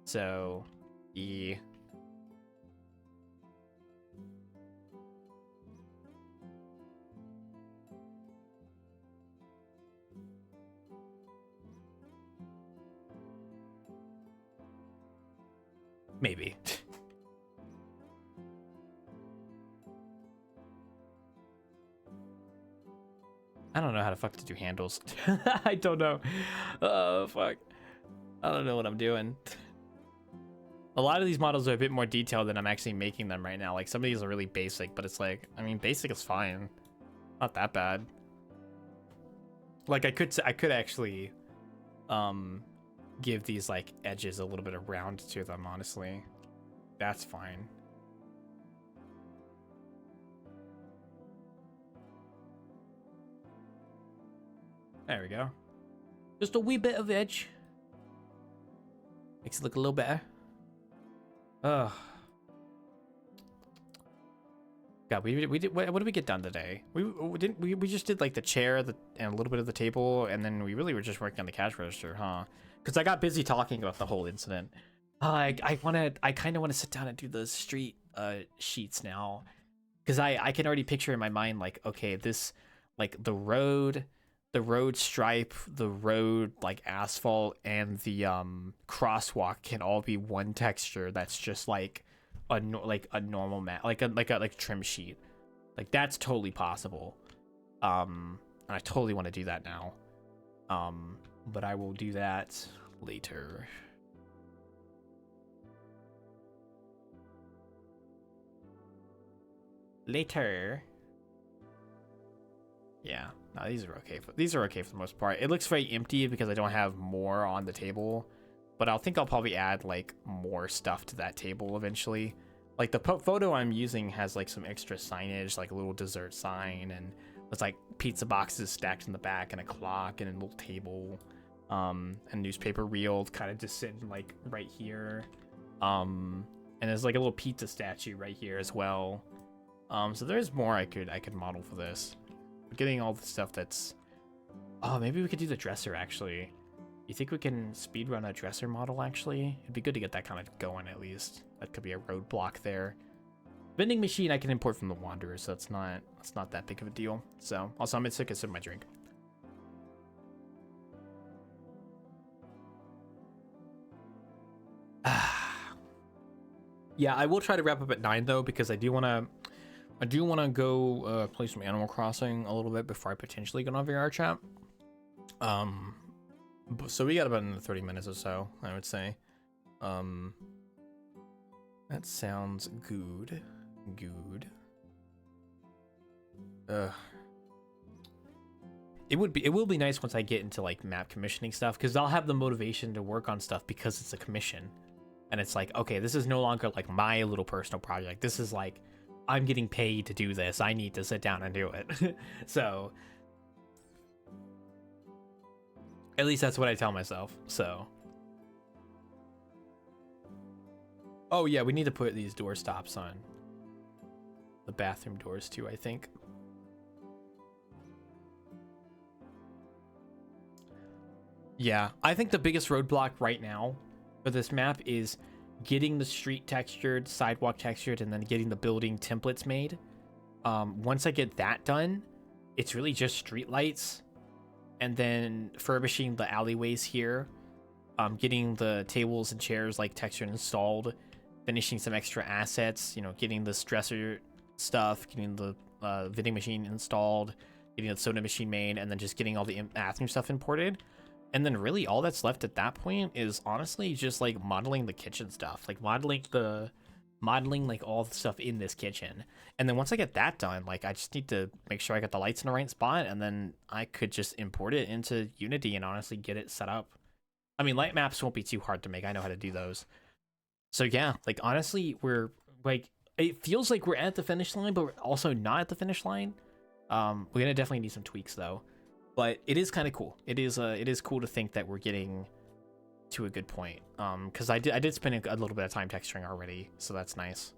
So yeah. Maybe. I don't know how to fuck to do handles. I don't know. Oh fuck. I don't know what I'm doing. A lot of these models are a bit more detailed than I'm actually making them right now. Like some of these are really basic, but it's like, I mean, basic is fine. Not that bad. Like I could actually give these like edges a little bit of round to them, honestly. That's fine. There we go. Just a wee bit of edge. Makes it look a little better. Ugh. God, we did. What did we get done today? We just did like the chair, and a little bit of the table, and then we really were just working on the cash register, huh? Because I got busy talking about the whole incident. I kind of want to sit down and do the street sheets now, because I can already picture in my mind like, okay, this like the road stripe, the road like asphalt, and the crosswalk can all be one texture that's just like a normal mat, like a trim sheet. Like that's totally possible. And I totally want to do that now. But I will do that later. later. Yeah, no, these are okay. These are okay for the most part. It looks very empty because I don't have more on the table, but I think I'll probably add like more stuff to that table eventually. Like the photo I'm using has like some extra signage, like a little dessert sign, and it's like pizza boxes stacked in the back, and a clock, and a little table, and newspaper reel kind of just sitting like right here, and there's like a little pizza statue right here as well. So there's more I could model for this. We're getting all the stuff that's. Oh, maybe we could do the dresser actually. You think we can speedrun a dresser model actually? It'd be good to get that kind of going at least. That could be a roadblock there. Vending machine I can import from the Wanderer, so it's not that big of a deal. So also I'm gonna take a sip of my drink. Yeah, I will try to wrap up at 9 though, because I do wanna go play some Animal Crossing a little bit before I potentially get on VR chat. So we got about another 30 minutes or so, I would say. That sounds good. Good. It will be nice once I get into like map commissioning stuff, because I'll have the motivation to work on stuff because it's a commission. And it's like, okay, this is no longer like my little personal project. This is like, I'm getting paid to do this. I need to sit down and do it. So at least that's what I tell myself. So. Oh yeah, we need to put these door stops on the bathroom doors too, I think. Yeah, I think the biggest roadblock right now for this map is getting the street textured, sidewalk textured, and then getting the building templates made. Once I get that done, it's really just street lights, and then furbishing the alleyways here, getting the tables and chairs like textured and installed, finishing some extra assets, you know, getting the dresser stuff, getting the vending machine installed, getting the soda machine made, and then just getting all the bathroom stuff imported. And then really all that's left at that point is honestly just like modeling the kitchen stuff, like modeling like all the stuff in this kitchen. And then once I get that done, like I just need to make sure I got the lights in the right spot, and then I could just import it into Unity and honestly get it set up. I mean, light maps won't be too hard to make. I know how to do those. So yeah, like honestly, we're like, it feels like we're at the finish line, but we're also not at the finish line. We're gonna definitely need some tweaks though. But it is kind of cool. It is cool to think that we're getting to a good point. Because I did spend a little bit of time texturing already, so that's nice.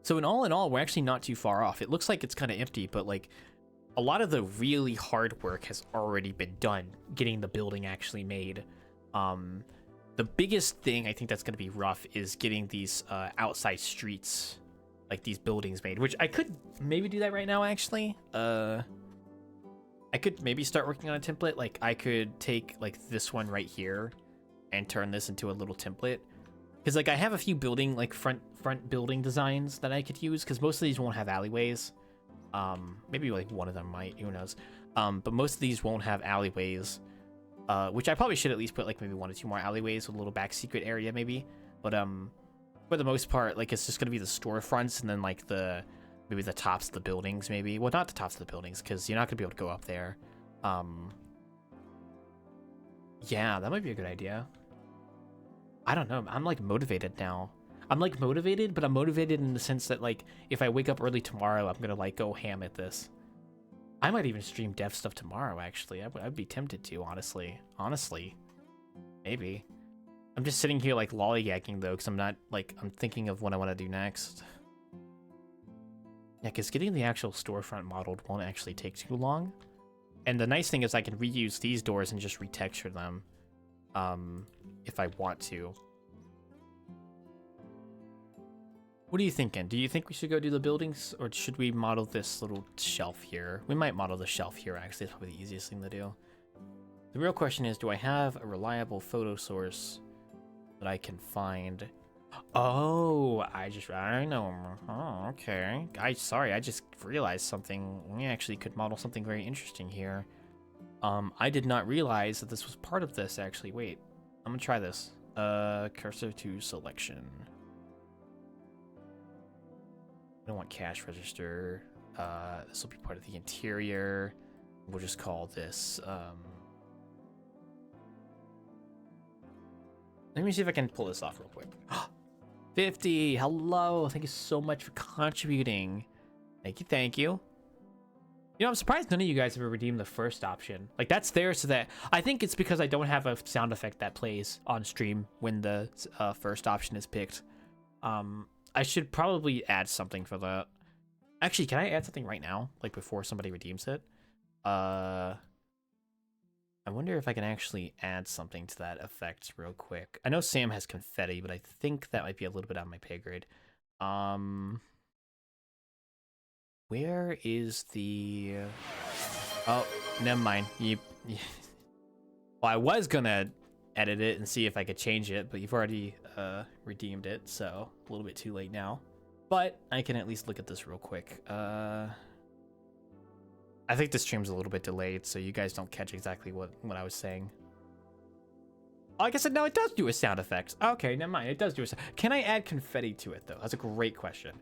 So in all, we're actually not too far off. It looks like it's kind of empty, but like a lot of the really hard work has already been done, getting the building actually made. The biggest thing I think that's going to be rough is getting these outside streets, like these buildings made, which I could maybe do that right now actually. I could maybe start working on a template. Like I could take like this one right here and turn this into a little template, because like I have a few building like front building designs that I could use, because most of these won't have alleyways. Maybe like one of them might, who knows. But most of these won't have alleyways, which I probably should at least put like maybe 1 or 2 more alleyways with a little back secret area maybe. But for the most part, like it's just gonna be the storefronts, and then like maybe the tops of the buildings, maybe. Well, not the tops of the buildings, because you're not going to be able to go up there. Yeah, that might be a good idea. I don't know. I'm, like, motivated now. I'm, like, motivated, but I'm motivated in the sense that, like, if I wake up early tomorrow, I'm going to, like, go ham at this. I might even stream dev stuff tomorrow, actually. I'd be tempted to, honestly. Honestly. Maybe. I'm just sitting here, like, lollygagging, though, because I'm not, like, I'm thinking of what I want to do next. Yeah, because getting the actual storefront modeled won't actually take too long. And the nice thing is I can reuse these doors and just retexture them if I want to. What are you thinking? Do you think we should go do the buildings, or should we model this little shelf here? We might model the shelf here, actually. It's probably the easiest thing to do. The real question is, do I have a reliable photo source that I can find? Oh, I know. Oh, okay. Sorry, I just realized something. We actually could model something very interesting here. I did not realize that this was part of this, actually. Wait, I'm gonna try this. Cursor to selection. I don't want cash register. This will be part of the interior. We'll just call this. Let me see if I can pull this off real quick. 50. Hello. Thank you so much for contributing. Thank you. Thank you. You know, I'm surprised none of you guys ever redeemed the first option. Like, that's there so that... I think it's because I don't have a sound effect that plays on stream when the first option is picked. I should probably add something for that. Actually, can I add something right now? Like, before somebody redeems it? I wonder if I can actually add something to that effect real quick. I know Sam has confetti, but I think that might be a little bit out of my pay grade. Where is the... Oh, never mind. Well, I was gonna edit it and see if I could change it, but you've already redeemed it, so a little bit too late now. But I can at least look at this real quick. I think the stream's a little bit delayed, so you guys don't catch exactly what I was saying. Oh, I guess no, it does do a sound effect. Okay, never mind. It does do a sound. Can I add confetti to it, though? That's a great question.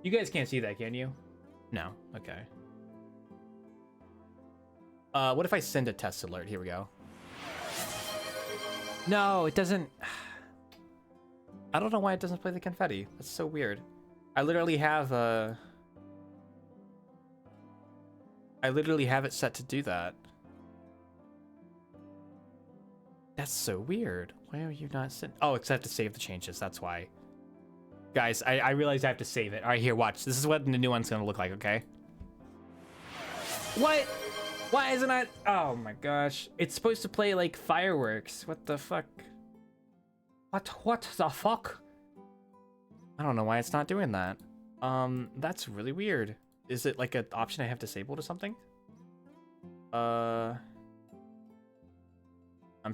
You guys can't see that, can you? No. Okay. What if I send a test alert? Here we go. No, it doesn't. I don't know why it doesn't play the confetti. That's so weird. I literally have it set to do that. That's so weird. Why are you not sent? Oh, it's I have to save the changes. That's why. Guys, I realize I have to save it. All right, here, watch. This is what the new one's gonna look like, okay? What? Why isn't it? Oh my gosh. It's supposed to play like fireworks. What the fuck? What the fuck? I don't know why it's not doing that. That's really weird. Is it like an option I have disabled or something? I'm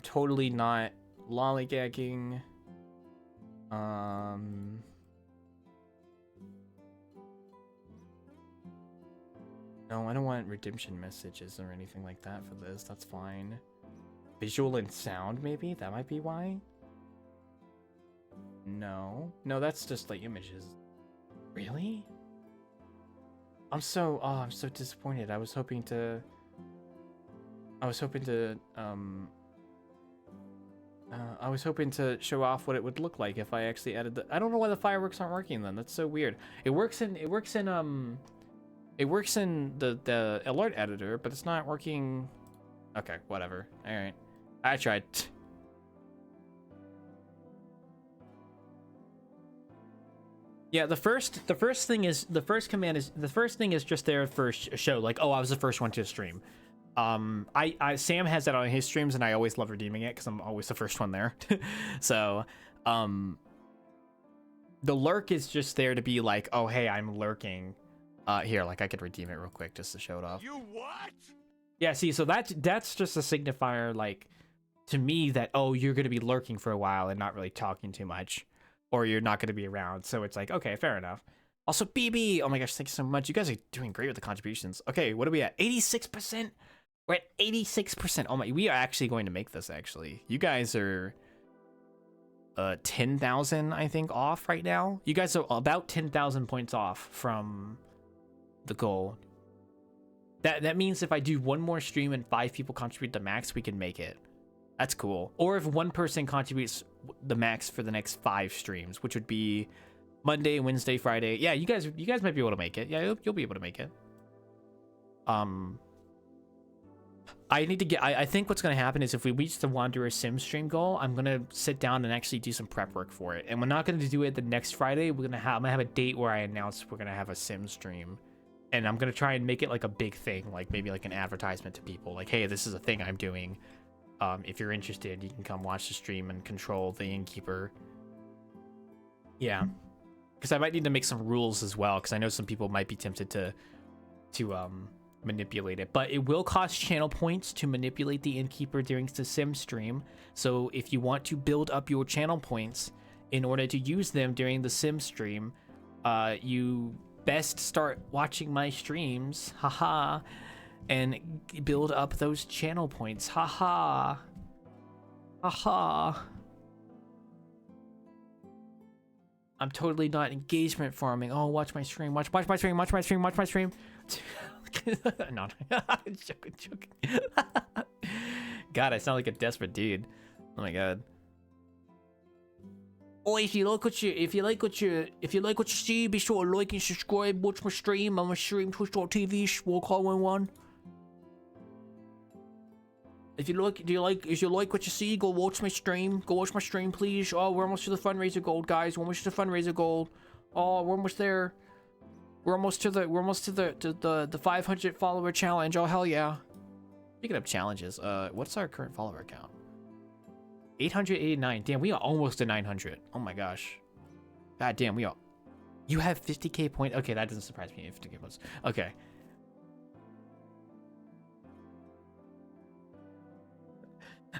totally not lollygagging. No, I don't want redemption messages or anything like that for this. That's fine. Visual and sound, maybe? That might be why? No. No, that's just like images. Really? I'm so disappointed. I was hoping to show off what it would look like if I actually added the... I don't know why the fireworks aren't working then. That's so weird. It works in the alert editor, but it's not working. Okay, whatever. All right, I tried. Yeah, the first thing is just there for show, like, oh, I was the first one to stream. Sam has that on his streams, and I always love redeeming it because I'm always the first one there. So, the lurk is just there to be like, oh, hey, I'm lurking. Here, like I could redeem it real quick just to show it off. You what? Yeah, see, so that's just a signifier, like, to me that, oh, you're gonna be lurking for a while and not really talking too much, or you're not gonna be around. So it's like, okay, fair enough. Also, BB, oh my gosh, thank you so much. You guys are doing great with the contributions. Okay, what are we at? 86%. We're at 86%. Oh my, we are actually going to make this. Actually, you guys are 10,000, I think, off right now. You guys are about 10,000 points off from the goal. That means if I do one more stream and 5 people contribute the max, we can make it. That's cool. Or if one person contributes the max for the next 5 streams, which would be Monday, Wednesday, Friday. Yeah, you guys might be able to make it. Yeah, you'll be able to make it. I need to get... I think what's going to happen is if we reach the Wanderer Sim stream goal, I'm going to sit down and actually do some prep work for it. And we're not going to do it the next Friday. I'm going to have a date where I announce we're going to have a Sim stream. And I'm going to try and make it like a big thing, like maybe like an advertisement to people. Like, hey, this is a thing I'm doing. If you're interested, you can come watch the stream and control the innkeeper. Yeah. Because I might need to make some rules as well, because I know some people might be tempted to manipulate it. But it will cost channel points to manipulate the innkeeper during the sim stream. So if you want to build up your channel points in order to use them during the sim stream, you best start watching my streams, haha, and build up those channel points, haha, haha. I'm totally not engagement farming. Oh, watch my stream, watch my stream, watch my stream, watch my stream. No, joking. God, I sound like a desperate dude. Oh my god. Oh, if you like what you see, be sure to like and subscribe. Watch my stream. I'm a stream twitch.tv/Workin11. If you like what you see, go watch my stream. Go watch my stream, please. Oh, we're almost to the fundraiser goal, guys. We're almost to the fundraiser goal. Oh, we're almost there. We're almost to the 500 follower challenge. Oh, hell yeah. Speaking of challenges, what's our current follower count? 889. Damn, we are almost to 900. Oh my gosh. God damn, we are. You have 50k point. Okay, that doesn't surprise me. 50k points. Okay.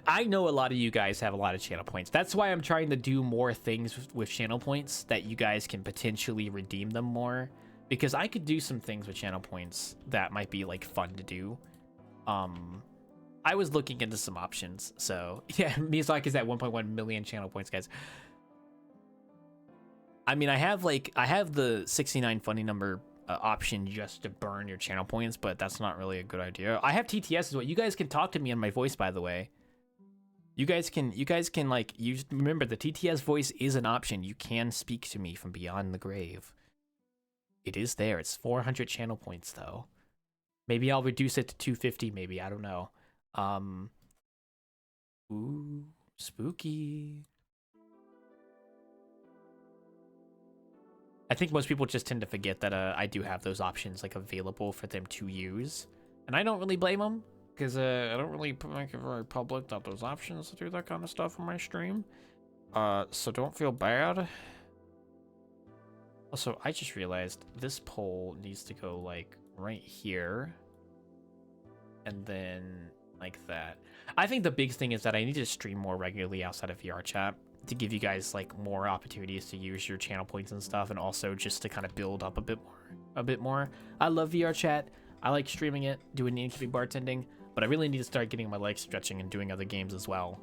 I know a lot of you guys have a lot of channel points. That's why I'm trying to do more things with channel points that you guys can potentially redeem them more. Because I could do some things with channel points that might be like fun to do. I was looking into some options. So yeah, Miyazaki's at 1.1 million channel points, guys. I mean, I have the 69 funny number option just to burn your channel points, but that's not really a good idea. I have TTS as well. You guys can talk to me on my voice, by the way. You guys can like use. Remember, the TTS voice is an option. You can speak to me from beyond the grave. It is there. It's 400 channel points though. Maybe I'll reduce it to 250. Maybe, I don't know. Ooh, spooky. I think most people just tend to forget that I do have those options like available for them to use, and I don't really blame them because I don't really make it very public that those options to do that kind of stuff on my stream. So don't feel bad. Also, I just realized this poll needs to go like right here, and then like that. I think the big thing is that I need to stream more regularly outside of VR chat to give you guys like more opportunities to use your channel points and stuff, and also just to kind of build up a bit more. I love VR chat. I like streaming it, doing NHB bartending, but I really need to start getting my legs stretching and doing other games as well.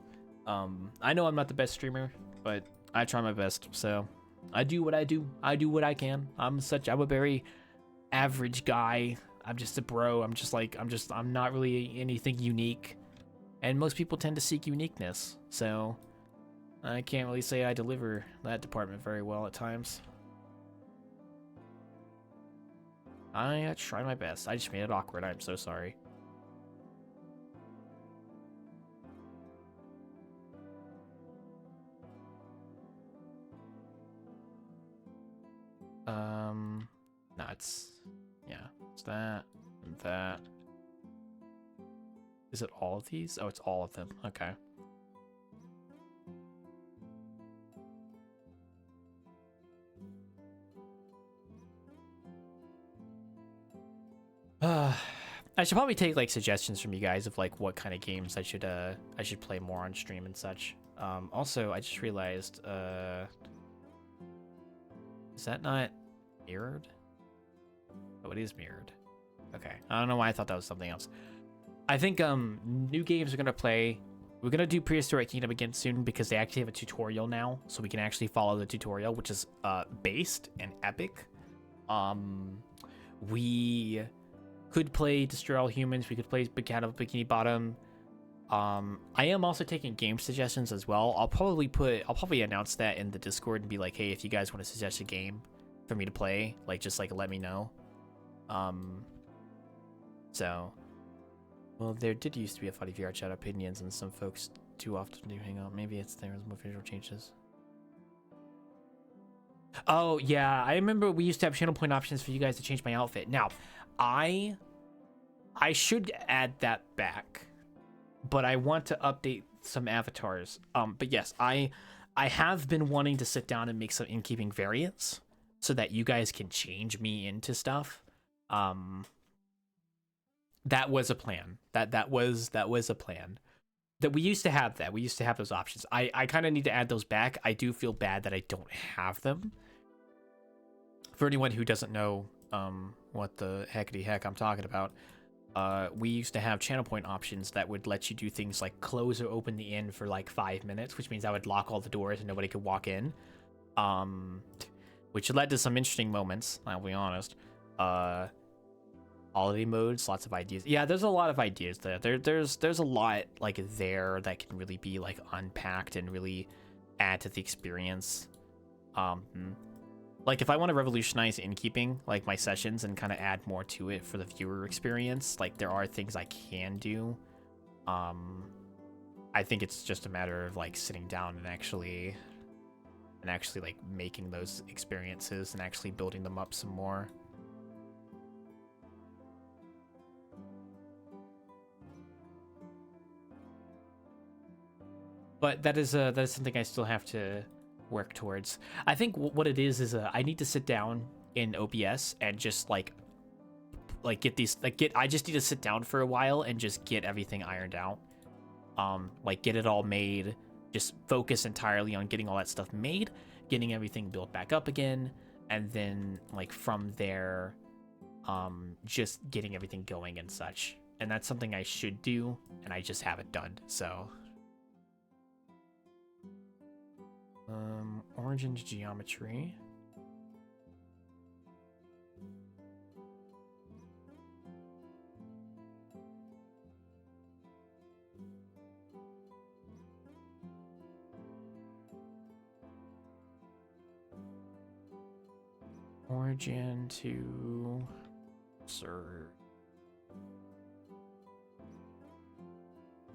I know I'm not the best streamer, but I try my best. So I do what I do. I do what I can. I'm a very average guy. I'm just a bro. I'm not really anything unique. And most people tend to seek uniqueness. So I can't really say I deliver that department very well at times. I try my best. I just made it awkward. I'm so sorry. No, it's that and that. Is it all of these? Oh, it's all of them. Okay. I should probably take like suggestions from you guys of like what kind of games I should play more on stream and such. Also, I just realized is that not mirrored? Oh, it is mirrored. Okay. I don't know why I thought that was something else. I think new games we're gonna play. We're gonna do Prehistoric Kingdom again soon because they actually have a tutorial now, so we can actually follow the tutorial, which is based and epic. We could play Destroy All Humans. We could play Big Cat of Bikini Bottom. I am also taking game suggestions as well. I'll probably announce that in the Discord and be like, hey, if you guys want to suggest a game for me to play, like just like let me know. So, well, there did used to be a funny VR chat opinions, and some folks too often do hang out. Maybe it's there was more visual changes. Oh yeah, I remember we used to have channel point options for you guys to change my outfit. Now, I should add that back, but I want to update some avatars. But yes, I have been wanting to sit down and make some in-keeping variants so that you guys can change me into stuff. That was a plan. That was a plan. That we used to have that. We used to have those options. I kind of need to add those back. I do feel bad that I don't have them For anyone who doesn't know what the heckity heck I'm talking about, we used to have channel point options that would let you do things like close or open the inn for like 5 minutes, which means I would lock all the doors and nobody could walk in. Which led to some interesting moments, I'll be honest. Holiday modes, lots of ideas. Yeah, there's a lot of ideas there. There's a lot like there that can really be like unpacked and really add to the experience. Like if I want to revolutionize innkeeping, like my sessions, and kind of add more to it for the viewer experience, like there are things I can do. I think it's just a matter of like sitting down and actually like making those experiences and actually building them up some more. But that is something I still have to work towards. I think what it is I need to sit down in OBS and just like get these I just need to sit down for a while and just get everything ironed out. Like get it all made, just focus entirely on getting all that stuff made, getting everything built back up again, and then like from there just getting everything going and such. And that's something I should do, and I just haven't done. So origin to geometry. Origin to serve.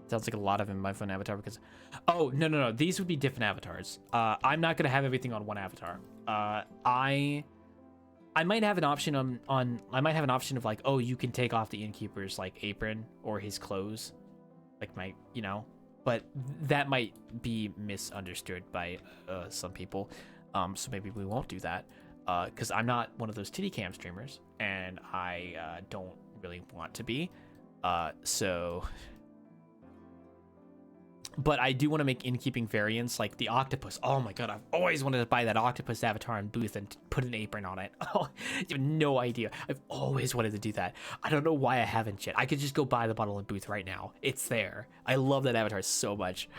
Sounds like a lot of in my phone avatar because, oh no, these would be different avatars. I'm not gonna have everything on one avatar. I might have an option I might have an option of like, oh, you can take off the innkeeper's like apron or his clothes, like but that might be misunderstood by some people. So maybe we won't do that. Because I'm not one of those titty cam streamers, and I don't really want to be. But I do want to make innkeeping variants like the octopus. Oh my god, I've always wanted to buy that octopus avatar in Booth and put an apron on it. Oh, you have no idea. I've always wanted to do that. I don't know why I haven't yet. I could just go buy the bottle in Booth right now. It's there. I love that avatar so much.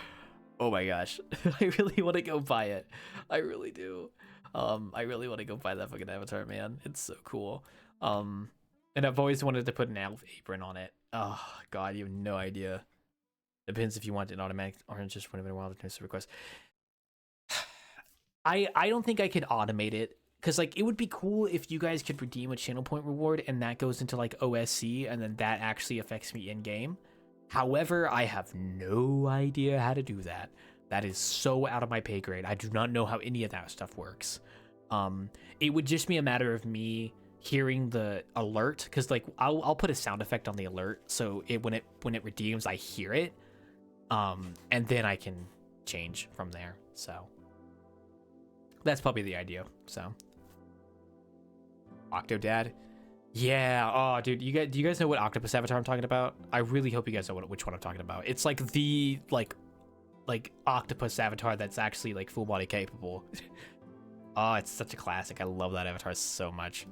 Oh my gosh. I really want to go buy it. I really do. I really want to go buy that fucking avatar, man. It's so cool. And I've always wanted to put an elf apron on it. Oh god, you have no idea. Depends if you want an automatic or just whenever a while to request. I don't think I could automate it, because like it would be cool if you guys could redeem a channel point reward and that goes into like OSC and then that actually affects me in game. However, I have no idea how to do that. That is so out of my pay grade. I do not know how any of that stuff works. It would just be a matter of me hearing the alert, because like I'll put a sound effect on the alert, so when it redeems, I hear it, and then I can change from there. So that's probably the idea. So Octodad, yeah. Oh, dude, do you guys know what octopus avatar I'm talking about? I really hope you guys know which one I'm talking about. It's like the like octopus avatar that's actually like full body capable. Oh, it's such a classic. I love that avatar so much.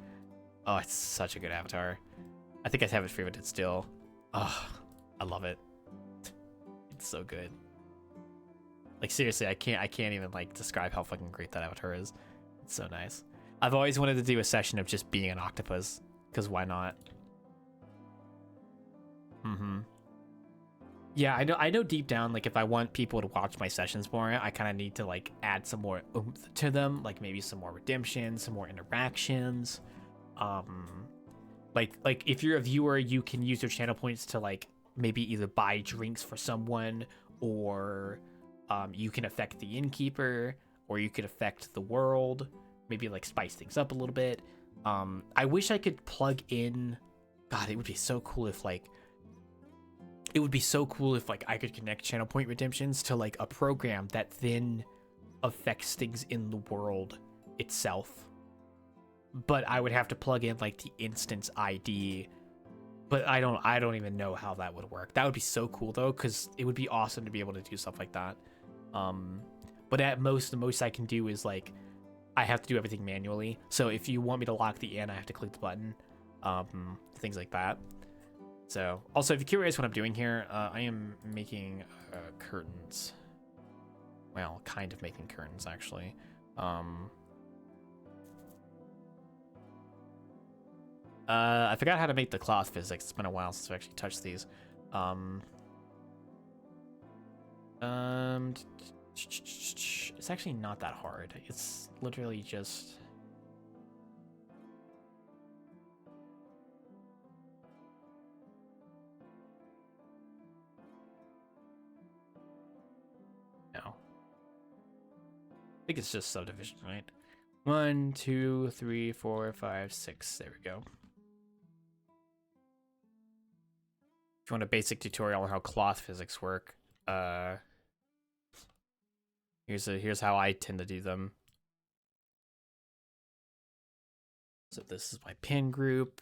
Oh, it's such a good avatar. I think I have it favorited still. Oh, I love it. It's so good. Like seriously, I can't even like describe how fucking great that avatar is. It's so nice. I've always wanted to do a session of just being an octopus, because why not? Yeah, I know deep down, like if I want people to watch my sessions more, I kind of need to like add some more oomph to them, like maybe some more redemption, some more interactions. Like if you're a viewer, you can use your channel points to like maybe either buy drinks for someone, or you can affect the innkeeper, or you could affect the world, maybe like spice things up a little bit. I wish I could plug in, god, it would be so cool if like I could connect channel point redemptions to like a program that then affects things in the world itself. But I would have to plug in like the instance ID. But I don't even know how that would work. That would be so cool though, because it would be awesome to be able to do stuff like that. But at most, the most I can do is like I have to do everything manually. So if you want me to lock the in, I have to click the button, things like that. So also, if you're curious what I'm doing here, I am making curtains. Well, kind of making curtains, actually. I forgot how to make the cloth physics. It's been a while since I actually touched these. It's actually not that hard. It's literally just... No. I think it's just subdivision, right? 1, 2, 3, 4, 5, 6. There we go. If you want a basic tutorial on how cloth physics work, here's how I tend to do them. So this is my pin group.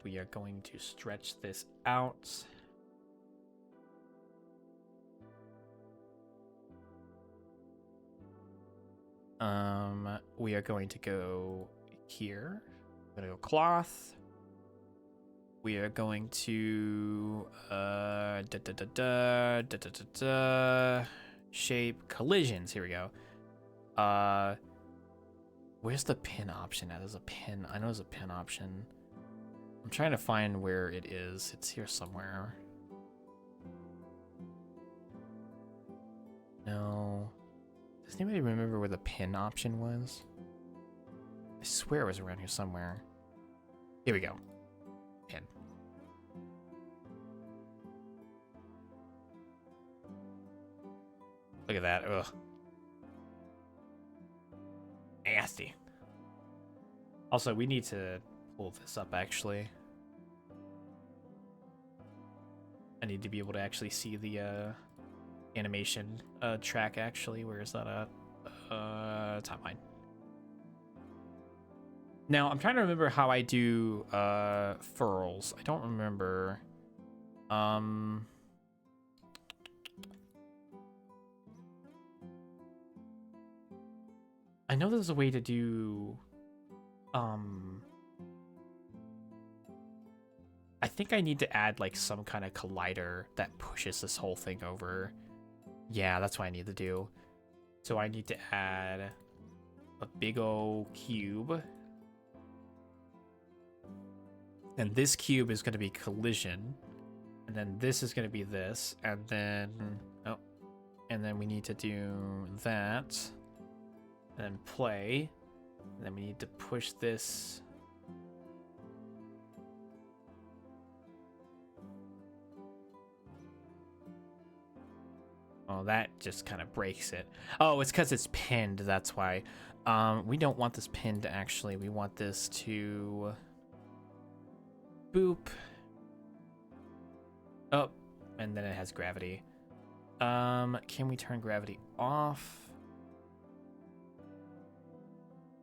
We are going to stretch this out. We are going to go here. We're gonna go cloth. We are going to shape collisions. Here we go. Where's the pin option at? There's a pin. I know there's a pin option. I'm trying to find where it is. It's here somewhere. No. Does anybody remember where the pin option was? I swear it was around here somewhere. Here we go. Pin. Look at that. Ugh. Nasty. Also, we need to pull this up, actually. I need to be able to actually see the animation track, actually. Where is that at? Timeline. Now, I'm trying to remember how I do furls. I don't remember. I know there's a way to do I think I need to add like some kind of collider that pushes this whole thing over. Yeah, that's what I need to do. So I need to add a big old cube. And this cube is going to be collision. And then this is going to be this. And then, oh, and then we need to do that. And then play. And then we need to push this. Oh, that just kind of breaks it. Oh, it's because it's pinned. That's why. We don't want this pinned, actually. We want this to... boop. Oh, and then it has gravity. Can we turn gravity off?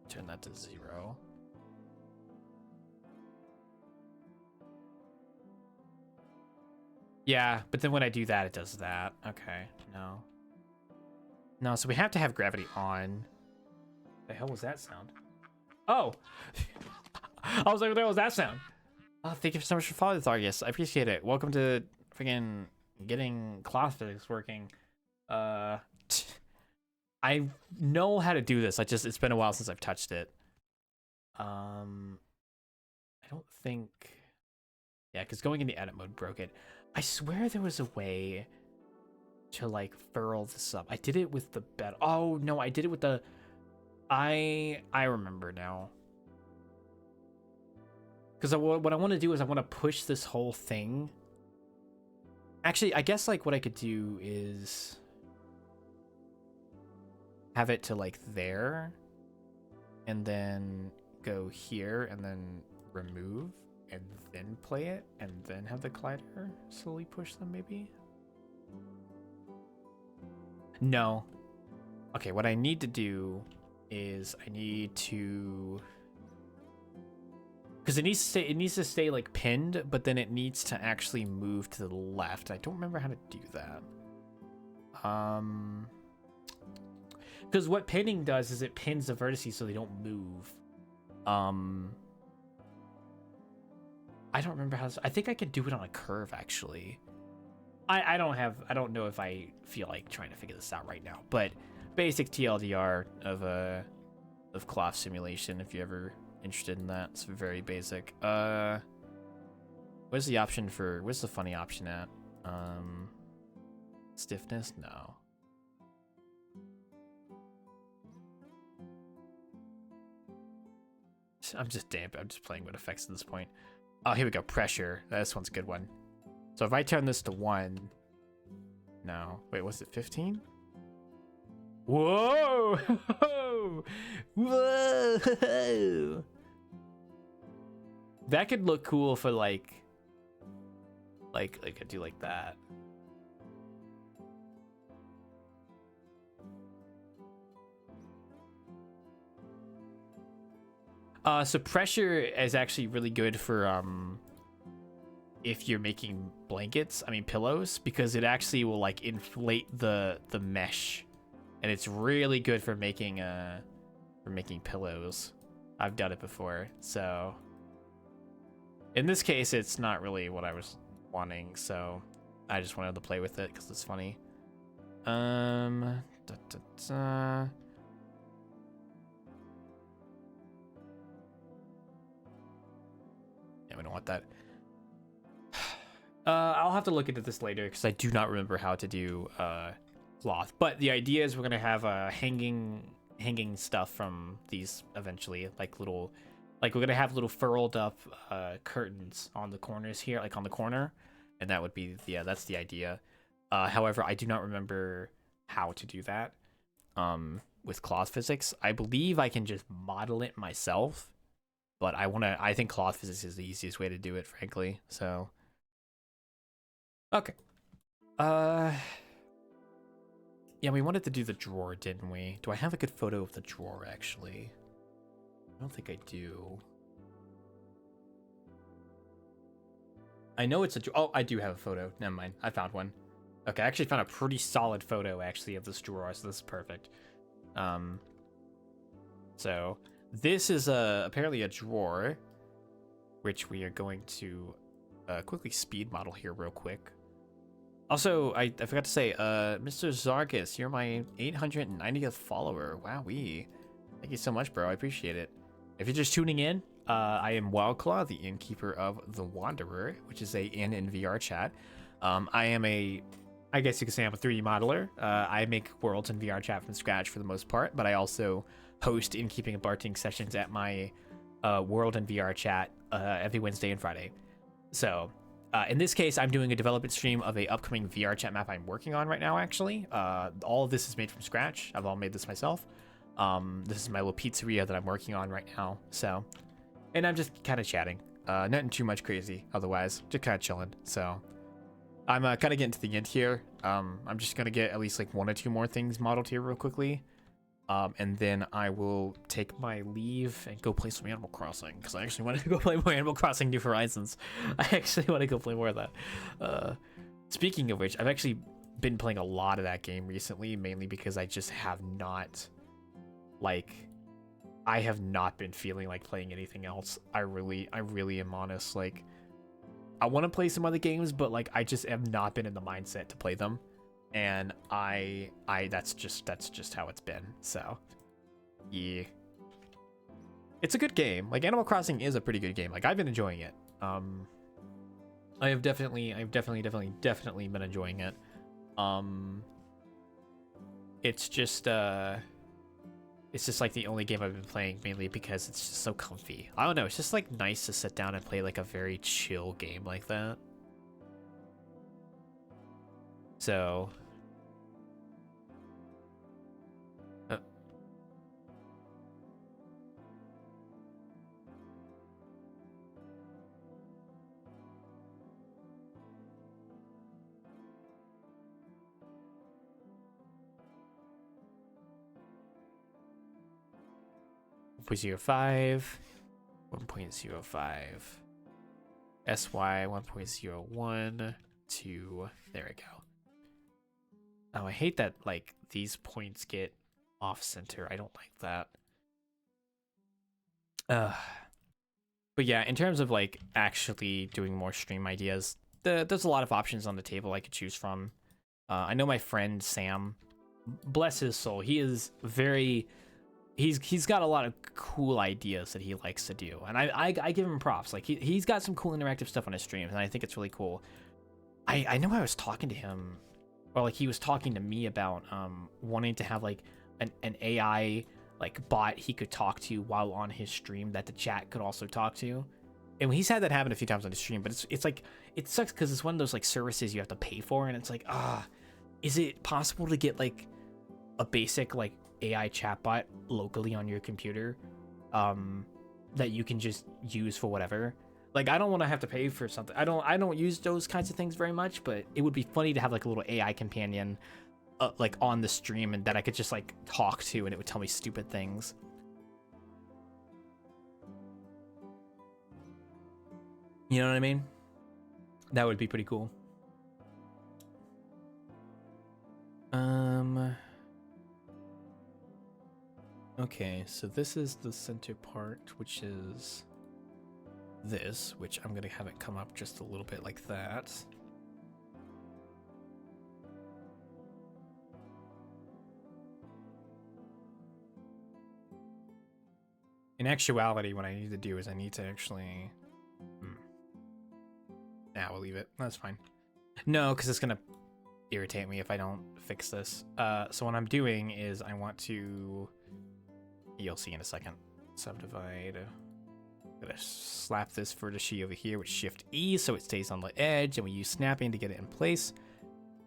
Turn that to 0. Yeah, but then when I do that, it does that. Okay, no. No, so we have to have gravity on. The hell was that sound? Oh! I was like, what the hell was that sound? Oh, thank you so much for following this, Argus. I appreciate it. Welcome to freaking getting cloth physics working. I know how to do this. It's been a while since I've touched it. I don't think... Yeah, because going into edit mode broke it. I swear there was a way to, like, furl this up. I did it with the bed. Oh, no, I did it with the... I remember now. Because what I want to do is I want to push this whole thing. Actually, I guess, like, what I could do is... have it to, like, there. And then go here and then remove. And then play it, and then have the collider slowly push them, maybe? No. Okay, what I need to do is I need to... Because it needs to stay like pinned, but then it needs to actually move to the left. I don't remember how to do that. Because what pinning does is it pins the vertices so they don't move. I don't remember how. I think I could do it on a curve actually. I don't know if I feel like trying to figure this out right now, but basic TLDR of cloth simulation. If you're ever interested in that, it's very basic. Where's the option for? Where's the funny option at? Stiffness? No. I'm just playing with effects at this point. Oh, here we go. Pressure. This one's a good one. So if I turn this to 1... No. Wait, was it 15? Whoa! Whoa! That could look cool for like I do like that. So pressure is actually really good for if you're making blankets, I mean pillows, because it actually will like inflate the mesh, and it's really good for making pillows. I've done it before, so in this case it's not really what I was wanting, so I just wanted to play with it because it's funny. Yeah, we don't want that. I'll have to look into this later because I do not remember how to do cloth. But the idea is we're gonna have hanging stuff from these eventually, like we're gonna have little furled up curtains on the corners here, like on the corner, and that would be that's the idea. However, I do not remember how to do that with cloth physics. I believe I can just model it myself, but I think cloth physics is the easiest way to do it, frankly. So. Okay. Yeah, we wanted to do the drawer, didn't we? Do I have a good photo of the drawer, actually? I don't think I do. I know it's a drawer. Oh, I do have a photo. Never mind. I found one. Okay, I actually found a pretty solid photo, actually, of this drawer, so this is perfect. So, this is apparently a drawer, which we are going to quickly speed model here real quick. Also, I forgot to say, Mr. Zargus, you're my 890th follower. Wowee. Thank you so much, bro. I appreciate it. If you're just tuning in, I am Wildclaw, the innkeeper of the Wanderer, which is a inn in VR chat. I guess you could say I'm a 3D modeler. I make worlds in VR chat from scratch for the most part, but I also host innkeeping and bartending sessions at my world in VR chat every Wednesday and Friday. So... in this case, I'm doing a development stream of a upcoming VR chat map I'm working on right now, actually. All of this is made from scratch. I've all made this myself. This is my little pizzeria that I'm working on right now. So, and I'm just kind of chatting. Nothing too much crazy otherwise. Just kind of chilling. So, I'm kind of getting to the end here. I'm just going to get at least like 1 or 2 more things modeled here real quickly. And then I will take my leave and go play some Animal Crossing, because I actually want to go play more Animal Crossing New Horizons. I actually want to go play more of that. Speaking of which, I've actually been playing a lot of that game recently, mainly because I just have not, I have not been feeling like playing anything else. I really am honest. Like, I want to play some other games, but like I just have not been in the mindset to play them. And that's just how it's been. So, yeah, it's a good game. Like, Animal Crossing is a pretty good game. Like, I've been enjoying it. I've definitely been enjoying it. It's just like the only game I've been playing, mainly because it's just so comfy. I don't know. It's just like nice to sit down and play like a very chill game like that. So. .05, 1.05, SY 1.01, 2. There we go. Oh, I hate that like these points get Off center. I don't like that. But yeah, in terms of like actually doing more stream ideas, there's a lot of options on the table I could choose from. I know my friend Sam, bless his soul, he is very he's got a lot of cool ideas that he likes to do, and I give him props. Like he's got some cool interactive stuff on his streams, and I think it's really cool. I know I was talking to him, or like he was talking to me about wanting to have like an AI like bot he could talk to while on his stream that the chat could also talk to. And he's had that happen a few times on his stream, but it's like it sucks because it's one of those like services you have to pay for, and it's like is it possible to get like a basic like AI chatbot locally on your computer that you can just use for whatever? Like I don't want to have to pay for something. I don't use those kinds of things very much, but it would be funny to have like a little AI companion like on the stream, and that I could just like talk to, and it would tell me stupid things. You know what I mean? That would be pretty cool. Okay, so this is the center part, which is this, which I'm gonna have it come up just a little bit like that. In actuality, what I need to do is I need to actually... Nah, we'll leave it. That's fine. No, because it's going to irritate me if I don't fix this. So what I'm doing is I want to... You'll see in a second. Subdivide. I'm going to slap this vertice over here with Shift-E so it stays on the edge, and we use snapping to get it in place.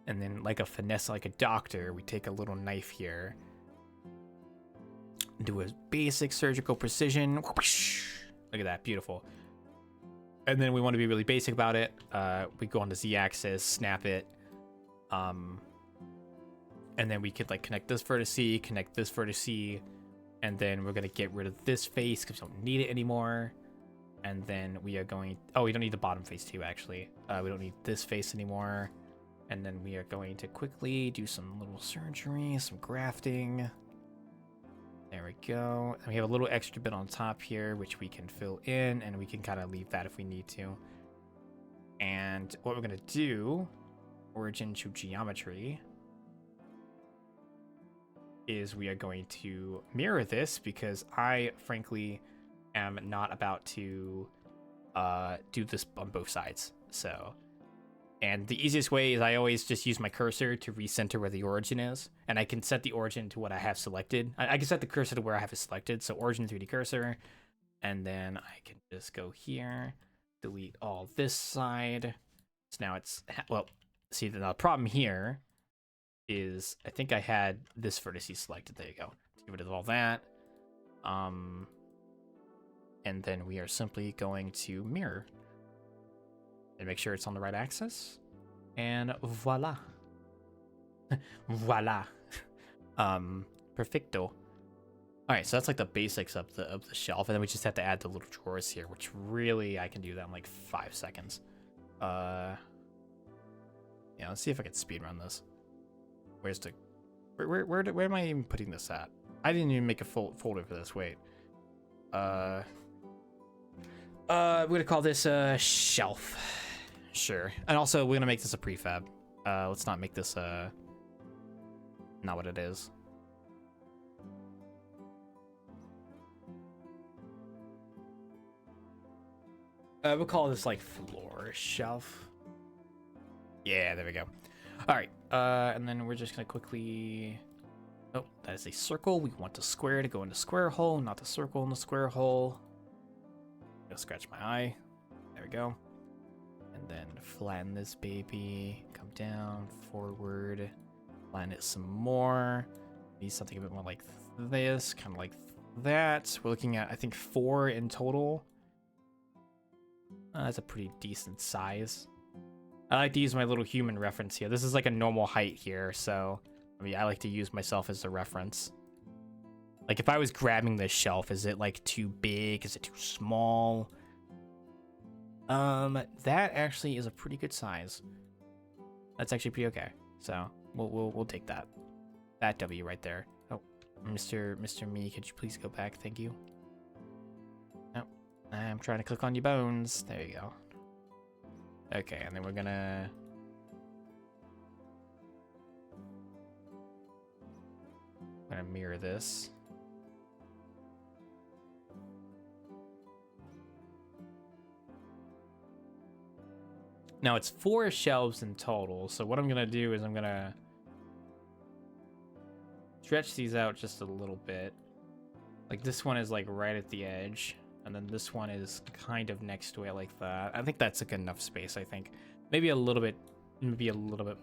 And then like a finesse, like a doctor, we take a little knife here, do a basic surgical precision. Look at that, beautiful. And then we want to be really basic about it. We go on the Z-axis, snap it, and then we could like connect this vertice, connect this vertice, and then we're gonna get rid of this face because we don't need it anymore. And then we are going. Oh, we don't need the bottom face too. Actually, we don't need this face anymore. And then we are going to quickly do some little surgery, some grafting. There we go. And we have a little extra bit on top here, which we can fill in, and we can kind of leave that if we need to. And what we're going to do, origin to geometry, is we are going to mirror this because I, frankly, am not about to do this on both sides. So... And the easiest way is I always just use my cursor to recenter where the origin is. And I can set the origin to what I have selected. I can set the cursor to where I have it selected. So origin 3D cursor. And then I can just go here, delete all this side. So now it's, well, see the problem here is I think I had this vertice selected. There you go. Get rid of all that. And then we are simply going to mirror. And make sure it's on the right axis, and voila. Voila. Perfecto. All right, so that's like the basics of the shelf, and then we just have to add the little drawers here, which really I can do that in like 5 seconds. Yeah, let's see if I can speedrun this. Where's the where am I even putting this at? I didn't even make a full folder for this. Wait. We're gonna call this a shelf. Sure. And also, we're gonna make this a prefab. Let's not make this not what it is. We'll call this like floor shelf. Yeah, there we go. All right. And then we're just gonna quickly. Oh, that is a circle. We want the square to go into square hole, not the circle in the square hole. Gonna scratch my eye. There we go. And then flatten this baby. Come down, forward. Flatten it some more. Need something a bit more like this, kind of like that. We're looking at, I think, 4 in total. That's a pretty decent size. I like to use my little human reference here. This is like a normal height here, so I mean, I like to use myself as the reference. Like if I was grabbing this shelf, is it like too big? Is it too small? That actually is a pretty good size. That's actually pretty okay. So we'll take that. That W right there. Oh, Mr. Me, could you please go back? Thank you. No, I'm trying to click on your bones. There you go. Okay, and then we're gonna mirror this. Now it's 4 shelves in total. So what I'm gonna do is I'm gonna stretch these out just a little bit. Like this one is like right at the edge, and then this one is kind of next to it like that. I think that's a good enough space. I think maybe a little bit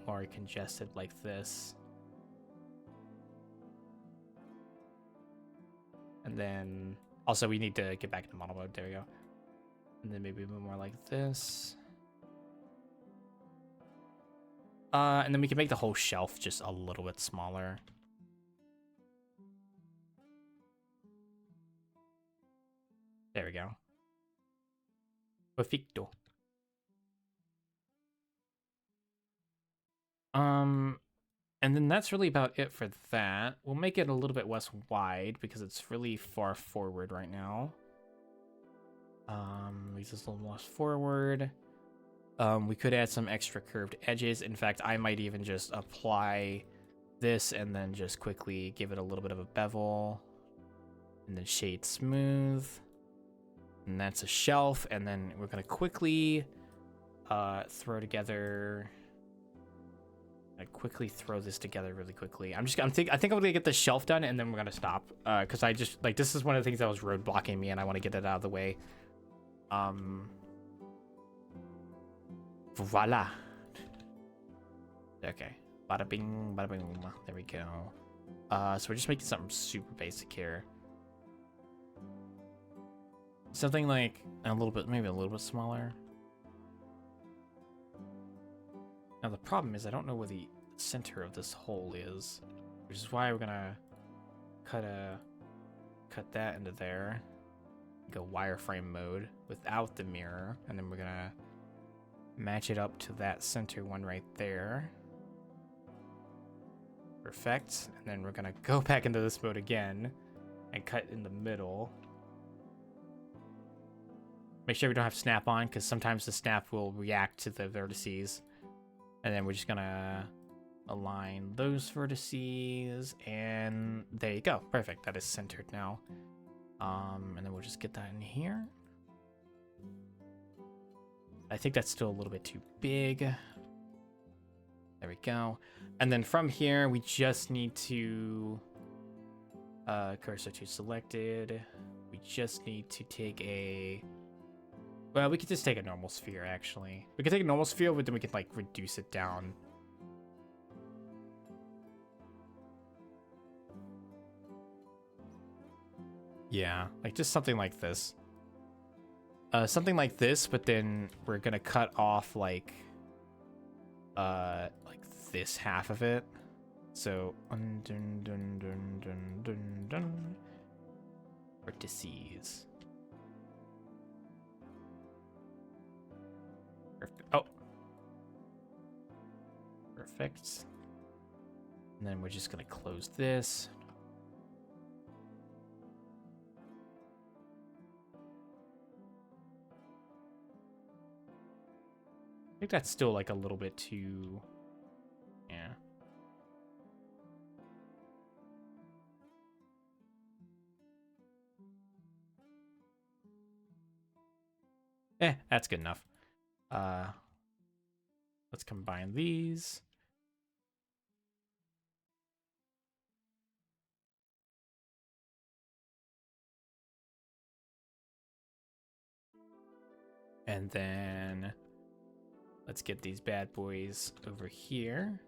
more congested like this. And then also we need to get back into model mode. There we go. And then maybe a bit more like this. And then we can make the whole shelf just a little bit smaller. There we go. Perfecto. And then that's really about it for that. We'll make it a little bit less wide because it's really far forward right now. Make this a little less forward. We could add some extra curved edges. In fact, I might even just apply this and then just quickly give it a little bit of a bevel. And then shade smooth. And that's a shelf. And then we're going to quickly throw together... I quickly throw this together really quickly. I think I'm gonna get the shelf done and then we're gonna stop. Cause I just like this is one of the things that was roadblocking me and I want to get it out of the way. Voila. Okay. Bada bing, bada bing. There we go. So we're just making something super basic here. Something like a little bit, maybe a little bit smaller. Now the problem is I don't know where the center of this hole is, which is why we're gonna cut that into there. Go wireframe mode without the mirror, and then we're gonna match it up to that center one right there. Perfect. And then we're gonna go back into this mode again and cut in the middle. Make sure we don't have snap on, because sometimes the snap will react to the vertices. And then we're just gonna align those vertices, and there you go. Perfect. That is centered now. And then we'll just get that in here. I think that's still a little bit too big. There we go. And then from here, we just need to cursor to selected. We just need to take a... Well, we could just take a normal sphere, actually. We could take a normal sphere, but then we could, like, reduce it down. Yeah, like, just something like this. Something like this, but then we're gonna cut off, like this half of it. So, vertices. Perfect. Oh. Perfect. And then we're just gonna close this. I think that's still like a little bit too... Yeah. That's good enough. Let's combine these. And then let's get these bad boys over here.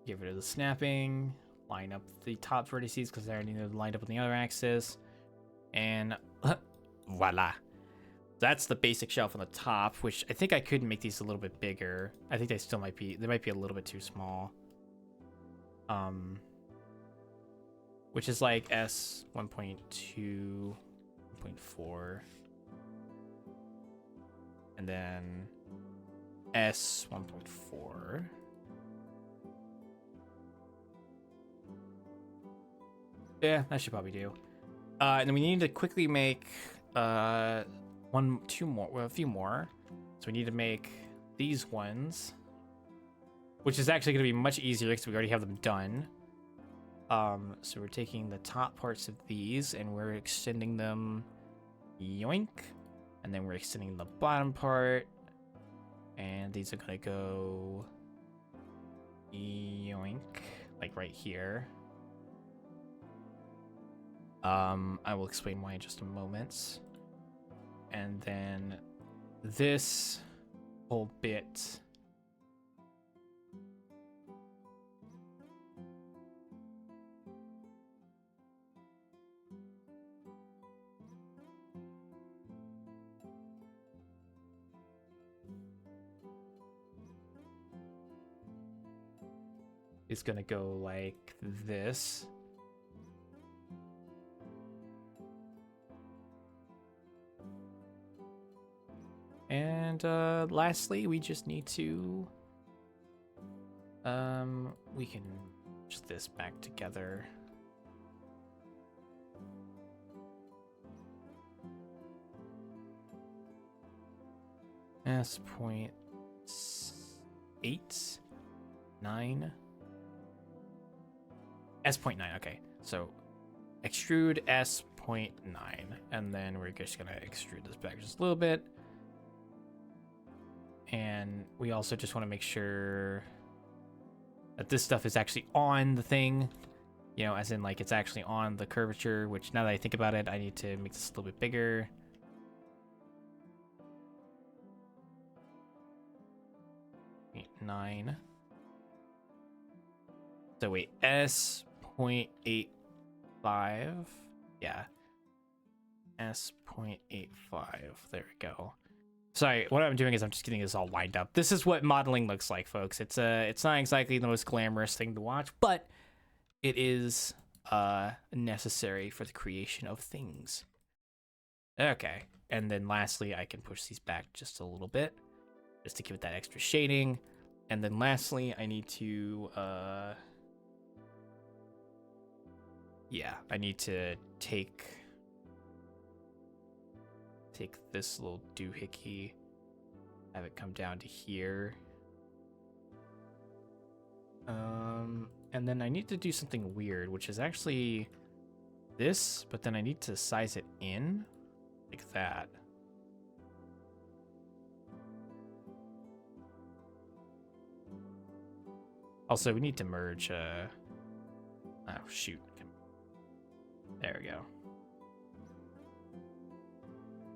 Get rid of the snapping. Line up the top vertices because I already know they're lined up on the other axis. And voila. That's the basic shelf on the top, which I think I could make these a little bit bigger. I think they still might be, they might be a little bit too small. Which is like S 1.2, 1.4. And then S 1.4. Yeah, that should probably do. And then we need to quickly make a few more. So we need to make these ones, which is actually going to be much easier because we already have them done. So we're taking the top parts of these and we're extending them, yoink, and then we're extending the bottom part, and these are going to go yoink, like right here. I will explain why in just a moment. And then this whole bit is gonna go like this. And lastly, we just need to we can put this back together. S.8, 9. S.9, okay. So extrude S.9, and then we're just gonna extrude this back just a little bit. And we also just want to make sure that this stuff is actually on the thing, you know, as in like it's actually on the curvature, which now that I think about it, I need to make this a little bit bigger. S.9. So wait, S.85. Yeah. S.85. There we go. Sorry, what I'm doing is I'm just getting this all lined up. This is what modeling looks like, folks. It's not exactly the most glamorous thing to watch, but it is necessary for the creation of things. Okay, and then lastly, I can push these back just a little bit, just to give it that extra shading. And then lastly, I need to I need to take this little doohickey, have it come down to here. And then I need to do something weird, which is actually this, but then I need to size it in like that. Also, we need to merge, oh shoot. There we go.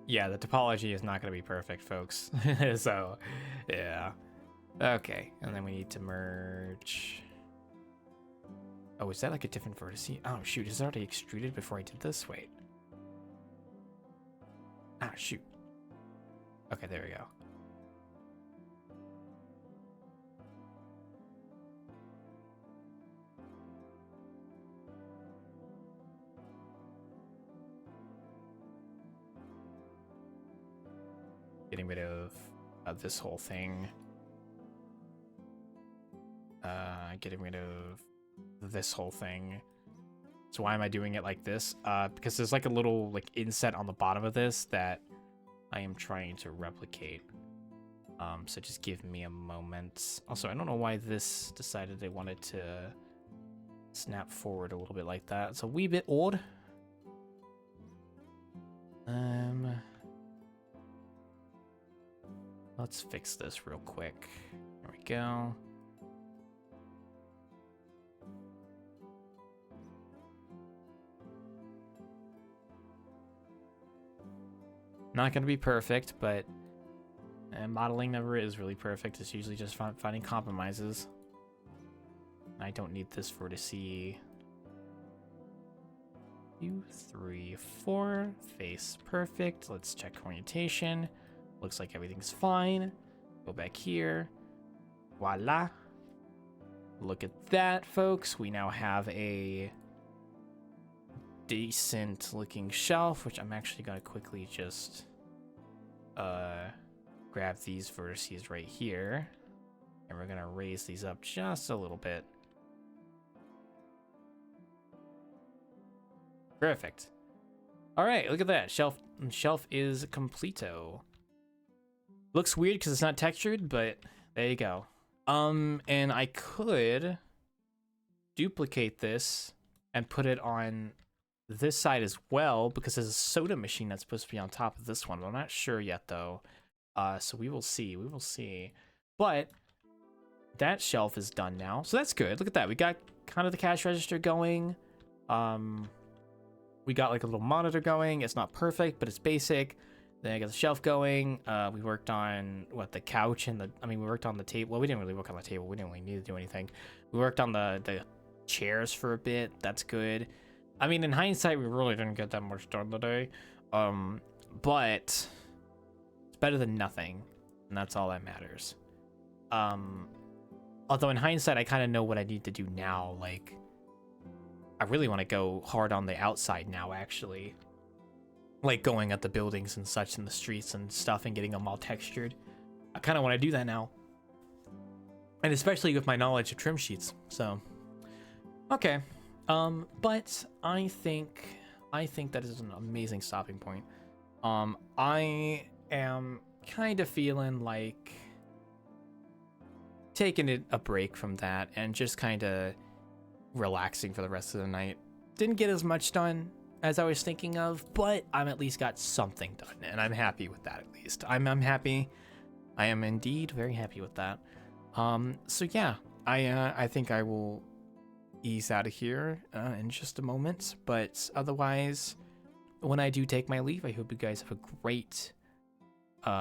Yeah, the topology is not going to be perfect, folks. So, yeah. Okay, and then we need to merge. Oh, is that like a different vertice? Oh, shoot, is it already extruded before I did this? Wait. Ah, shoot. Okay, there we go. Getting rid of this whole thing. Getting rid of this whole thing. So why am I doing it like this? Because there's like a little like inset on the bottom of this that I am trying to replicate. So just give me a moment. Also, I don't know why this decided they wanted to snap forward a little bit like that. It's a wee bit odd. Let's fix this real quick. There we go. Not going to be perfect, but modeling never is really perfect. It's usually just finding compromises. I don't need this vertice. 2, 3, 4. Face perfect. Let's check orientation. Looks like everything's fine. Go back here. Voila. Look at that, folks. We now have a decent looking shelf, which I'm actually going to quickly just grab these vertices right here, and we're going to raise these up just a little bit. Perfect. All right, look at that. Shelf is completo. Looks weird because it's not textured, but there you go. And I could duplicate this and put it on this side as well, because there's a soda machine that's supposed to be on top of this one. But I'm not sure yet though. So we will see. We will see. But that shelf is done now, so that's good. Look at that. We got kind of the cash register going. We got like a little monitor going. It's not perfect, but it's basic. Then I got the shelf going. We worked on the couch and we worked on the table. Well, we didn't really work on the table. We didn't really need to do anything. We worked on the chairs for a bit. That's good. I mean, in hindsight, we really didn't get that much done today. But it's better than nothing, and that's all that matters. Although in hindsight, I kind of know what I need to do now. Like, I really want to go hard on the outside now, actually. Like going at the buildings and such in the streets and stuff and getting them all textured. I kind of want to do that now. And especially with my knowledge of trim sheets. So, okay. But I think that is an amazing stopping point. I am kind of feeling like taking a break from that and just kind of relaxing for the rest of the night. Didn't get as much done as I was thinking of, but I'm at least got something done, and I'm happy with that. At least I'm happy. I am indeed very happy with that. So yeah, I think I will ease out of here in just a moment, but otherwise, when I do take my leave, I hope you guys have a great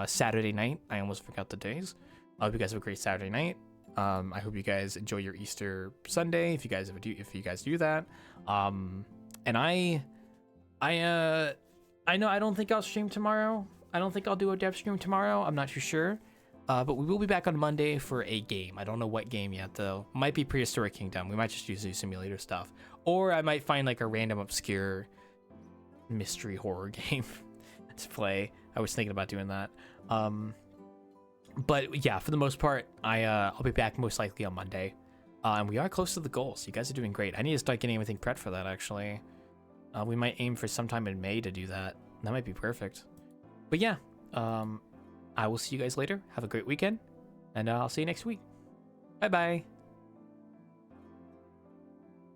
Saturday night. I almost forgot the days. I hope you guys have a great Saturday night. I hope you guys enjoy your Easter Sunday if you guys do that. And I know I don't think I'll stream tomorrow. I don't think I'll do a dev stream tomorrow. I'm not too sure. But we will be back on Monday for a game. I don't know what game yet though. Might be Prehistoric Kingdom. We might just use the simulator stuff, or I might find like a random obscure mystery horror game to play. I was thinking about doing that. But yeah, for the most part, I'll be back most likely on Monday. And we are close to the goals. You guys are doing great. I need to start getting everything prepped for that, actually. We might aim for sometime in May to do that. That might be perfect. But yeah, I will see you guys later. Have a great weekend, and I'll see you next week. Bye-bye.